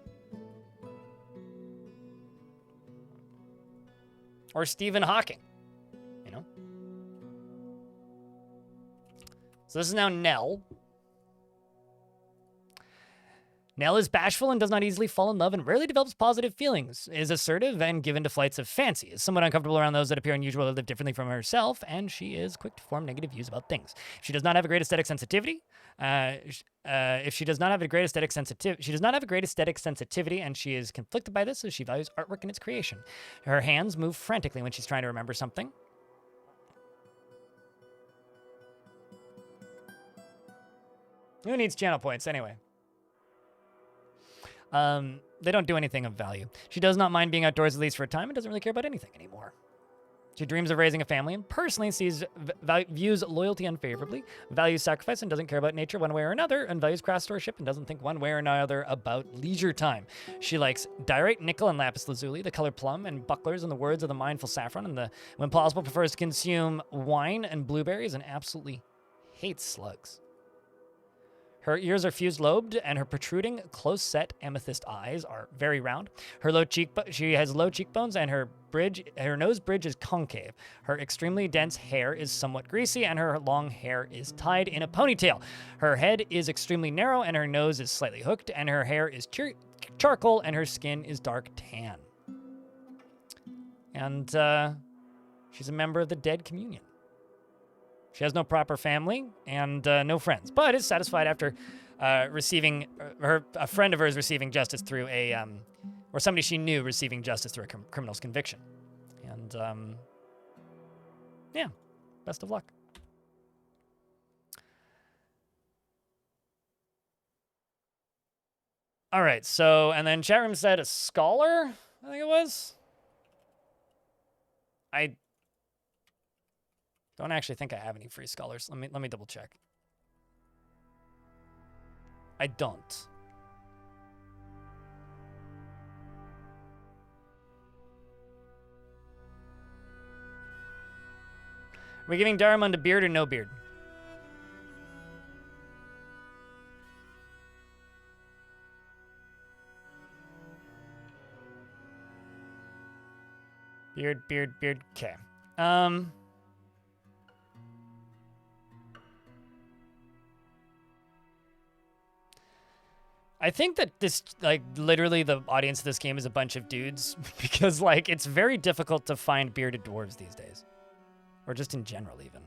Or Stephen Hawking, you know? So this is now Nell. Nell is bashful and does not easily fall in love and rarely develops positive feelings, is assertive and given to flights of fancy, is somewhat uncomfortable around those that appear unusual or live differently from herself, and she is quick to form negative views about things. She does not have a great aesthetic sensitivity. She does not have a great aesthetic sensitivity, and she is conflicted by this as she values artwork and its creation. Her hands move frantically when she's trying to remember something. Who needs channel points anyway? They don't do anything of value. She does not mind being outdoors at least for a time and doesn't really care about anything anymore. She dreams of raising a family and personally views loyalty unfavorably, values sacrifice and doesn't care about nature one way or another, and values craftsmanship and doesn't think one way or another about leisure time. She likes diorite, nickel, and lapis lazuli, the color plum, and bucklers in the words of the mindful saffron, and when possible prefers to consume wine and blueberries and absolutely hates slugs. Her ears are fused-lobed, and her protruding, close-set amethyst eyes are very round. She has low cheekbones, and her nose bridge is concave. Her extremely dense hair is somewhat greasy, and her long hair is tied in a ponytail. Her head is extremely narrow, and her nose is slightly hooked, and her hair is charcoal, and her skin is dark tan. And she's a member of the Dead Communion. She has no proper family and no friends, but is satisfied after receiving a friend of hers receiving justice through or somebody she knew receiving justice through a criminal's conviction. And yeah, best of luck. All right, so, and then chat room said a scholar, I think it was. I don't actually think I have any free scholars. Let me double check. I don't. Are we giving Darmond a beard or no beard? Beard. Okay. I think that this, like, literally the audience of this game is a bunch of dudes because, like, it's very difficult to find bearded dwarves these days. Or just in general, even.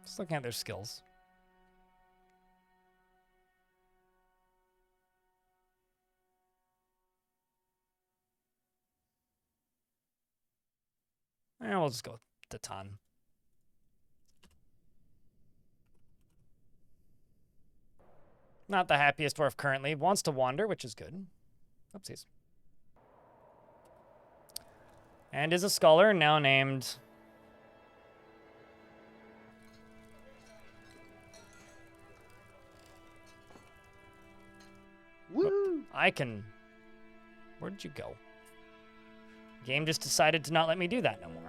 Just looking at their skills. And we'll just go with the ton. Not the happiest dwarf currently. Wants to wander, which is good. Oopsies. And is a scholar now named... Woo! I can... Where did you go? Game just decided to not let me do that no more.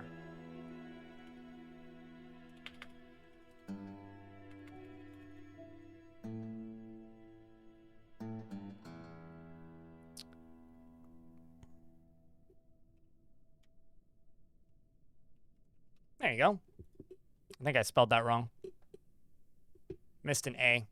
There you go. I think I spelled that wrong. Missed an A.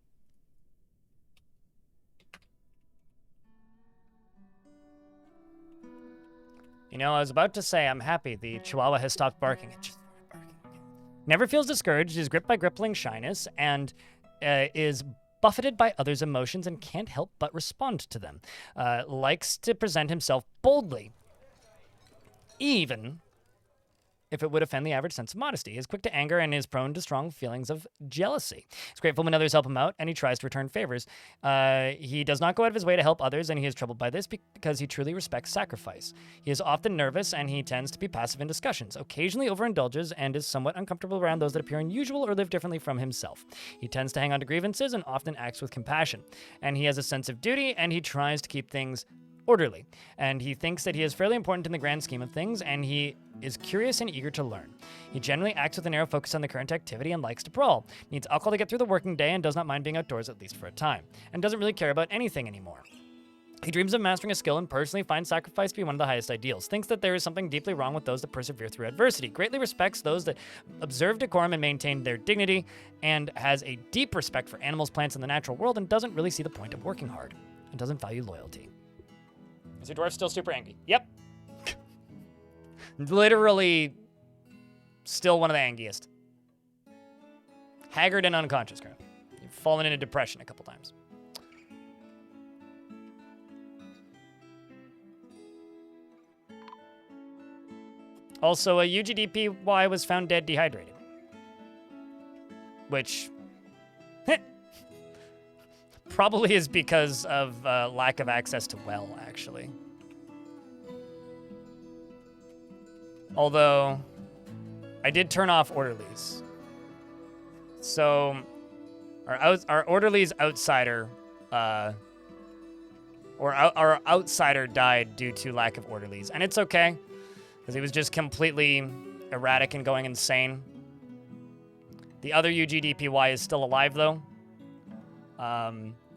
You know, I was about to say I'm happy the Chihuahua has stopped barking. It just started barking again. Never feels discouraged, is gripped by grippling shyness, and is buffeted by others' emotions and can't help but respond to them. Likes to present himself boldly, even if it would offend the average sense of modesty. Is quick to anger and is prone to strong feelings of jealousy. He's grateful when others help him out, and he tries to return favors. He does not go out of his way to help others, and he is troubled by this because he truly respects sacrifice. He is often nervous, and he tends to be passive in discussions, occasionally overindulges, and is somewhat uncomfortable around those that appear unusual or live differently from himself. He tends to hang on to grievances and often acts with compassion. And he has a sense of duty, and he tries to keep things orderly, and he thinks that he is fairly important in the grand scheme of things, and he is curious and eager to learn. He generally acts with a narrow focus on the current activity and likes to brawl, needs alcohol to get through the working day, and does not mind being outdoors at least for a time, and doesn't really care about anything anymore. He dreams of mastering a skill and personally finds sacrifice to be one of the highest ideals, thinks that there is something deeply wrong with those that persevere through adversity, greatly respects those that observe decorum and maintain their dignity, and has a deep respect for animals, plants, and the natural world, and doesn't really see the point of working hard, and doesn't value loyalty. Is your dwarf still super angry? Yep. Literally still one of the angriest. Haggard and unconscious, currently. You've fallen into depression a couple times. Also, a UGDPY was found dead dehydrated. Which... probably is because of lack of access to well, actually. Although, I did turn off orderlies. So, our orderlies outsider, our outsider died due to lack of orderlies. And it's okay, because he was just completely erratic and going insane. The other UGDPY is still alive, though.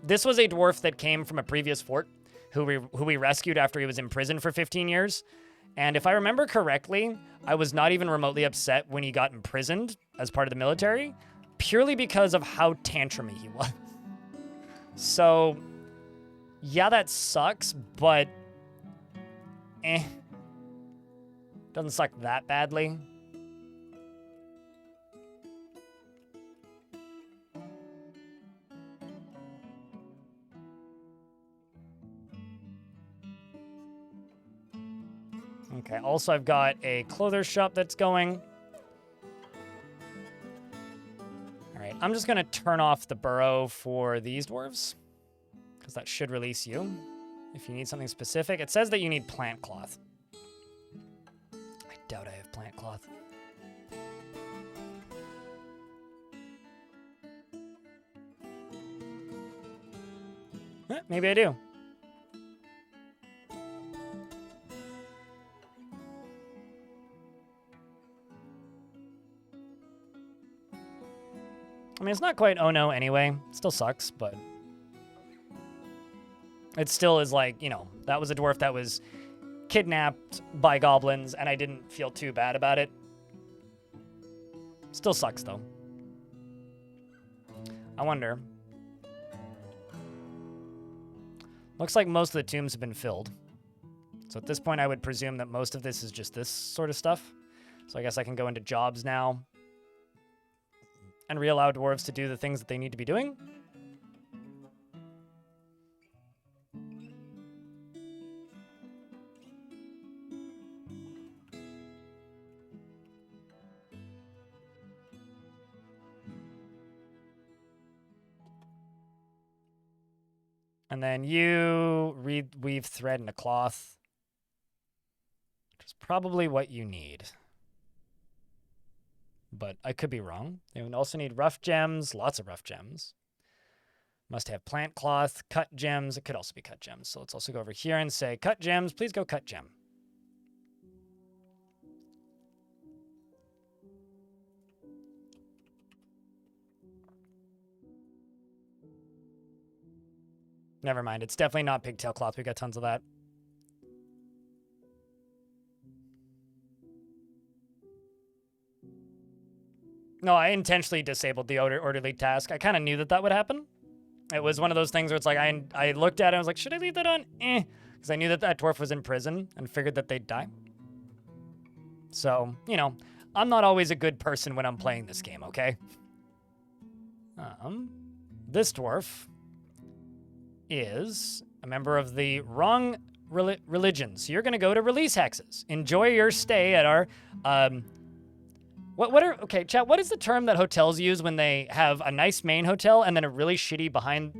This was a dwarf that came from a previous fort who we rescued after he was in prison for 15 years. And if I remember correctly, I was not even remotely upset when he got imprisoned as part of the military, purely because of how tantrumy he was. So, yeah, that sucks, but doesn't suck that badly. Okay, also I've got a clothes shop that's going. All right, I'm just gonna turn off the burrow for these dwarves, because that should release you if you need something specific. It says that you need plant cloth. I doubt I have plant cloth. Maybe I do. I mean, it's not quite oh no anyway. It still sucks, but it still is like, you know, that was a dwarf that was kidnapped by goblins, and I didn't feel too bad about it. Still sucks, though. I wonder. Looks like most of the tombs have been filled. So at this point, I would presume that most of this is just this sort of stuff. So I guess I can go into jobs now and re-allow dwarves to do the things that they need to be doing. And then you weave thread into cloth, which is probably what you need. But I could be wrong. You would also need rough gems, lots of rough gems. Must have plant cloth, cut gems. It could also be cut gems. So let's also go over here and say, cut gems, please go cut gem. Never mind. It's definitely not pigtail cloth. We got tons of that. No, I intentionally disabled the orderly task. I kind of knew that that would happen. It was one of those things where it's like, I looked at it and I was like, should I leave that on? Because I knew that that dwarf was in prison and figured that they'd die. So, you know, I'm not always a good person when I'm playing this game, okay? This dwarf is a member of the wrong religion. So you're going to go to release hexes. Enjoy your stay at our... Okay, chat, what is the term that hotels use when they have a nice main hotel and then a really shitty behind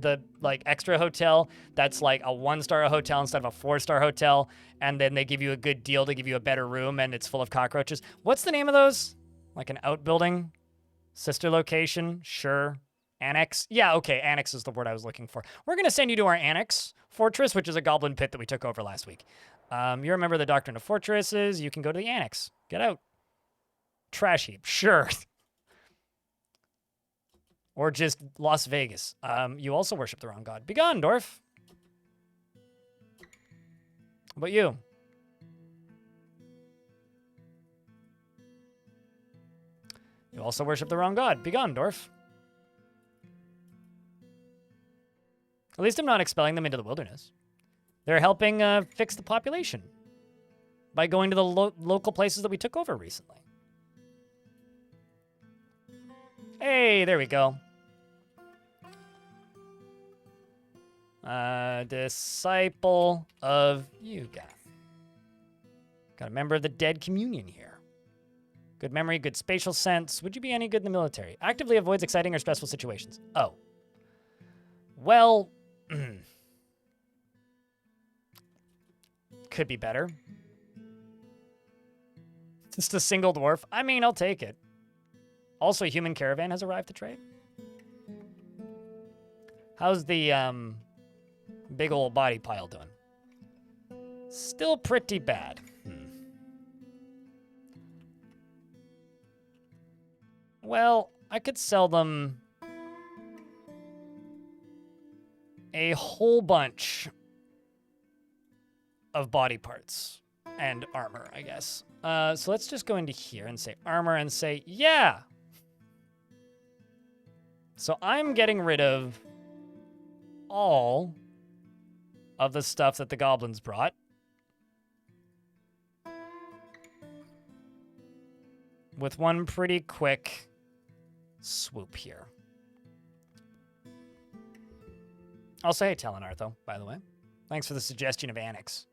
the, like, extra hotel that's like a 1-star hotel instead of a 4-star hotel, and then they give you a good deal to give you a better room and it's full of cockroaches? What's the name of those? Like an outbuilding? Sister location? Sure. Annex? Yeah, okay, annex is the word I was looking for. We're going to send you to our annex fortress, which is a goblin pit that we took over last week. You remember the Doctrine of Fortresses. You can go to the annex. Get out. Trash heap, sure. Or just Las Vegas. You also worship the wrong god. Begone, dwarf. How about you? You also worship the wrong god. Begone, dwarf. At least I'm not expelling them into the wilderness. They're helping fix the population by going to the local places that we took over recently. Hey, there we go. Disciple of Yuga. Got a member of the Dead Communion here. Good memory, good spatial sense. Would you be any good in the military? Actively avoids exciting or stressful situations. Oh. Well, could be better. Just a single dwarf. I mean, I'll take it. Also, a human caravan has arrived to trade. How's the big old body pile doing? Still pretty bad. Well, I could sell them a whole bunch of body parts and armor, I guess. So let's just go into here and say armor and say, yeah. So I'm getting rid of all of the stuff that the goblins brought. With one pretty quick swoop here. Also, hey, Telenar, though, by the way. Thanks for the suggestion of annex.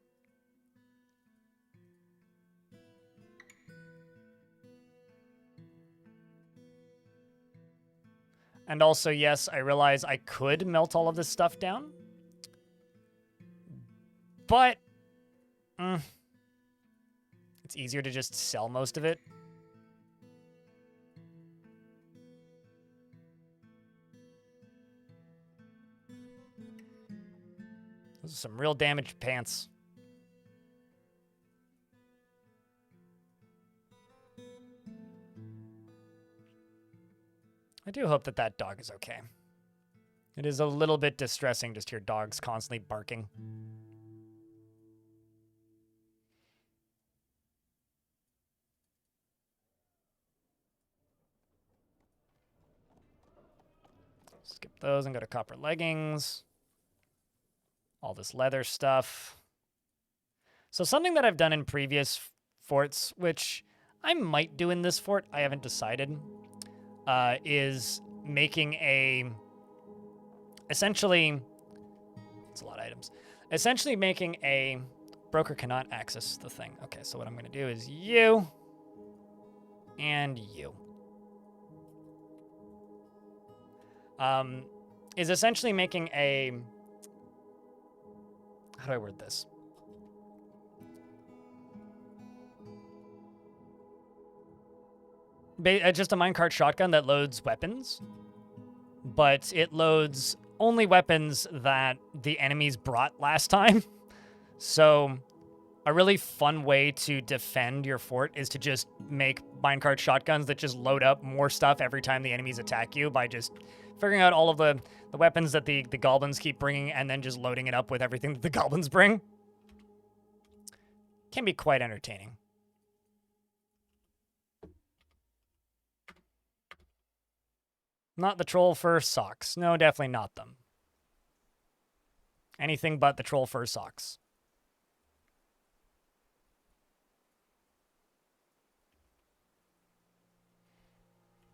And also, yes, I realize I could melt all of this stuff down. But it's easier to just sell most of it. Those are some real damaged pants. I do hope that that dog is okay. It is a little bit distressing just hear dogs constantly barking. Skip those and go to copper leggings. All this leather stuff. So something that I've done in previous forts, which I might do in this fort, I haven't decided, is making a... Essentially... It's a lot of items. Essentially making a... Broker cannot access the thing. Okay, so what I'm going to do is you... and you. Is essentially making a... How do I word this? Just a minecart shotgun that loads weapons, but it loads only weapons that the enemies brought last time. So a really fun way to defend your fort is to just make minecart shotguns that just load up more stuff every time the enemies attack you by just figuring out all of the weapons that the goblins keep bringing and then just loading it up with everything that the goblins bring. Can be quite entertaining. Not the troll fur socks. No, definitely not them. Anything but the troll fur socks.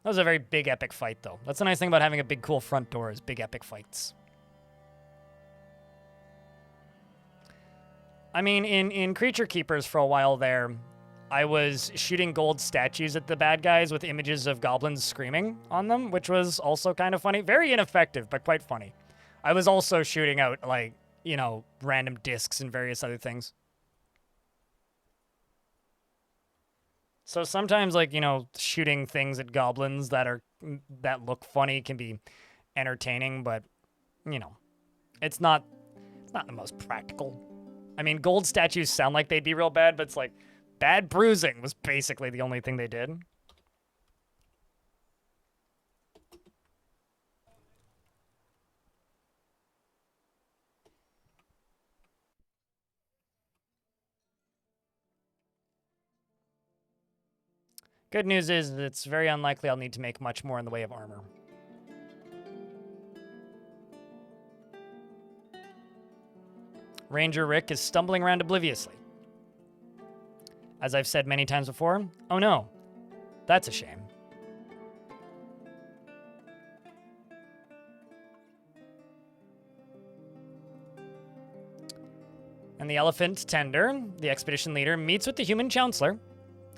That was a very big, epic fight, though. That's the nice thing about having a big, cool front door is big, epic fights. I mean, in Creature Keepers for a while there, I was shooting gold statues at the bad guys with images of goblins screaming on them, which was also kind of funny. Very ineffective, but quite funny. I was also shooting out, like, you know, random discs and various other things. So sometimes, like, you know, shooting things at goblins that look funny can be entertaining, but, you know, it's not the most practical. I mean, gold statues sound like they'd be real bad, but it's like, bad bruising was basically the only thing they did. Good news is that it's very unlikely I'll need to make much more in the way of armor. Ranger Rick is stumbling around obliviously. As I've said many times before, oh no, that's a shame. And the elephant tender, the expedition leader, meets with the human chancellor.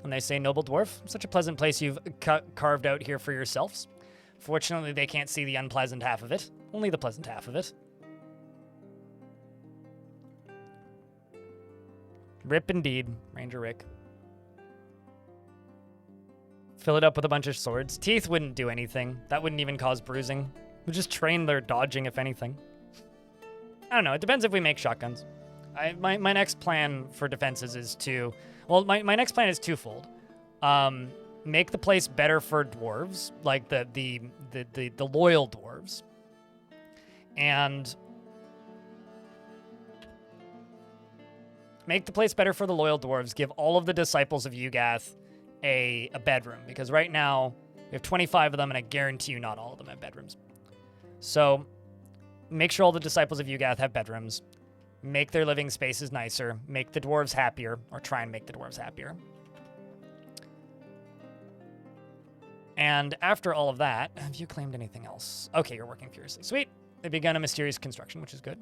And they say, "Noble dwarf, such a pleasant place you've carved out here for yourselves. Fortunately, they can't see the unpleasant half of it, only the pleasant half of it." Rip indeed, Ranger Rick. Fill it up with a bunch of swords. Teeth wouldn't do anything. That wouldn't even cause bruising. We'd just train their dodging, if anything. I don't know. It depends if we make shotguns. My next plan for defenses is to... Well, my next plan is twofold. Make the place better for dwarves, like the loyal dwarves. And... make the place better for the loyal dwarves. Give all of the disciples of Yugath a bedroom. Because right now, we have 25 of them, and I guarantee you not all of them have bedrooms. So, make sure all the disciples of Yugath have bedrooms. Make their living spaces nicer. Make the dwarves happier. Or try and make the dwarves happier. And after all of that, have you claimed anything else? Okay, you're working furiously. Sweet. They've begun a mysterious construction, which is good.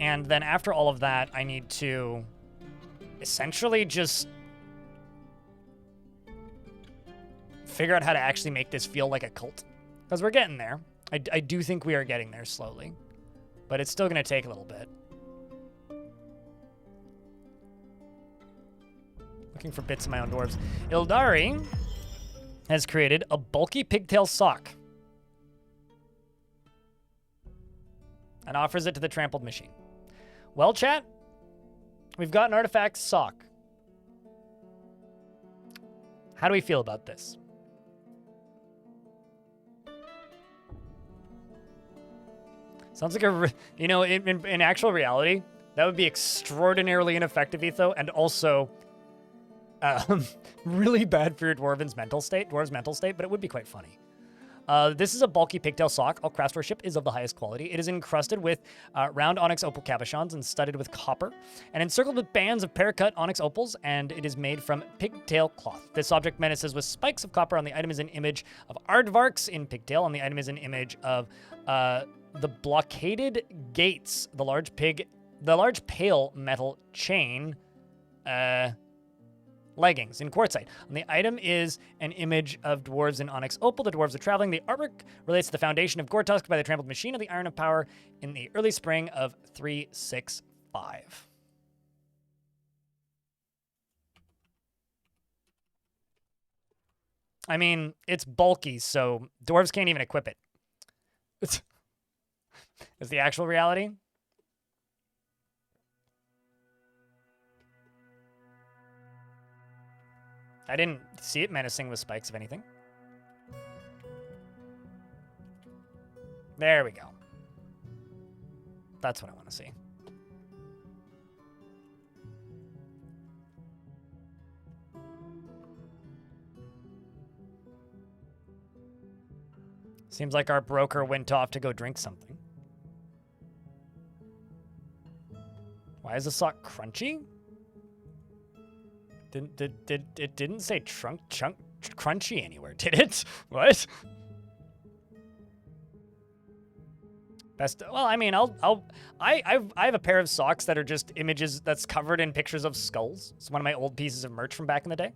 And then after all of that, I need to essentially just figure out how to actually make this feel like a cult. Because we're getting there. I do think we are getting there slowly. But it's still going to take a little bit. Looking for bits of my own dwarves. Ildari has created a bulky pigtail sock. And offers it to the trampled machine. Well, chat, we've got an artifact sock. How do we feel about this? Sounds like you know, in actual reality, that would be extraordinarily ineffective, Etho, and also really bad for your dwarves' mental state, but it would be quite funny. This is a bulky pigtail sock. All craftsmanship is of the highest quality. It is encrusted with round onyx opal cabochons and studded with copper, and encircled with bands of paracut onyx opals, and it is made from pigtail cloth. This object menaces with spikes of copper. On the item is an image of aardvarks in pigtail. On the item is an image of the blockaded gates, the large pale metal chain, leggings in quartzite. On the item is an image of dwarves in onyx opal. The dwarves are traveling. The artwork relates to the foundation of Goretusk by the trampled machine of the Iron of Power in the early spring of 365. I mean, it's bulky, so dwarves can't even equip it. Is the actual reality? I didn't see it menacing with spikes of anything. There we go. That's what I want to see. Seems like our broker went off to go drink something. Why is the sock crunchy? It didn't say crunchy anywhere, did it? What? Best. Well, I mean, I have a pair of socks that are just images that's covered in pictures of skulls. It's one of my old pieces of merch from back in the day.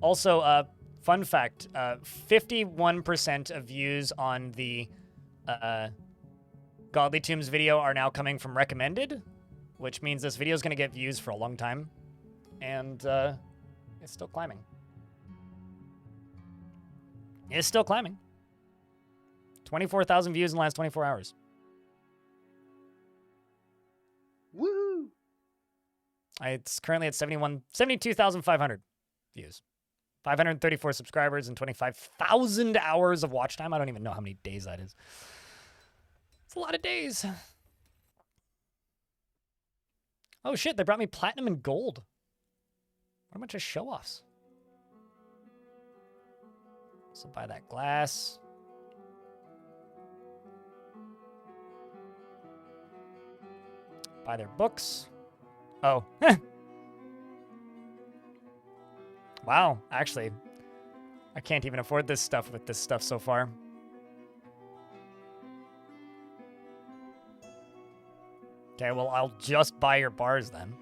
Also, fun fact: 51% of views on the Godly Tombs video are now coming from recommended, which means this video is going to get views for a long time. And it's still climbing. It's still climbing. 24,000 views in the last 24 hours. Woo! It's currently at 72,500 views. 534 subscribers and 25,000 hours of watch time. I don't even know how many days that is. It's a lot of days. Oh shit, they brought me platinum and gold. What a bunch of show-offs. So buy that glass. Buy their books. Oh. Wow, actually, I can't even afford this stuff with this stuff so far. Okay, well, I'll just buy your bars then.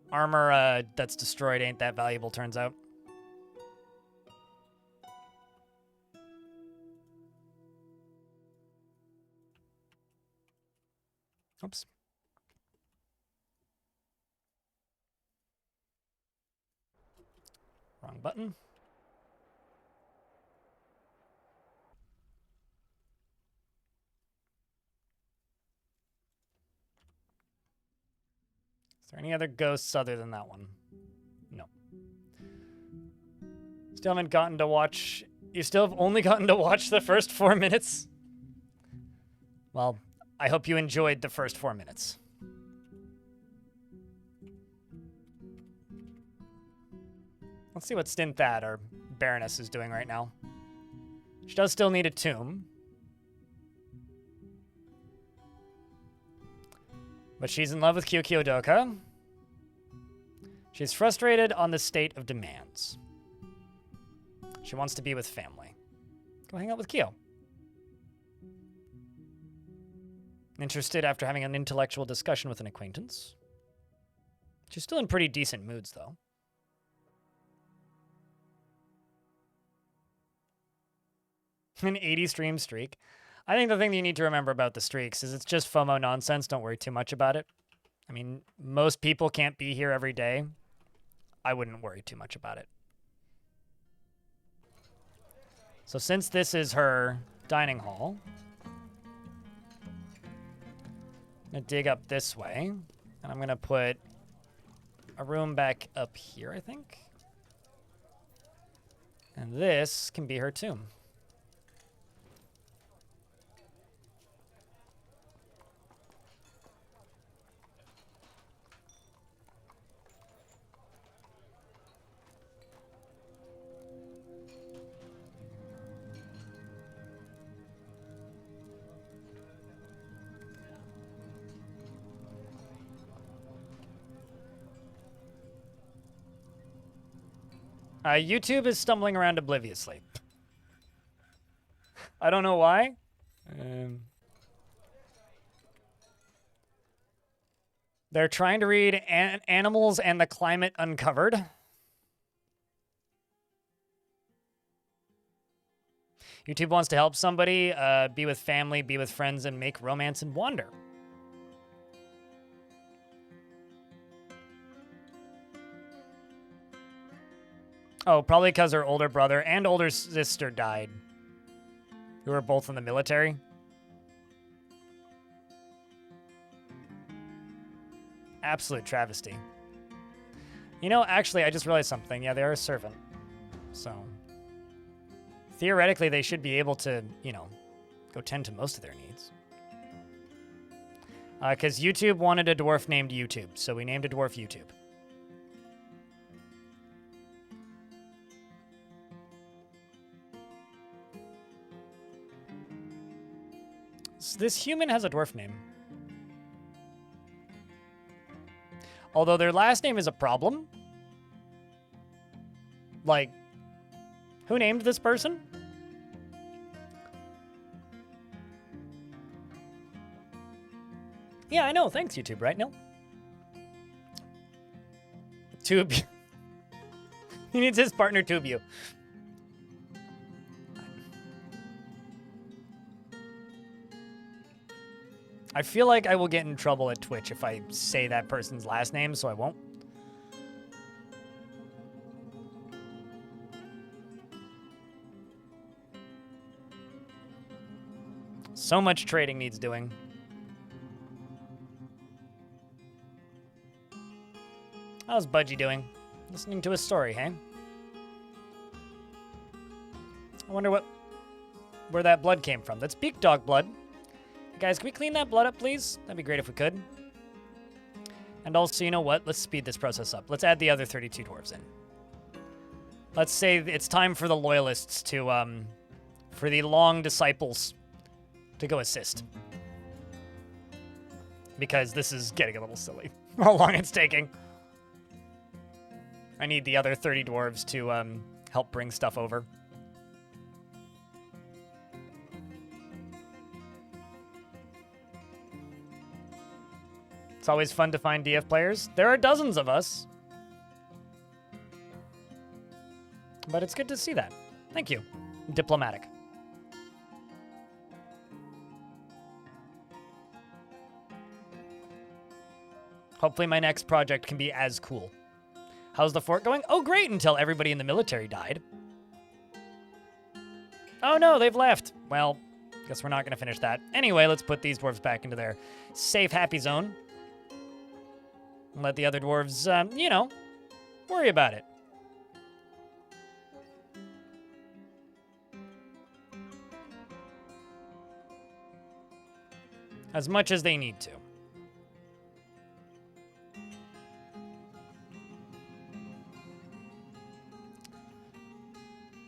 Armor that's destroyed ain't that valuable, turns out. Oops. Wrong button. Is there any other ghosts other than that one? No. Still haven't gotten to watch... You still have only gotten to watch the first 4 minutes? Well, I hope you enjoyed the first 4 minutes. Let's see what Stinthat, our Baroness, is doing right now. She does still need a tomb. But she's in love with Kyokyo-doka. She's frustrated on the state of demands. She wants to be with family. Go hang out with Kyo. Interested after having an intellectual discussion with an acquaintance. She's still in pretty decent moods, though. An 80 stream streak. I think the thing that you need to remember about the streaks is it's just FOMO nonsense. Don't worry too much about it. I mean, most people can't be here every day. I wouldn't worry too much about it. So since this is her dining hall, I'm going to dig up this way, and I'm going to put a room back up here, I think. And this can be her tomb. YouTube is stumbling around obliviously. I don't know why. They're trying to read Animals and the Climate Uncovered. YouTube wants to help somebody be with family, be with friends, and make romance and wander. Oh, probably because her older brother and older sister died, who were both in the military. Absolute travesty. You know, actually, I just realized something. Yeah, they are a servant. So, theoretically, they should be able to, you know, go tend to most of their needs. Because YouTube wanted a dwarf named YouTube, so we named a dwarf YouTube. So this human has a dwarf name. Although their last name is a problem. Like, who named this person? Yeah, I know. Thanks, YouTube, right, Nil? Tube. He needs his partner, Tube you. I feel like I will get in trouble at Twitch if I say that person's last name, so I won't. So much trading needs doing. How's Budgie doing? Listening to his story, hey? I wonder where that blood came from. That's beak dog blood. Guys, can we clean that blood up, please? That'd be great if we could. And also, you know what? Let's speed this process up. Let's add the other 32 dwarves in. Let's say it's time for the loyalists to, for the long disciples to go assist. Because this is getting a little silly. How long it's taking. I need the other 30 dwarves to, help bring stuff over. It's always fun to find DF players. There are dozens of us. But it's good to see that. Thank you. Diplomatic. Hopefully my next project can be as cool. How's the fort going? Oh, great, until everybody in the military died. Oh no, they've left. Well, guess we're not going to finish that. Anyway, let's put these dwarves back into their safe, happy zone. And let the other dwarves, you know, worry about it. As much as they need to.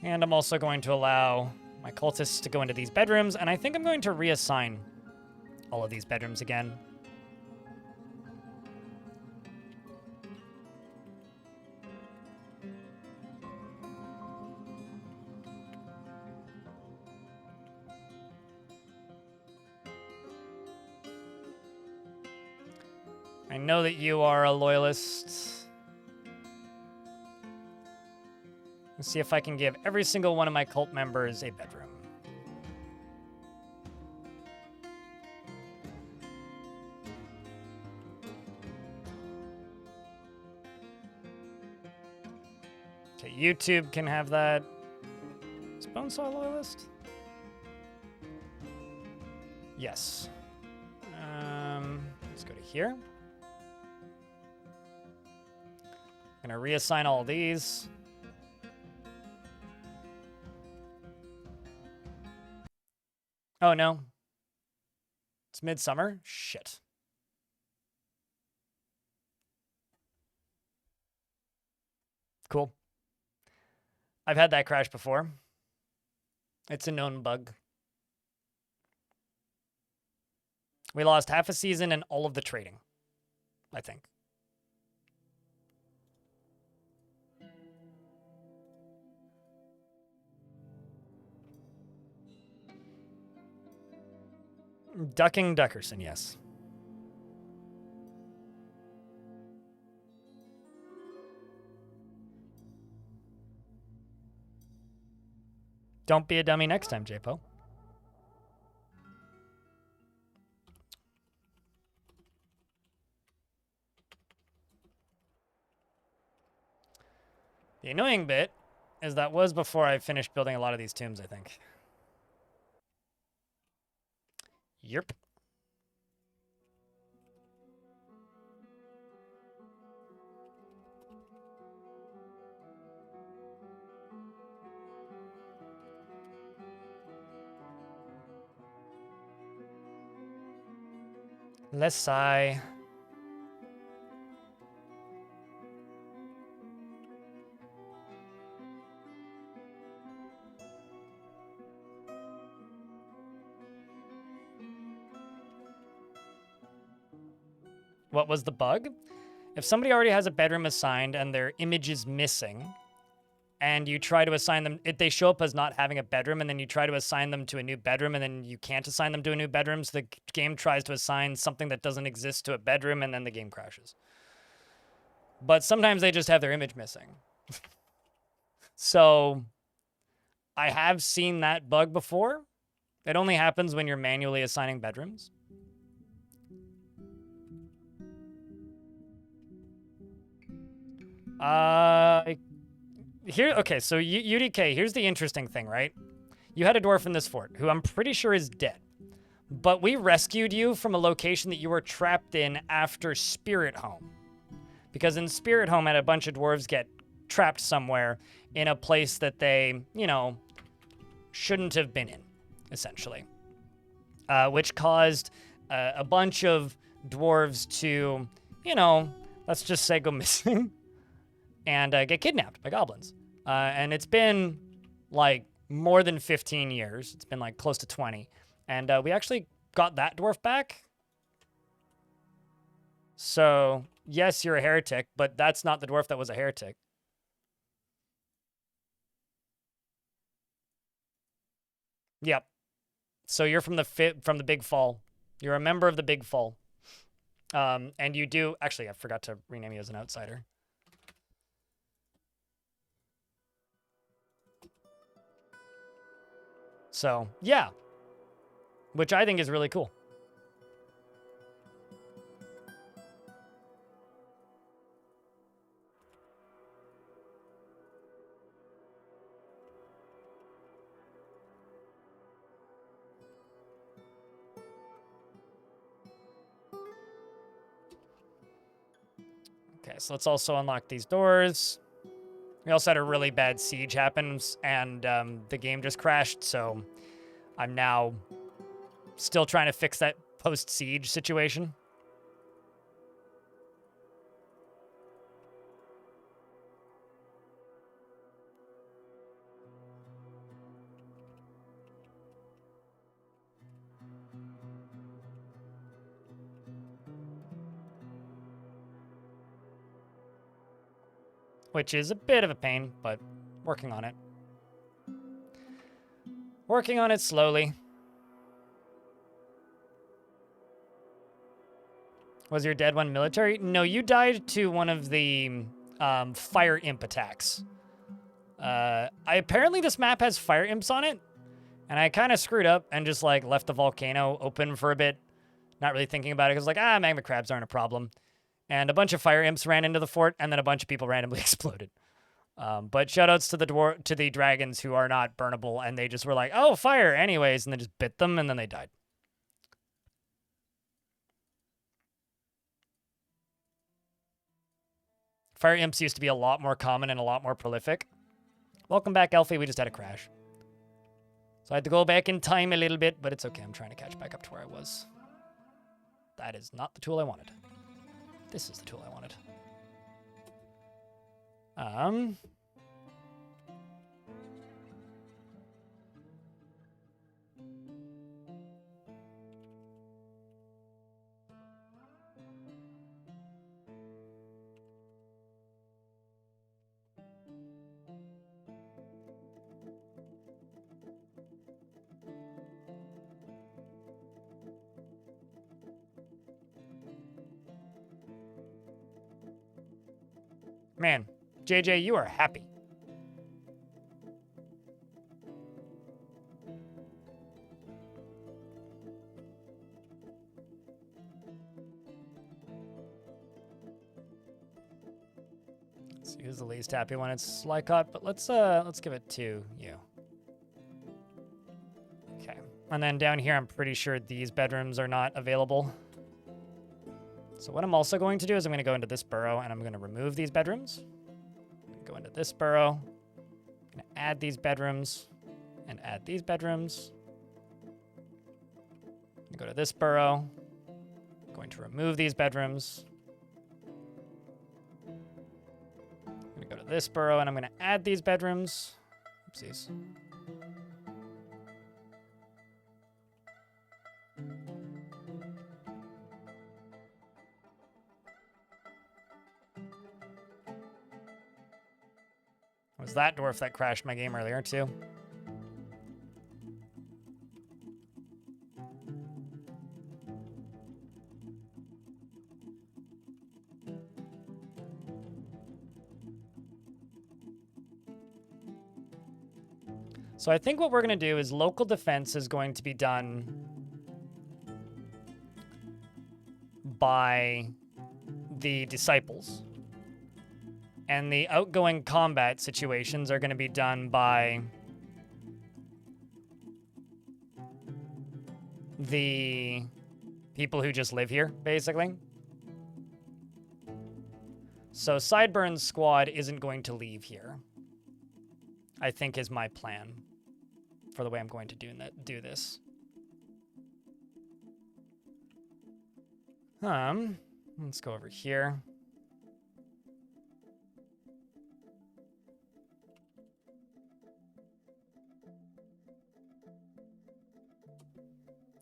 And I'm also going to allow my cultists to go into these bedrooms, and I think I'm going to reassign all of these bedrooms again. I know that you are a loyalist. Let's see if I can give every single one of my cult members a bedroom. Okay, YouTube can have that. Is Bonesaw a loyalist? Yes. Let's go to here. I'm gonna reassign all these. Oh no. It's midsummer? Shit. Cool. I've had that crash before. It's a known bug. We lost half a season and all of the trading, I think. Ducking Duckerson, yes. Don't be a dummy next time, JPO. The annoying bit is that was before I finished building a lot of these tombs, I think. Yep. Let's sigh. What was the bug? If somebody already has a bedroom assigned and their image is missing, and you try to assign them, they show up as not having a bedroom, and then you try to assign them to a new bedroom, and then you can't assign them to a new bedroom, so the game tries to assign something that doesn't exist to a bedroom, and then the game crashes. But sometimes they just have their image missing. So I have seen that bug before. It only happens when you're manually assigning bedrooms. Okay, so UDK, here's the interesting thing, right? You had a dwarf in this fort, who I'm pretty sure is dead. But we rescued you from a location that you were trapped in after Spirit Home. Because in Spirit Home, had a bunch of dwarves get trapped somewhere in a place that they, shouldn't have been in, essentially. Which caused a bunch of dwarves to, let's just say go missing and get kidnapped by goblins. And it's been like more than 15 years. It's been like close to 20. And we actually got that dwarf back. So, yes, you're a heretic, but that's not the dwarf that was a heretic. Yep. So you're from the Big Fall. You're a member of the Big Fall. And you do... Actually, I forgot to rename you as an outsider. So, yeah. Which I think is really cool. Okay, so let's also unlock these doors. We also had a really bad siege happen, and the game just crashed, so I'm now still trying to fix that post-siege situation. Which is a bit of a pain, but working on it. Working on it slowly. Was your dead one military? No, you died to one of the fire imp attacks. Apparently this map has fire imps on it, and I kind of screwed up and just like left the volcano open for a bit, not really thinking about it, because like, magma crabs aren't a problem. And a bunch of fire imps ran into the fort, and then a bunch of people randomly exploded. But shoutouts to the dragons who are not burnable, and they just were like, oh, fire, anyways, and they just bit them, and then they died. Fire imps used to be a lot more common and a lot more prolific. Welcome back, Elfie. We just had a crash. So I had to go back in time a little bit, but it's okay. I'm trying to catch back up to where I was. That is not the tool I wanted. This is the tool I wanted. Man, JJ, you are happy. Let's see who's the least happy when it's Lycott, but let's give it to you. Okay. And then down here, I'm pretty sure these bedrooms are not available. So what I'm also going to do is I'm going to go into this burrow and I'm going to remove these bedrooms. Go into this burrow. I'm going to add these bedrooms and add these bedrooms. I'm going to go to this burrow. I'm going to remove these bedrooms. I'm going to go to this burrow and I'm going to add these bedrooms. Oopsies. It was that dwarf that crashed my game earlier, too. So I think what we're going to do is local defense is going to be done by the disciples. And the outgoing combat situations are going to be done by the people who just live here, basically. So Sideburn's squad isn't going to leave here, I think, is my plan for the way I'm going to do this. Let's go over here.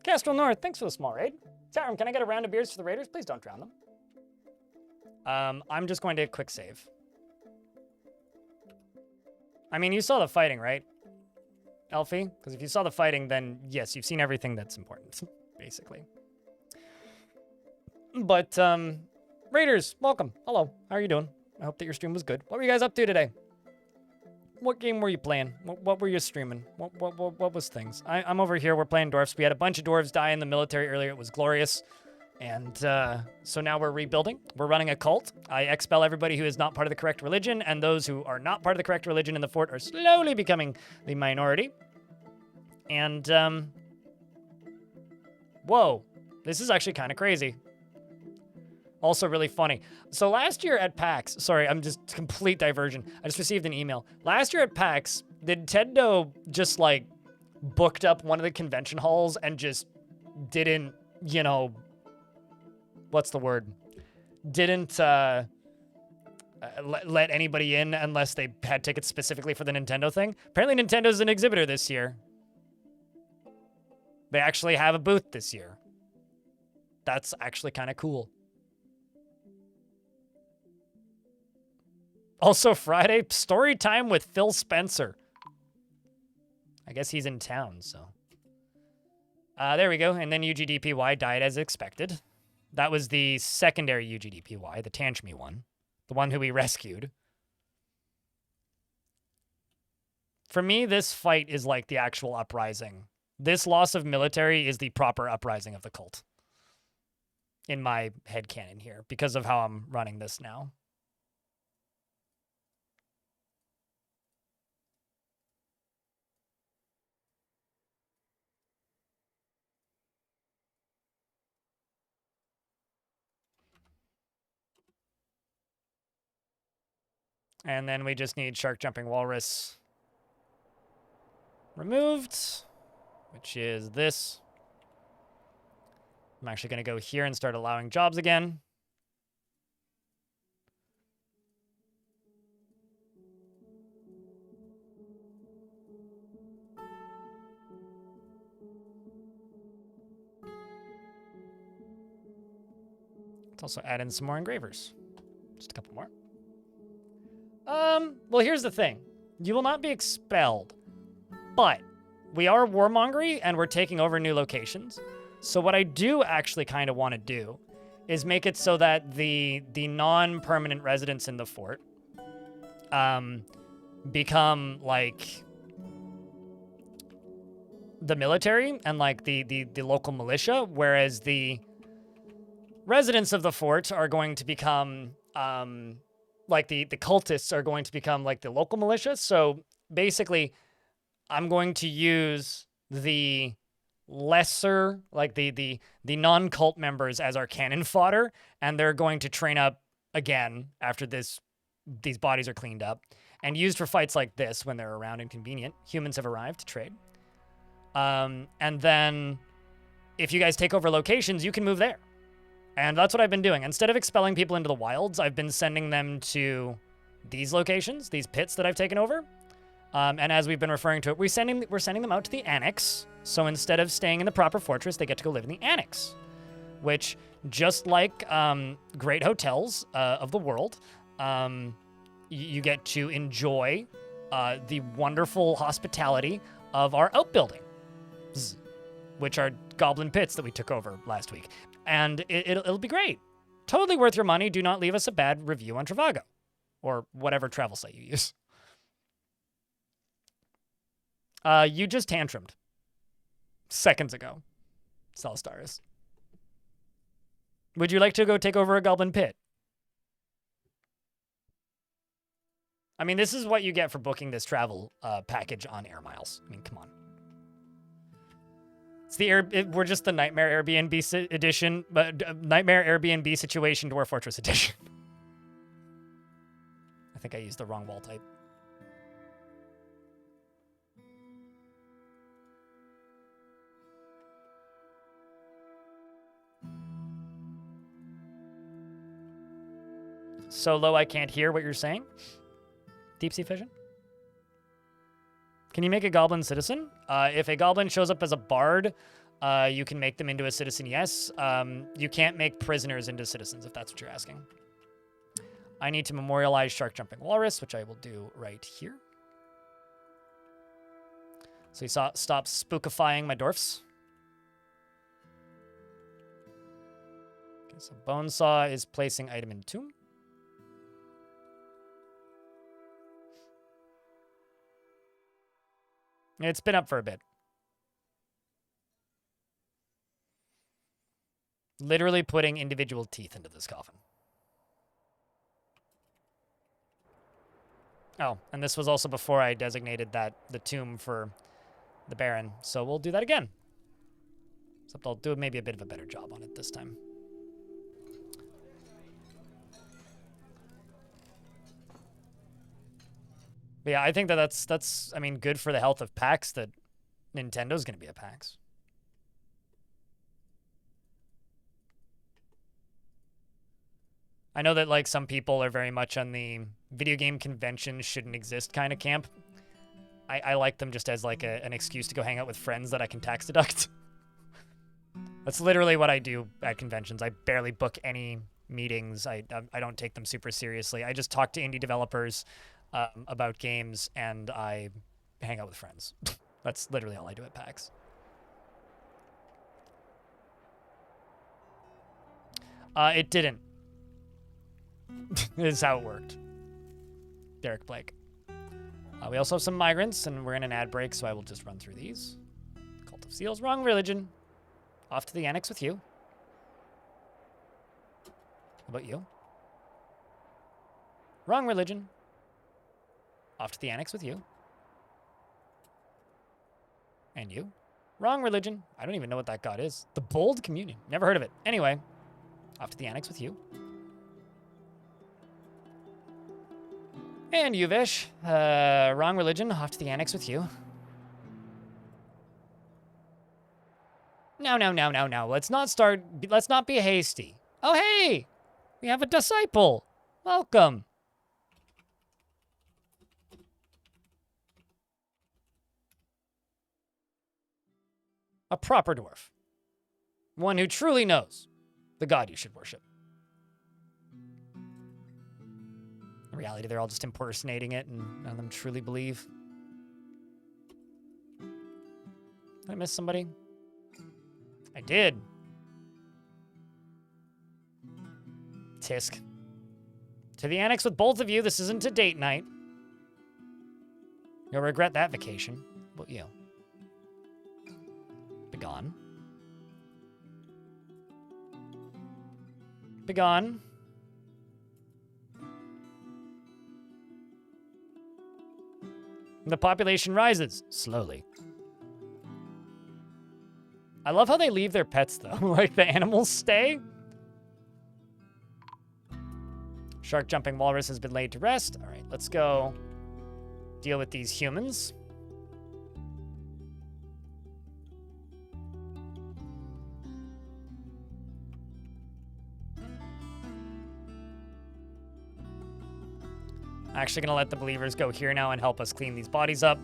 Castrol North, thanks for the small raid. Skyrim, can I get a round of beers for the raiders? Please don't drown them. I'm just going to quick save. I mean, you saw the fighting, right, Elfie? Because if you saw the fighting, then yes, you've seen everything that's important, basically. But, raiders, welcome. Hello, how are you doing? I hope that your stream was good. What were you guys up to today? What game were you playing? What were you streaming? What was things? I'm over here. We're playing dwarfs. We had a bunch of dwarves die in the military earlier. It was glorious. And so now we're rebuilding. We're running a cult. I expel everybody who is not part of the correct religion, and those who are not part of the correct religion in the fort are slowly becoming the minority. And, whoa, this is actually kind of crazy. Also really funny. So last year at PAX, sorry, I'm just complete diversion. I just received an email. Last year at PAX, Nintendo just like booked up one of the convention halls and just didn't, you know, what's the word? Didn't let anybody in unless they had tickets specifically for the Nintendo thing. Apparently Nintendo's an exhibitor this year. They actually have a booth this year. That's actually kind of cool. Also Friday, story time with Phil Spencer. I guess he's in town, so. There we go. And then UGDPY died as expected. That was the secondary UGDPY, the Tanchme one. The one who we rescued. For me, this fight is like the actual uprising. This loss of military is the proper uprising of the cult. In my headcanon here, because of how I'm running this now. And then we just need Shark Jumping Walrus removed, which is this. I'm actually going to go here and start allowing jobs again. Let's also add in some more engravers. Just a couple more. Well, here's the thing. You will not be expelled, but we are warmongery and we're taking over new locations. So what I do actually kind of want to do is make it so that the non-permanent residents in the fort become like the military and like the local militia, whereas the residents of the fort are going to become like the cultists are going to become like the local militia. So basically, I'm going to use the lesser, like the non-cult members as our cannon fodder, and they're going to train up again after these bodies are cleaned up and used for fights like this when they're around and convenient. Humans have arrived to trade. And then if you guys take over locations, you can move there. And that's what I've been doing. Instead of expelling people into the wilds, I've been sending them to these locations, these pits that I've taken over. And as we've been referring to it, we're sending them out to the annex. So instead of staying in the proper fortress, they get to go live in the annex, which, just like great hotels of the world, you get to enjoy the wonderful hospitality of our outbuilding, which are goblin pits that we took over last week. And it'll be great. Totally worth your money. Do not leave us a bad review on Trivago or whatever travel site you use. You just tantrumed seconds ago, Celestaris. Would you like to go take over a goblin pit? I mean, this is what you get for booking this travel package on Air Miles. I mean, come on. It's we're just the Nightmare Airbnb edition, but Nightmare Airbnb situation Dwarf Fortress edition. I think I used the wrong wall type. So low I can't hear what you're saying? Deep sea vision? Can you make a goblin citizen? If a goblin shows up as a bard, you can make them into a citizen, yes. You can't make prisoners into citizens, if that's what you're asking. I need to memorialize Shark Jumping Walrus, which I will do right here. So you stop spookifying my dwarfs. Okay, so Bonesaw is placing item in tomb. It's been up for a bit. Literally putting individual teeth into this coffin. Oh, and this was also before I designated the tomb for the Baron, so we'll do that again. Except I'll do maybe a bit of a better job on it this time. But yeah, I think that's I mean, good for the health of PAX that Nintendo's going to be at PAX. I know that like some people are very much on the video game convention shouldn't exist kind of camp. I like them just as like an excuse to go hang out with friends that I can tax deduct. That's literally what I do at conventions. I barely book any meetings. I don't take them super seriously. I just talk to indie developers about games, and I hang out with friends. That's literally all I do at PAX. It didn't. This is how it worked. Derek Blake. We also have some migrants, and we're in an ad break, so I will just run through these. Cult of Seals, wrong religion. Off to the annex with you. How about you? Wrong religion. Off to the annex with you. And you. Wrong religion. I don't even know what that god is. The Bold Communion. Never heard of it. Anyway, off to the annex with you. And you, Vish. Wrong religion. Off to the annex with you. No. Let's not be hasty. Oh, hey! We have a disciple. Welcome. A proper dwarf. One who truly knows the god you should worship. In reality, they're all just impersonating it, and none of them truly believe. Did I miss somebody? I did. Tisk. To the annex with both of you. This isn't a date night. You'll regret that vacation. But you. Begone. Begone. The population rises slowly. I love how they leave their pets, though. Like, the animals stay. Shark jumping walrus has been laid to rest. All right, let's go deal with these humans. Actually gonna let the believers go here now and help us clean these bodies up.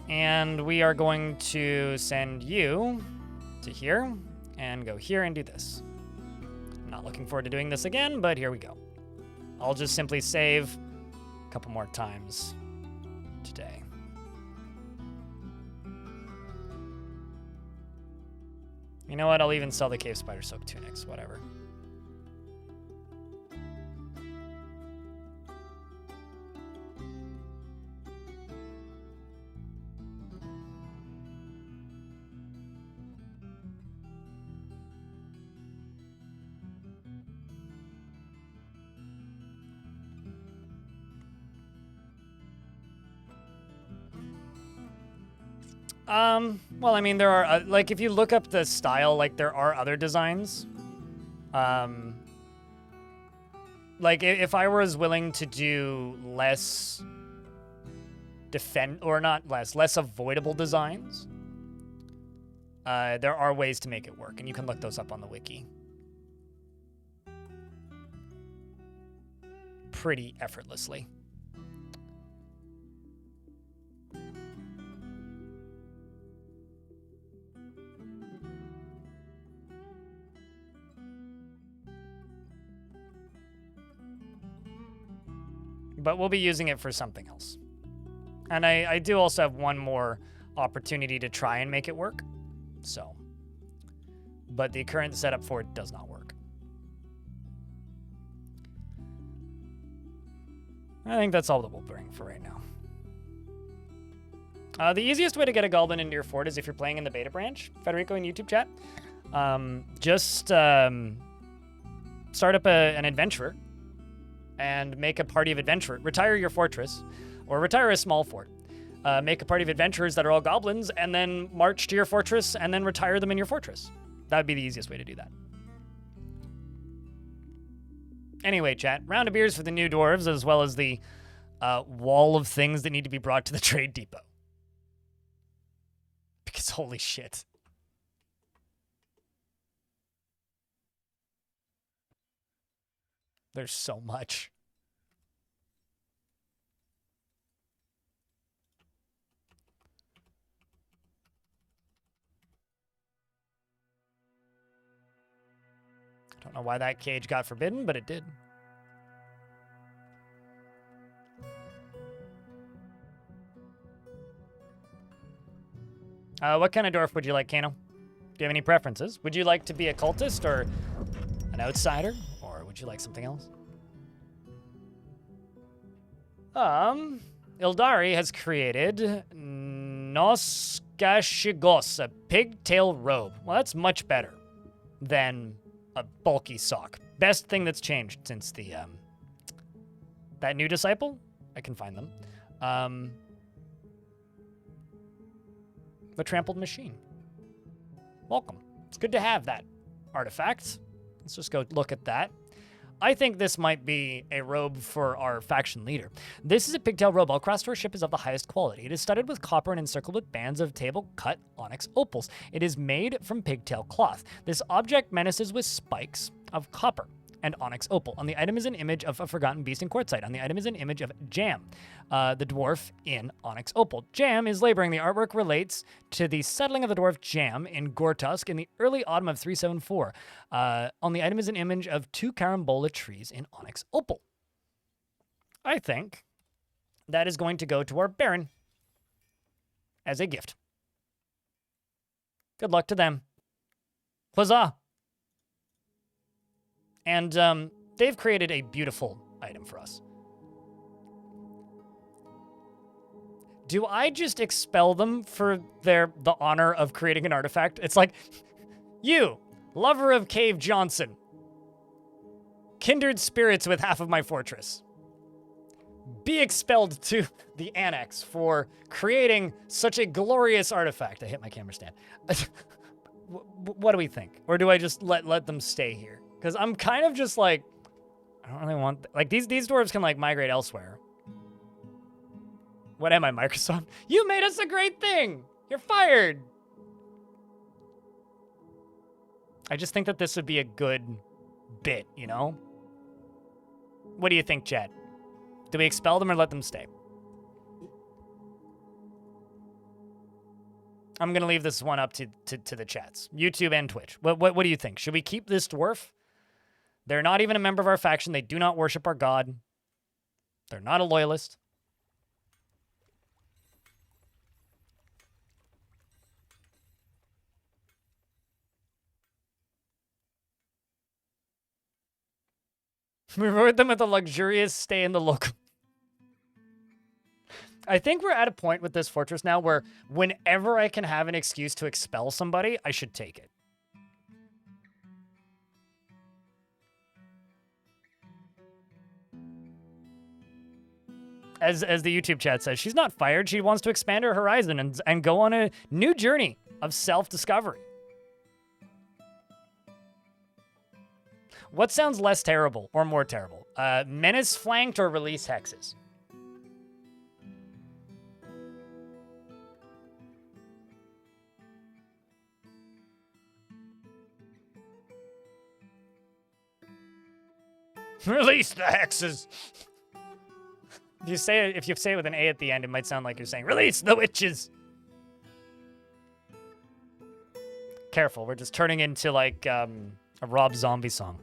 And we are going to send you to here and go here and do this. I'm not looking forward to doing this again, but here we go. I'll just simply save a couple more times today. You know what? I'll even sell the cave spider soak tunics, whatever. Well, I mean, there are, like, if you look up the style, like, there are other designs. Like, if I was willing to do less less avoidable designs, there are ways to make it work, and you can look those up on the wiki. Pretty effortlessly. But we'll be using it for something else. And I do also have one more opportunity to try and make it work. So. But the current setup for it does not work. I think that's all that we'll bring for right now. The easiest way to get a goblin into your fort is if you're playing in the beta branch. Federico in YouTube chat. Just start up an adventurer. And make a party of adventurers. Retire your fortress, or retire a small fort. Make a party of adventurers that are all goblins, and then march to your fortress, and then retire them in your fortress. That would be the easiest way to do that. Anyway, chat, round of beers for the new dwarves, as well as the wall of things that need to be brought to the trade depot. Because holy shit. There's so much. I don't know why that cage got forbidden, but it did. What kind of dwarf would you like, Kano? Do you have any preferences? Would you like to be a cultist or an outsider? Or would you like something else? Ildari has created Noskashigos, a pigtail robe. Well, that's much better than a bulky sock. Best thing that's changed since the, that new disciple? I can find them. The trampled machine. Welcome. It's good to have that artifact. Let's just go look at that. I think this might be a robe for our faction leader. This is a pigtail robe. All cross-door ship is of the highest quality. It is studded with copper and encircled with bands of table-cut onyx opals. It is made from pigtail cloth. This object menaces with spikes of copper and onyx opal. On the item is an image of a forgotten beast in quartzite. On the item is an image of Jam, the dwarf in onyx opal. Jam is laboring. The artwork relates to the settling of the dwarf Jam in Goretusk in the early autumn of 374. On the item is an image of 2 carambola trees in onyx opal. I think that is going to go to our Baron as a gift. Good luck to them. Huzzah! And they've created a beautiful item for us. do I just expel them for the honor of creating an artifact? It's like, you, lover of Cave Johnson, kindred spirits with half of my fortress, be expelled to the annex for creating such a glorious artifact. I hit my camera stand. What do we think? Or do I just let them stay here? Because I'm kind of just like, I don't really want... Like, these dwarves can, like, migrate elsewhere. What am I, Microsoft? You made us a great thing! You're fired! I just think that this would be a good bit, you know? What do you think, chat? Do we expel them or let them stay? I'm going to leave this one up to the chats. YouTube and Twitch. What do you think? Should we keep this dwarf? They're not even a member of our faction. They do not worship our god. They're not a loyalist. Reward them with a luxurious stay in the local... I think we're at a point with this fortress now where whenever I can have an excuse to expel somebody, I should take it. As the YouTube chat says, she's not fired. She wants to expand her horizon and go on a new journey of self-discovery. What sounds less terrible or more terrible? Menace flanked or release hexes? Release the hexes. If you say it with an A at the end, it might sound like you're saying, release the witches! Careful, we're just turning into, like, a Rob Zombie song.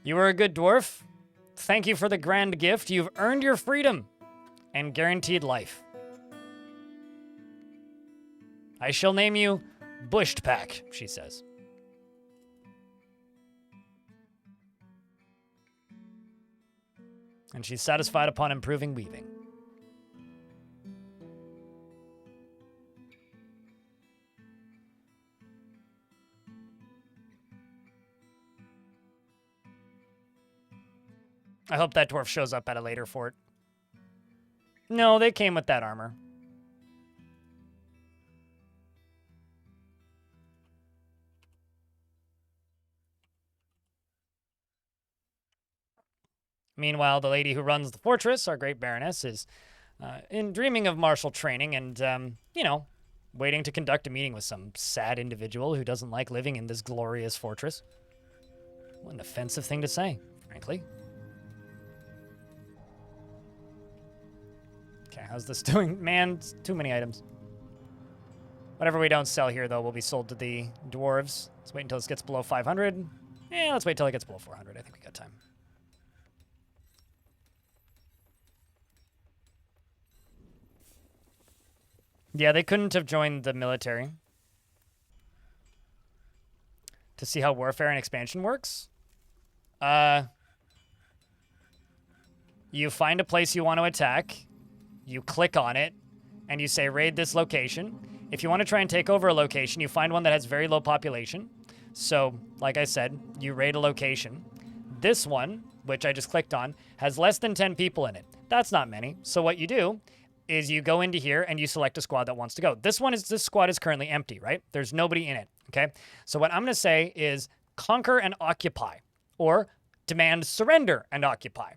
You are a good dwarf. Thank you for the grand gift. You've earned your freedom and guaranteed life. I shall name you Bushed Pack, she says. And she's satisfied upon improving weaving. I hope that dwarf shows up at a later fort. No, they came with that armor. Meanwhile, the lady who runs the fortress, our great baroness, is in dreaming of martial training and, you know, waiting to conduct a meeting with some sad individual who doesn't like living in this glorious fortress. What an offensive thing to say, frankly. Okay, how's this doing? Man, it's too many items. Whatever we don't sell here, though, will be sold to the dwarves. Let's wait until this gets below 500. Yeah, let's wait till it gets below 400. I think we got time. Yeah, they couldn't have joined the military to see how warfare and expansion works. You find a place you want to attack, you click on it, and you say, raid this location. If you want to try and take over a location, you find one that has very low population. So, like I said, you raid a location. This one, which I just clicked on, has less than 10 people in it. That's not many. So what you do is you go into here and you select a squad that wants to go. This squad is currently empty, right? There's nobody in it, okay? So what I'm going to say is conquer and occupy, or demand surrender and occupy.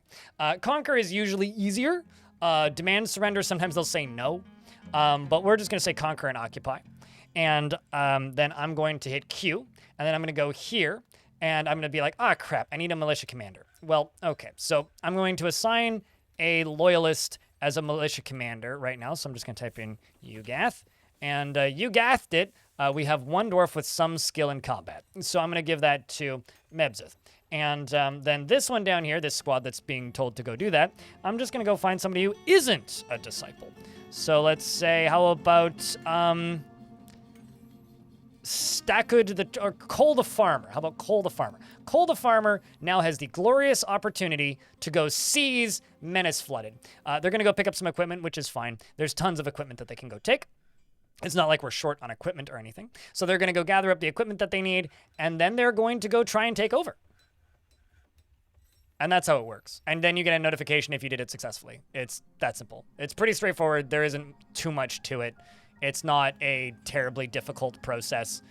Conquer is usually easier. Demand surrender, sometimes they'll say no, but we're just going to say conquer and occupy. And then I'm going to hit Q, and then I'm going to go here, and I'm going to be like, ah, crap, I need a militia commander. Well, okay, so I'm going to assign a loyalist as a militia commander right now, so I'm just going to type in Ugath, and Ugathed it. We have one dwarf with some skill in combat, so I'm going to give that to Mebzith. And then this one down here, this squad that's being told to go do that, I'm just going to go find somebody who isn't a disciple. So let's say, how about or Cole the Farmer. How about Cole the Farmer? Cole the Farmer now has the glorious opportunity to go seize Menace Flooded. They're going to go pick up some equipment, which is fine. There's tons of equipment that they can go take. It's not like we're short on equipment or anything. So they're going to go gather up the equipment that they need, and then they're going to go try and take over. And that's how it works. And then you get a notification if you did it successfully. It's that simple. It's pretty straightforward. There isn't too much to it. It's not a terribly difficult process.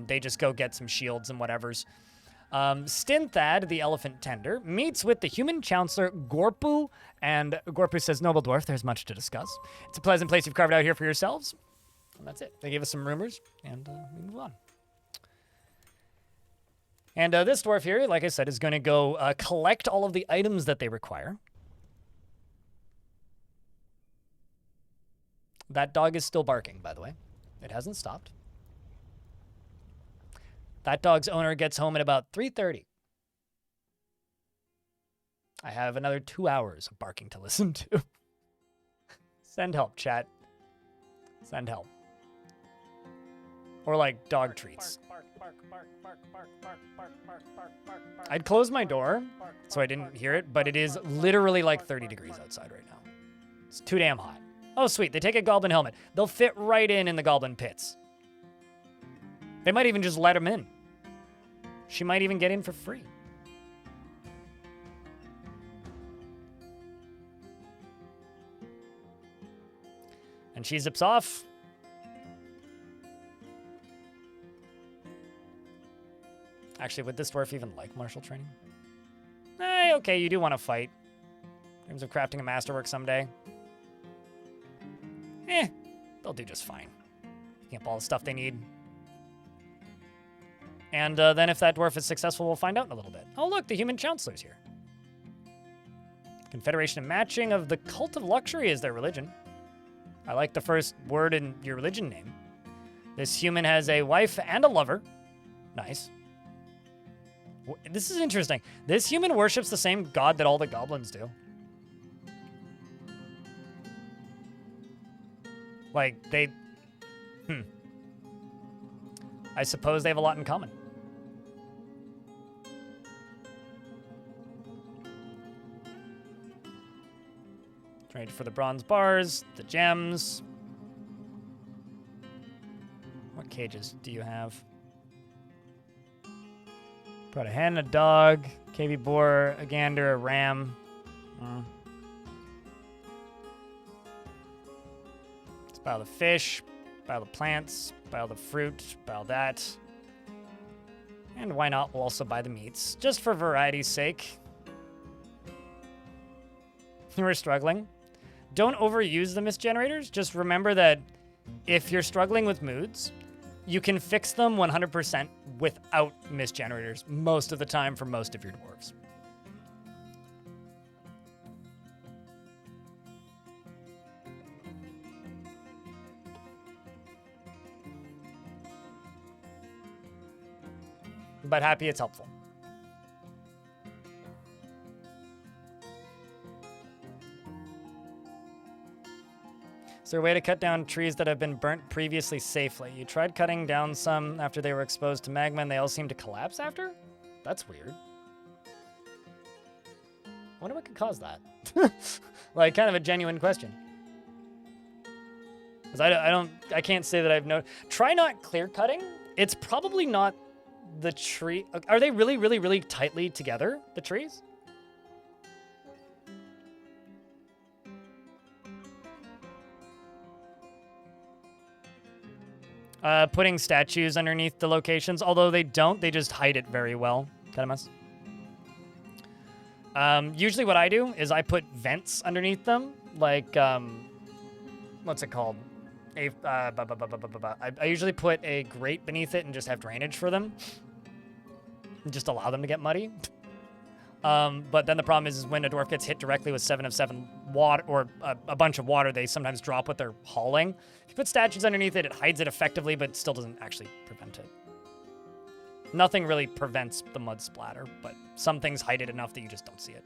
They just go get some shields and whatevers. Stinthad, the elephant tender, meets with the human counselor Gorpu, and Gorpu says, "Noble dwarf, there's much to discuss. It's a pleasant place you've carved out here for yourselves." And that's it. They gave us some rumors, and we move on. And this dwarf here, like I said, is going to go collect all of the items that they require. That dog is still barking, by the way. It hasn't stopped. That dog's owner gets home at about 3:30. I have another 2 hours of barking to listen to. Send help, chat. Send help. Or like dog treats. I'd close my door so I didn't hear it, but it is literally like 30 degrees outside right now. It's too damn hot. Oh, sweet. They take a goblin helmet. They'll fit right in the goblin pits. They might even just let him in. She might even get in for free. And she zips off. Actually, would this dwarf even like martial training? Hey, okay, you do want to fight. Dreams of crafting a masterwork someday. They'll do just fine. Picking up all the stuff they need. And then if that dwarf is successful, we'll find out in a little bit. Oh, look, the human chancellor's here. Confederation of Matching of the Cult of Luxury is their religion. I like the first word in your religion name. This human has a wife and a lover. Nice. This is interesting. This human worships the same god that all the goblins do. Like, I suppose they have a lot in common. Trade for the bronze bars, the gems. What cages do you have? Brought a hen, a dog, KB boar, a gander, a ram. Let's buy all the fish, buy all the plants, buy all the fruit, buy all that. And why not, we'll also buy the meats, just for variety's sake. You were struggling? Don't overuse the mist generators. Just remember that if you're struggling with moods, you can fix them 100% without mist generators most of the time for most of your dwarves. But happy it's helpful. Is there a way to cut down trees that have been burnt previously safely? You tried cutting down some after they were exposed to magma and they all seemed to collapse after? That's weird. I wonder what could cause that. Like, kind of a genuine question. Because I can't say that I've known. Try not clear cutting. It's probably not the tree. Are they really, really, really tightly together, the trees? Putting statues underneath the locations, although they don't, they just hide it very well. Katamas. Usually what I do is I put vents underneath them, like, what's it called? I usually put a grate beneath it and just have drainage for them. And just allow them to get muddy. But then the problem is when a dwarf gets hit directly with 7 of 7 water, or a bunch of water, they sometimes drop what they're hauling. If you put statues underneath it, it hides it effectively, but still doesn't actually prevent it. Nothing really prevents the mud splatter, but some things hide it enough that you just don't see it.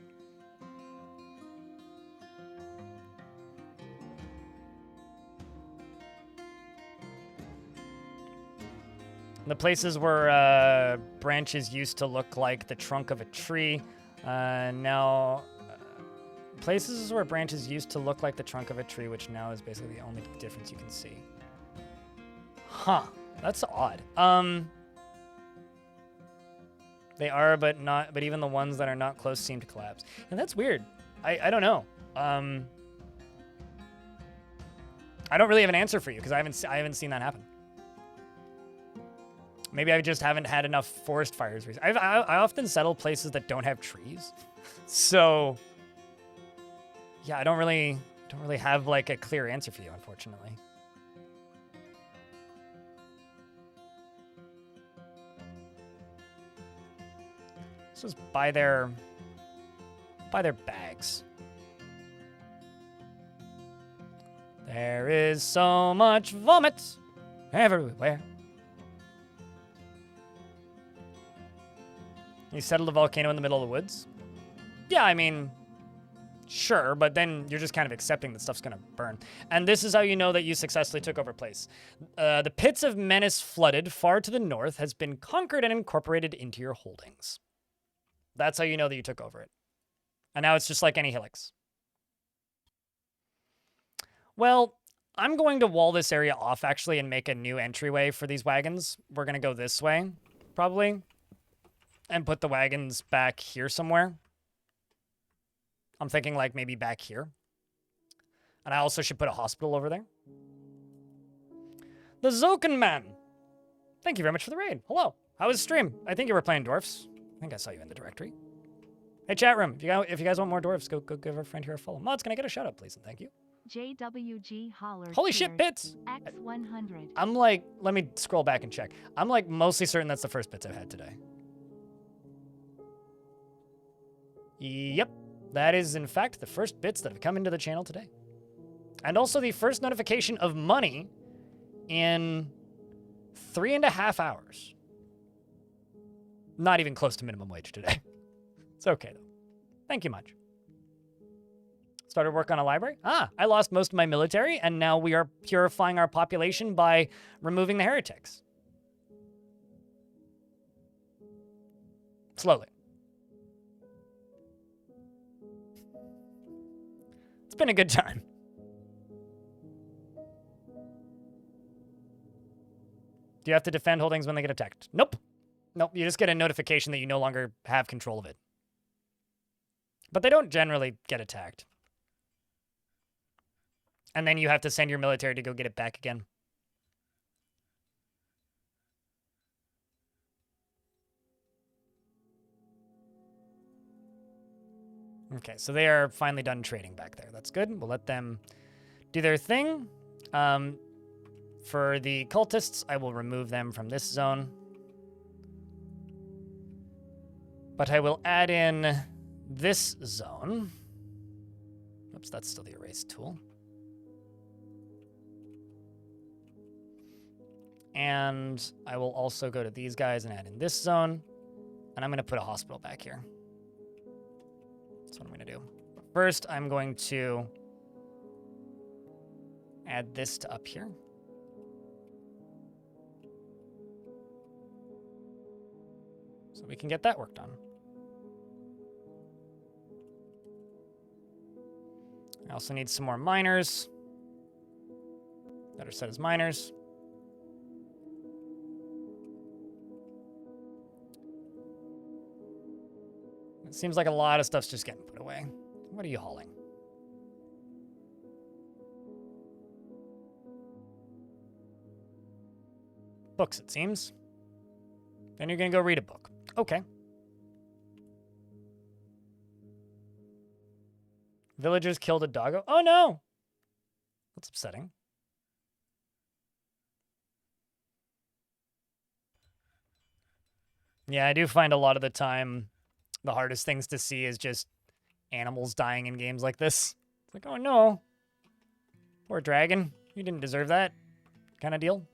The places where branches used to look like the trunk of a tree, now places where branches used to look like the trunk of a tree, which now is basically the only difference you can see. Huh, that's odd. They are, but even the ones that are not close seem to collapse. And that's weird. I don't know. I don't really have an answer for you because I haven't seen that happen. Maybe I just haven't had enough forest fires recently. I often settle places that don't have trees, so yeah, I don't really have like a clear answer for you, unfortunately. Let's just buy their bags. There is so much vomit everywhere. You settled a volcano in the middle of the woods? Yeah, I mean, sure, but then you're just kind of accepting that stuff's gonna burn. And this is how you know that you successfully took over place. The pits of menace flooded far to the north has been conquered and incorporated into your holdings. That's how you know that you took over it. And now it's just like any helix. Well, I'm going to wall this area off, actually, and make a new entryway for these wagons. We're going to go this way, probably, and put the wagons back here somewhere. I'm thinking, like, maybe back here. And I also should put a hospital over there. The Zoken Man. Thank you very much for the raid. Hello. How was the stream? I think you were playing dwarfs. I think I saw you in the directory. Hey, chat room. If you guys want more dwarfs, go give our friend here a follow. Mods, can I get a shout out, please? And thank you. JWG Holler. Holy shit, bits! X100. I'm like, let me scroll back and check. I'm like mostly certain that's the first bits I've had today. Yep, that is in fact the first bits that have come into the channel today. And also the first notification of money in 3.5 hours. Not even close to minimum wage today. It's okay though. Thank you much. Started work on a library. I lost most of my military, and now we are purifying our population by removing the heretics. Slowly. It's been a good time. Do you have to defend holdings when they get attacked? Nope. Nope, you just get a notification that you no longer have control of it. But they don't generally get attacked. And then you have to send your military to go get it back again. Okay, so they are finally done trading back there. That's good. We'll let them do their thing. For the cultists, I will remove them from this zone. But I will add in this zone. Oops, that's still the erase tool. And I will also go to these guys and add in this zone. And I'm going to put a hospital back here. That's what I'm going to do. First, I'm going to add this to up here. So we can get that work done. I also need some more miners that are set as miners. It seems like a lot of stuff's just getting put away. What are you hauling? Books, it seems. Then you're gonna go read a book. Okay. Villagers killed a doggo. Oh no! That's upsetting. Yeah, I do find a lot of the time the hardest things to see is just animals dying in games like this. It's like, oh no. Poor dragon. You didn't deserve that kind of deal.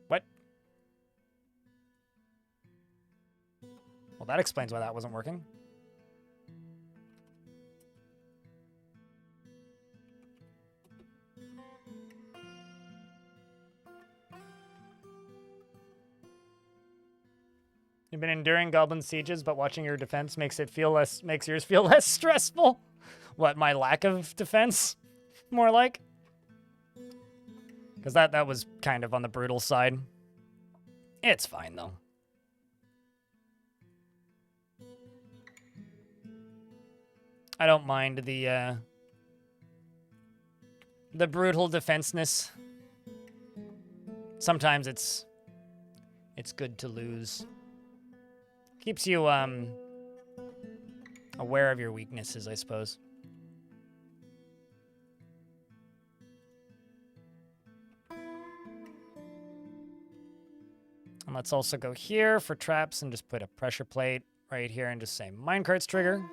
What? Well, that explains why that wasn't working. You've been enduring goblin sieges, but watching your defense makes yours feel less stressful. What, my lack of defense? More like? Because that was kind of on the brutal side. It's fine, though. I don't mind the brutal defenseness. Sometimes it's good to lose. Keeps you aware of your weaknesses, I suppose. And let's also go here for traps and just put a pressure plate right here and just say minecart's trigger.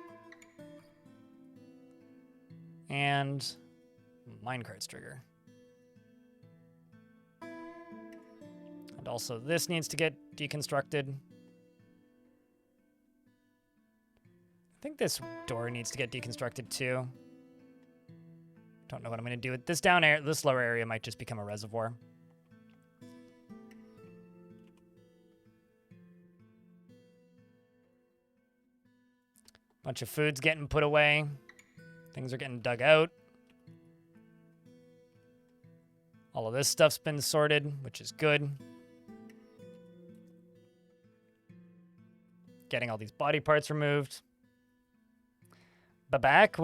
And minecart's trigger. And also this needs to get deconstructed. I think this door needs to get deconstructed too. Don't know what I'm going to do with this this lower area might just become a reservoir. Bunch of food's getting put away. Things are getting dug out. All of this stuff's been sorted, which is good. Getting all these body parts removed. Babak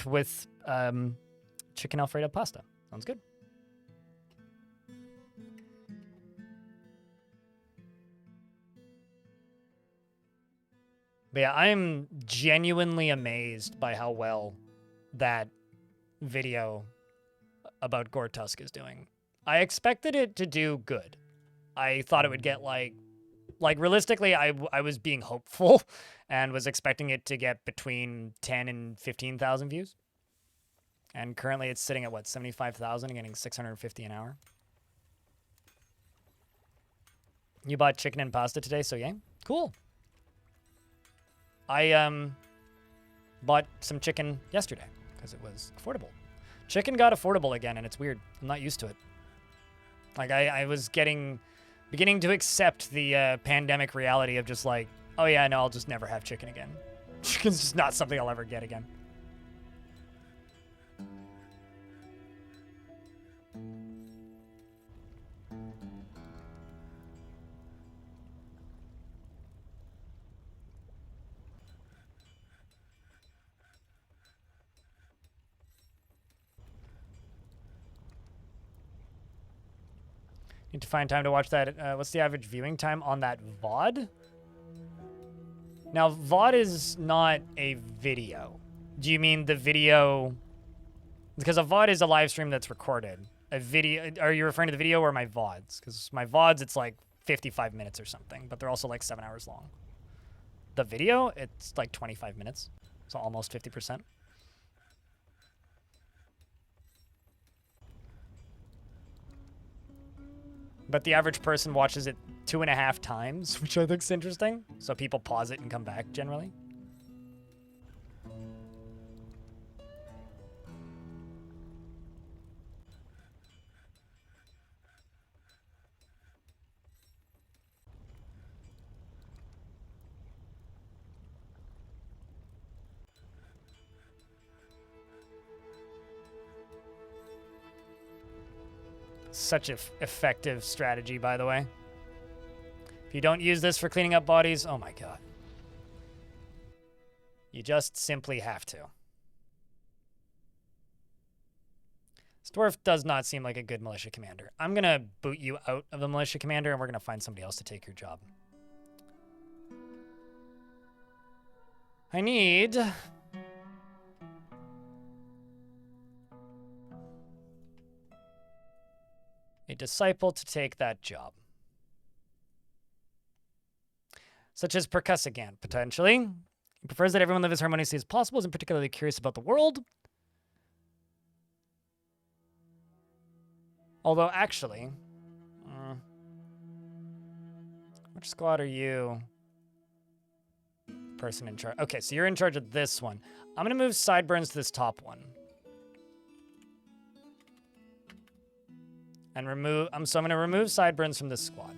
with chicken Alfredo pasta. Sounds good. But yeah, I'm genuinely amazed by how well that video about Goretusk is doing. I expected it to do good. I thought it would get like realistically, I was being hopeful and was expecting it to get between 10 and 15,000 views. And currently it's sitting at what, 75,000 and getting 650 an hour. You bought chicken and pasta today, so yeah, cool. I bought some chicken yesterday because it was affordable. Chicken got affordable again, and it's weird. I'm not used to it. Like, I was beginning to accept the pandemic reality of just like, oh yeah, no, I'll just never have chicken again. Chicken's just not something I'll ever get again. Need to find time to watch that. What's the average viewing time on that VOD? Now, VOD is not a video. Do you mean the video? Because a VOD is a live stream that's recorded. A video, are you referring to the video or my VODs? Because my VODs, it's like 55 minutes or something, but they're also like 7 hours long. The video, it's like 25 minutes, so almost 50%. But the average person watches it 2.5 times, which I think is interesting. So people pause it and come back generally. Such an effective strategy, by the way. If you don't use this for cleaning up bodies, oh my god. You just simply have to. This dwarf does not seem like a good militia commander. I'm going to boot you out of the militia commander, and we're going to find somebody else to take your job. I need... a disciple to take that job. Such as Percussigan, potentially. He prefers that everyone live as harmoniously as possible, isn't particularly curious about the world. Although, actually... which squad are you? Person in charge. Okay, so you're in charge of this one. I'm going to move Sideburns to this top one. And remove... so I'm going to remove Sideburns from this squad.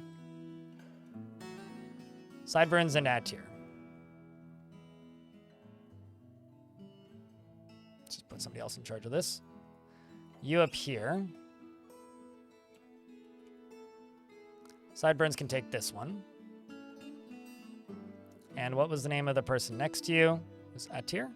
Sideburns and Atir. Let's just put somebody else in charge of this. You up here. Sideburns can take this one. And what was the name of the person next to you? It was Atir?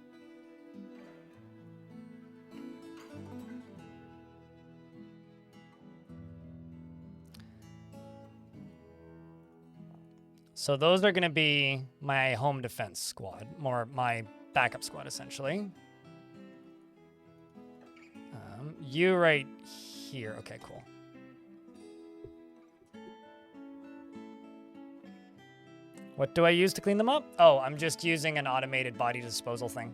So those are going to be my home defense squad, more my backup squad, essentially. You right here. Okay, cool. What do I use to clean them up? Oh, I'm just using an automated body disposal thing.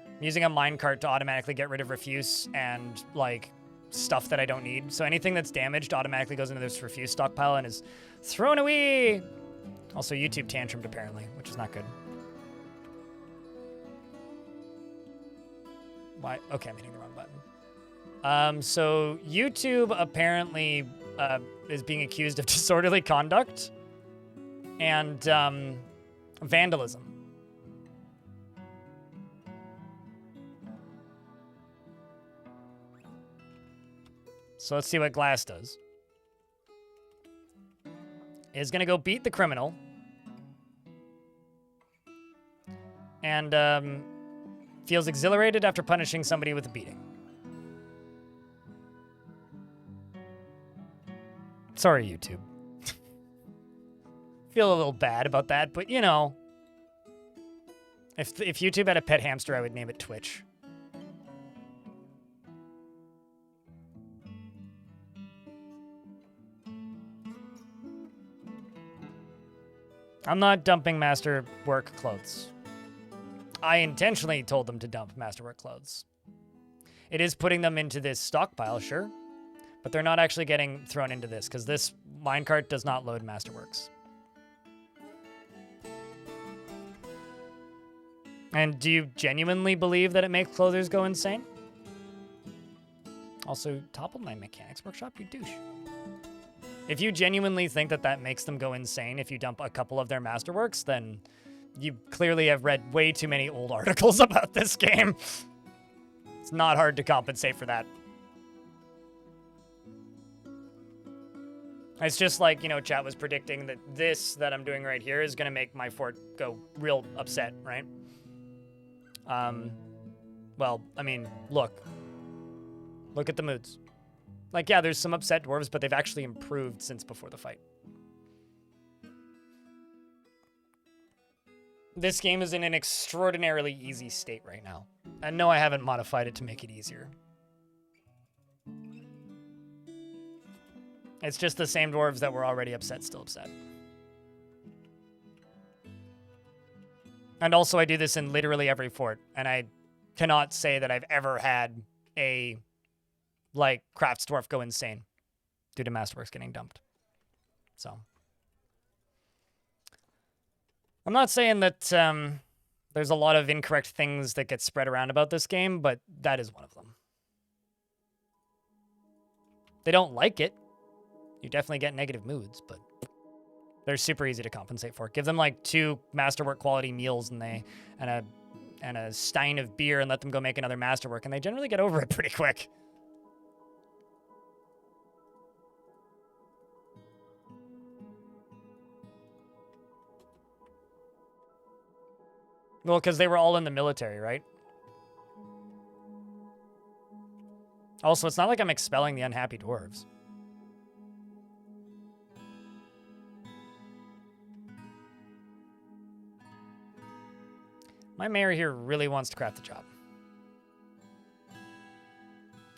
I'm using a minecart to automatically get rid of refuse and, like, stuff that I don't need. So anything that's damaged automatically goes into this refuse stockpile and is thrown away. Also, YouTube tantrumed, apparently, which is not good. Why? Okay, I'm hitting the wrong button. So YouTube apparently is being accused of disorderly conduct and vandalism. So let's see what Glass does. Is going to go beat the criminal. And feels exhilarated after punishing somebody with a beating. Sorry, YouTube. Feel a little bad about that, but you know. If YouTube had a pet hamster, I would name it Twitch. I'm not dumping Masterwork clothes. I intentionally told them to dump Masterwork clothes. It is putting them into this stockpile, sure, but they're not actually getting thrown into this because this minecart does not load Masterworks. And do you genuinely believe that it makes clothers go insane? Also, toppled my mechanics workshop, you douche. If you genuinely think that that makes them go insane if you dump a couple of their Masterworks, then you clearly have read way too many old articles about this game. It's not hard to compensate for that. It's just like, you know, chat was predicting that this that I'm doing right here is going to make my fort go real upset, right? Well, I mean, look at the moods. Like, yeah, there's some upset dwarves, but they've actually improved since before the fight. This game is in an extraordinarily easy state right now. And no, I haven't modified it to make it easier. It's just the same dwarves that were already upset, still upset. And also, I do this in literally every fort, and I cannot say that I've ever had a, like, crafts dwarf go insane due to Masterworks getting dumped. So, I'm not saying that there's a lot of incorrect things that get spread around about this game, but that is one of them. They don't like it. You definitely get negative moods, but they're super easy to compensate for. Give them like 2 Masterwork quality meals and a stein of beer and let them go make another Masterwork, and they generally get over it pretty quick. Well, because they were all in the military, right? Also, it's not like I'm expelling the unhappy dwarves. My mayor here really wants to craft the job. I'm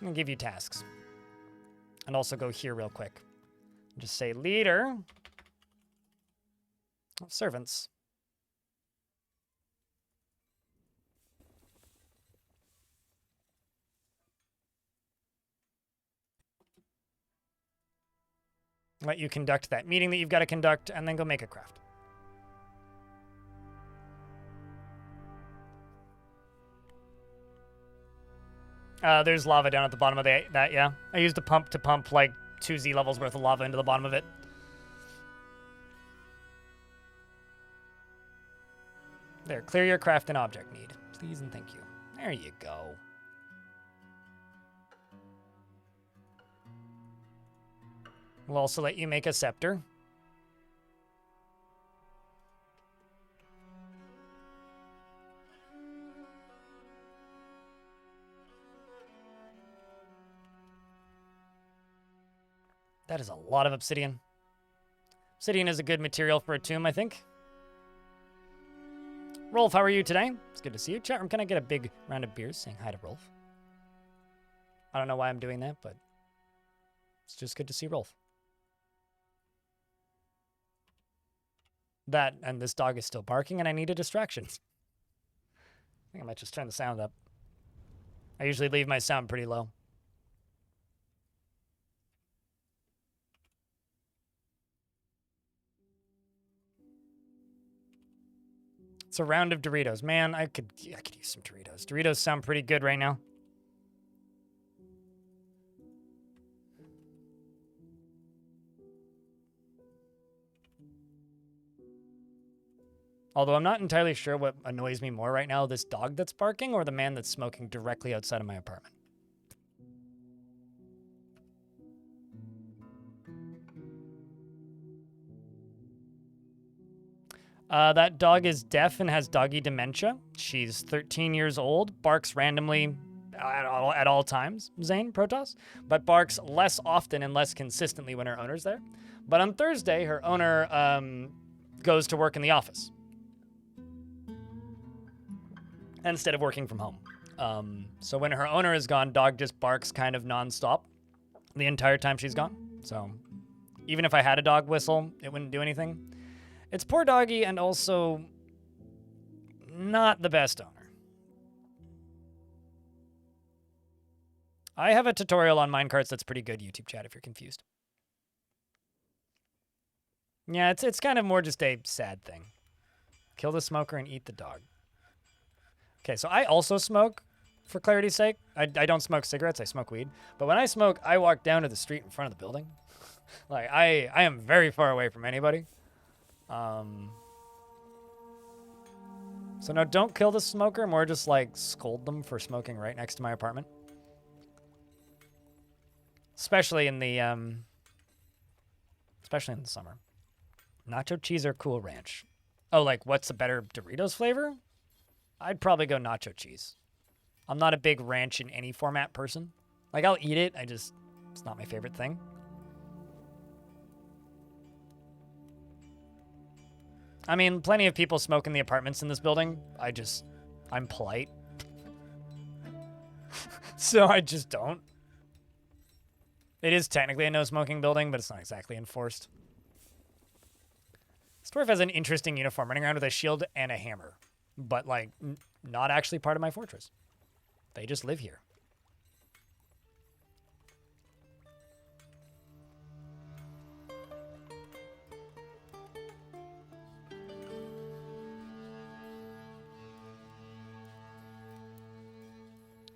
going to give you tasks. And also go here real quick. Just say leader of servants. Let you conduct that meeting that you've got to conduct, and then go make a craft. There's lava down at the bottom of that, yeah. I used a pump to pump like 2 Z levels worth of lava into the bottom of it. There, clear your craft and object need. Please and thank you. There you go. We'll also let you make a scepter. That is a lot of obsidian. Obsidian is a good material for a tomb, I think. Rolf, how are you today? It's good to see you. Chat room, can I get a big round of beers saying hi to Rolf? I don't know why I'm doing that, but it's just good to see Rolf. That and this dog is still barking and I need a distraction. I think I might just turn the sound up. I usually leave my sound pretty low. It's a round of Doritos. Man, I could use some Doritos. Doritos sound pretty good right now. Although I'm not entirely sure what annoys me more right now, this dog that's barking or the man that's smoking directly outside of my apartment. That dog is deaf and has doggy dementia. She's 13 years old, barks randomly at all times, Zane, Protoss, but barks less often and less consistently when her owner's there. But on Thursday, her owner goes to work in the office instead of working from home. So when her owner is gone, dog just barks kind of nonstop the entire time she's gone. So even if I had a dog whistle, it wouldn't do anything. It's poor doggy and also not the best owner. I have a tutorial on minecarts that's pretty good, YouTube chat, if you're confused. Yeah, it's kind of more just a sad thing. Kill the smoker and eat the dog. Okay, so I also smoke, for clarity's sake. I don't smoke cigarettes, I smoke weed. But when I smoke, I walk down to the street in front of the building. Like, I am very far away from anybody. So no, don't kill the smoker, more just like scold them for smoking right next to my apartment. Especially in the summer. Nacho cheese or Cool Ranch? Oh, like what's a better Doritos flavor? I'd probably go nacho cheese. I'm not a big ranch in any format person. Like I'll eat it, it's not my favorite thing. I mean, plenty of people smoke in the apartments in this building. I'm polite. So I just don't. It is technically a no-smoking building, but it's not exactly enforced. This dwarf has an interesting uniform, running around with a shield and a hammer. But, like, not actually part of my fortress. They just live here.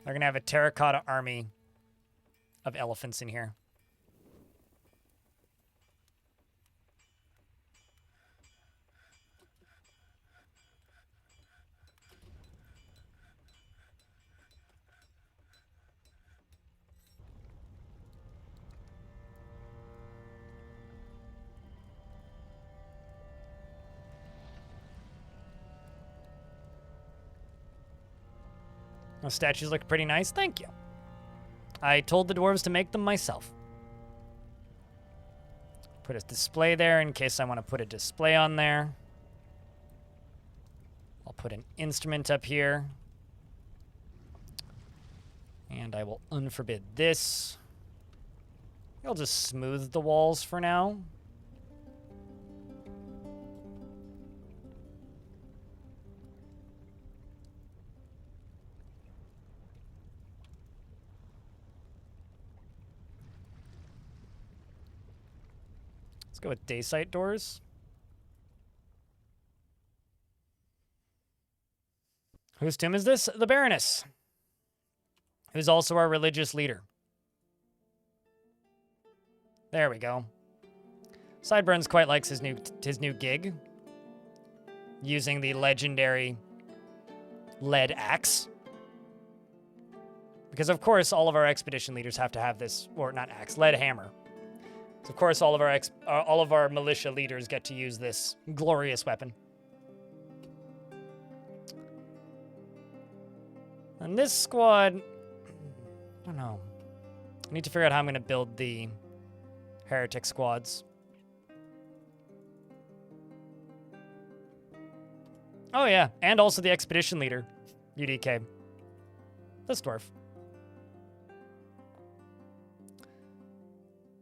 They're going to have a terracotta army of elephants in here. Those statues look pretty nice. Thank you. I told the dwarves to make them myself. Put a display there in case I want to put a display on there. I'll put an instrument up here. And I will unforbid this. I'll just smooth the walls for now. Let's go with day sight doors. Whose tomb is this? The Baroness, who's also our religious leader. There we go. Sideburns quite likes his new gig. using the legendary lead axe. Because of course all of our expedition leaders have to have this, or not axe, lead hammer. So of course all of our militia leaders get to use this glorious weapon. And this squad, I don't know. I need to figure out how I'm going to build the heretic squads. Oh yeah, and also the expedition leader, UDK. This dwarf.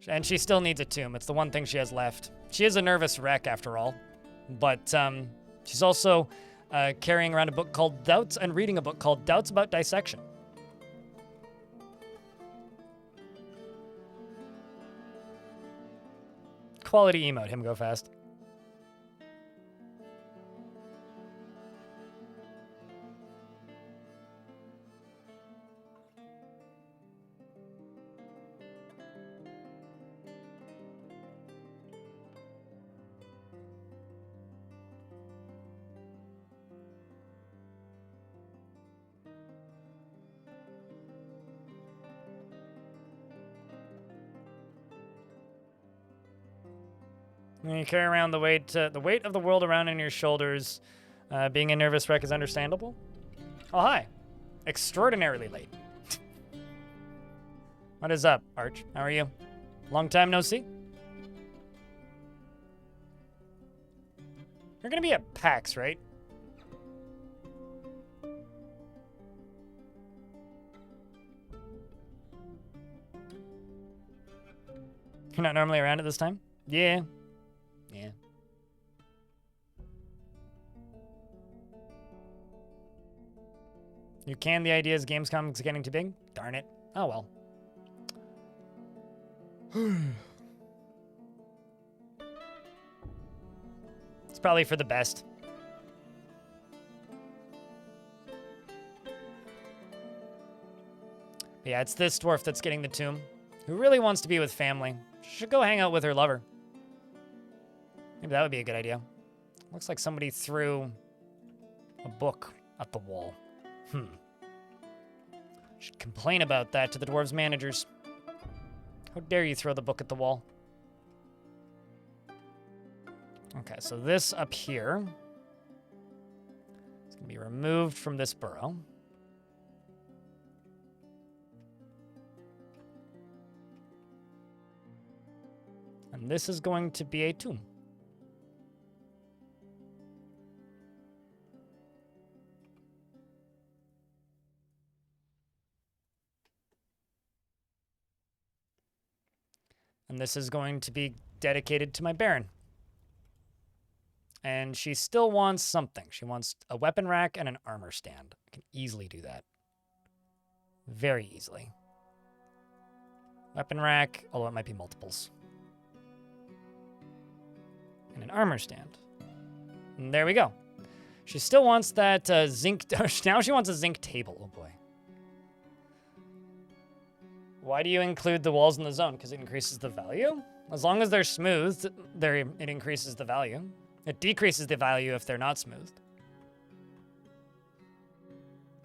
And she still needs a tomb. It's the one thing she has left. She is a nervous wreck after all. But she's also carrying around a book called Doubts and reading a book called Doubts About Dissection. Quality emote, him go fast. You carry around the weight of the world around on your shoulders. Being a nervous wreck is understandable. Oh, hi. Extraordinarily late. What is up, Arch? How are you? Long time no see? You're gonna be at PAX, right? You're not normally around at this time? Yeah. Yeah. You canned the ideas Gamescom is getting too big? Darn it. Oh well. It's probably for the best. But yeah, it's this dwarf that's getting the tomb, who really wants to be with family. She should go hang out with her lover. Maybe that would be a good idea. Looks like somebody threw a book at the wall. Should complain about that to the dwarves' managers. How dare you throw the book at the wall? Okay, so this up here is going to be removed from this burrow. And this is going to be a tomb. And this is going to be dedicated to my Baron. And she still wants something. She wants a weapon rack and an armor stand. I can easily do that. Very easily. Weapon rack, although it might be multiples. And an armor stand. And there we go. She still wants that zinc... Now she wants a zinc table. Oh boy. Why do you include the walls in the zone? Because it increases the value? As long as they're smoothed, it increases the value. It decreases the value if they're not smoothed.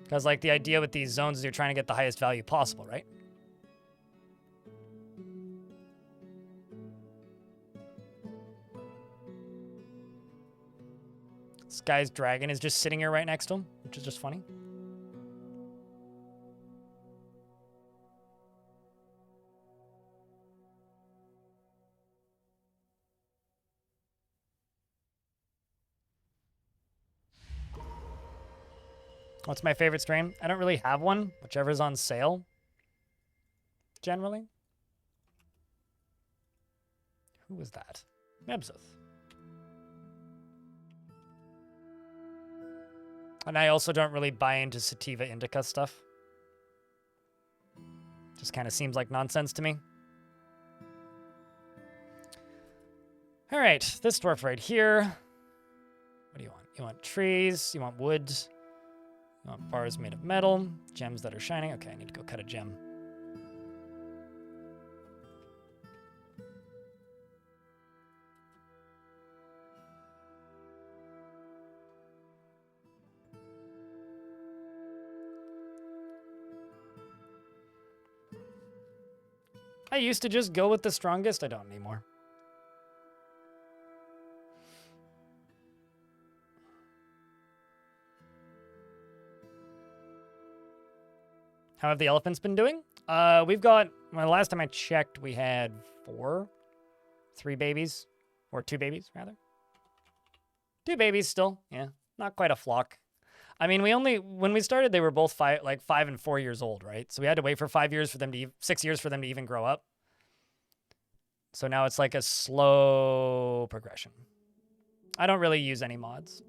Because, like, the idea with these zones is you're trying to get the highest value possible, right? This guy's dragon is just sitting here right next to him, which is just funny. What's my favorite stream? I don't really have one. Whichever's on sale. Generally. Who was that? Mebsith. And I also don't really buy into Sativa Indica stuff. Just kind of seems like nonsense to me. All right, this dwarf right here. What do you want? You want trees? You want wood? You want bars made of metal? Gems that are shining? Okay, I need to go cut a gem. I used to just go with the strongest. I don't anymore. How have the elephants been doing? We've got, well, last time I checked, we had 3 babies, or 2 babies, rather. 2 babies still, yeah. Not quite a flock. I mean, when we started, they were both 5 and 4 years old, right? So we had to wait for 6 years for them to even grow up. So now it's like a slow progression. I don't really use any mods.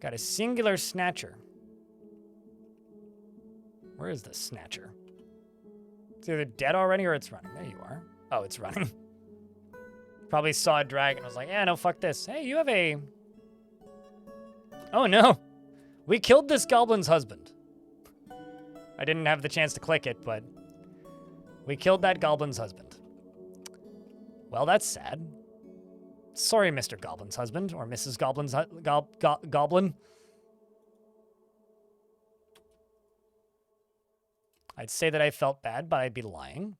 Got a singular snatcher. Where is the snatcher? It's either dead already or it's running. There you are. Oh, it's running. Probably saw a dragon and was like, yeah, no, fuck this. Hey, you have a... Oh, no. We killed this goblin's husband. I didn't have the chance to click it, but... we killed that goblin's husband. Well, that's sad. Sorry, Mr. Goblin's husband, or Mrs. Goblin's goblin. I'd say that I felt bad, but I'd be lying.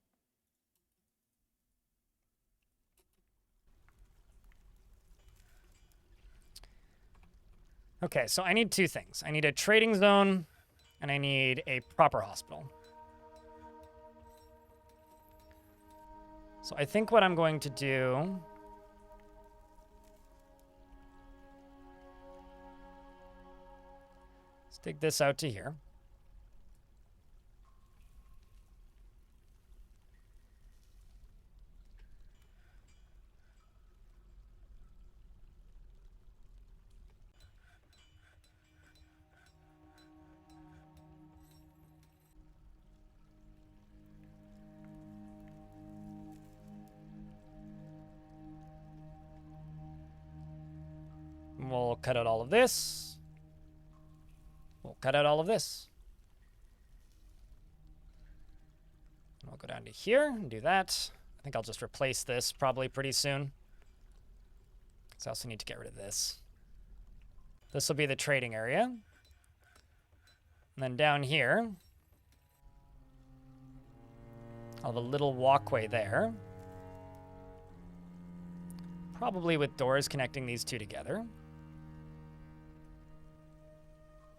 Okay, so I need 2 things. I need a trading zone, and I need a proper hospital. So I think what I'm going to do... Stick this out to here. We'll cut out all of this. We'll cut out all of this. I'll go down to here and do that. I think I'll just replace this probably pretty soon. Because I also need to get rid of this. This will be the trading area. And then down here, I'll have a little walkway there. Probably with doors connecting these 2 together.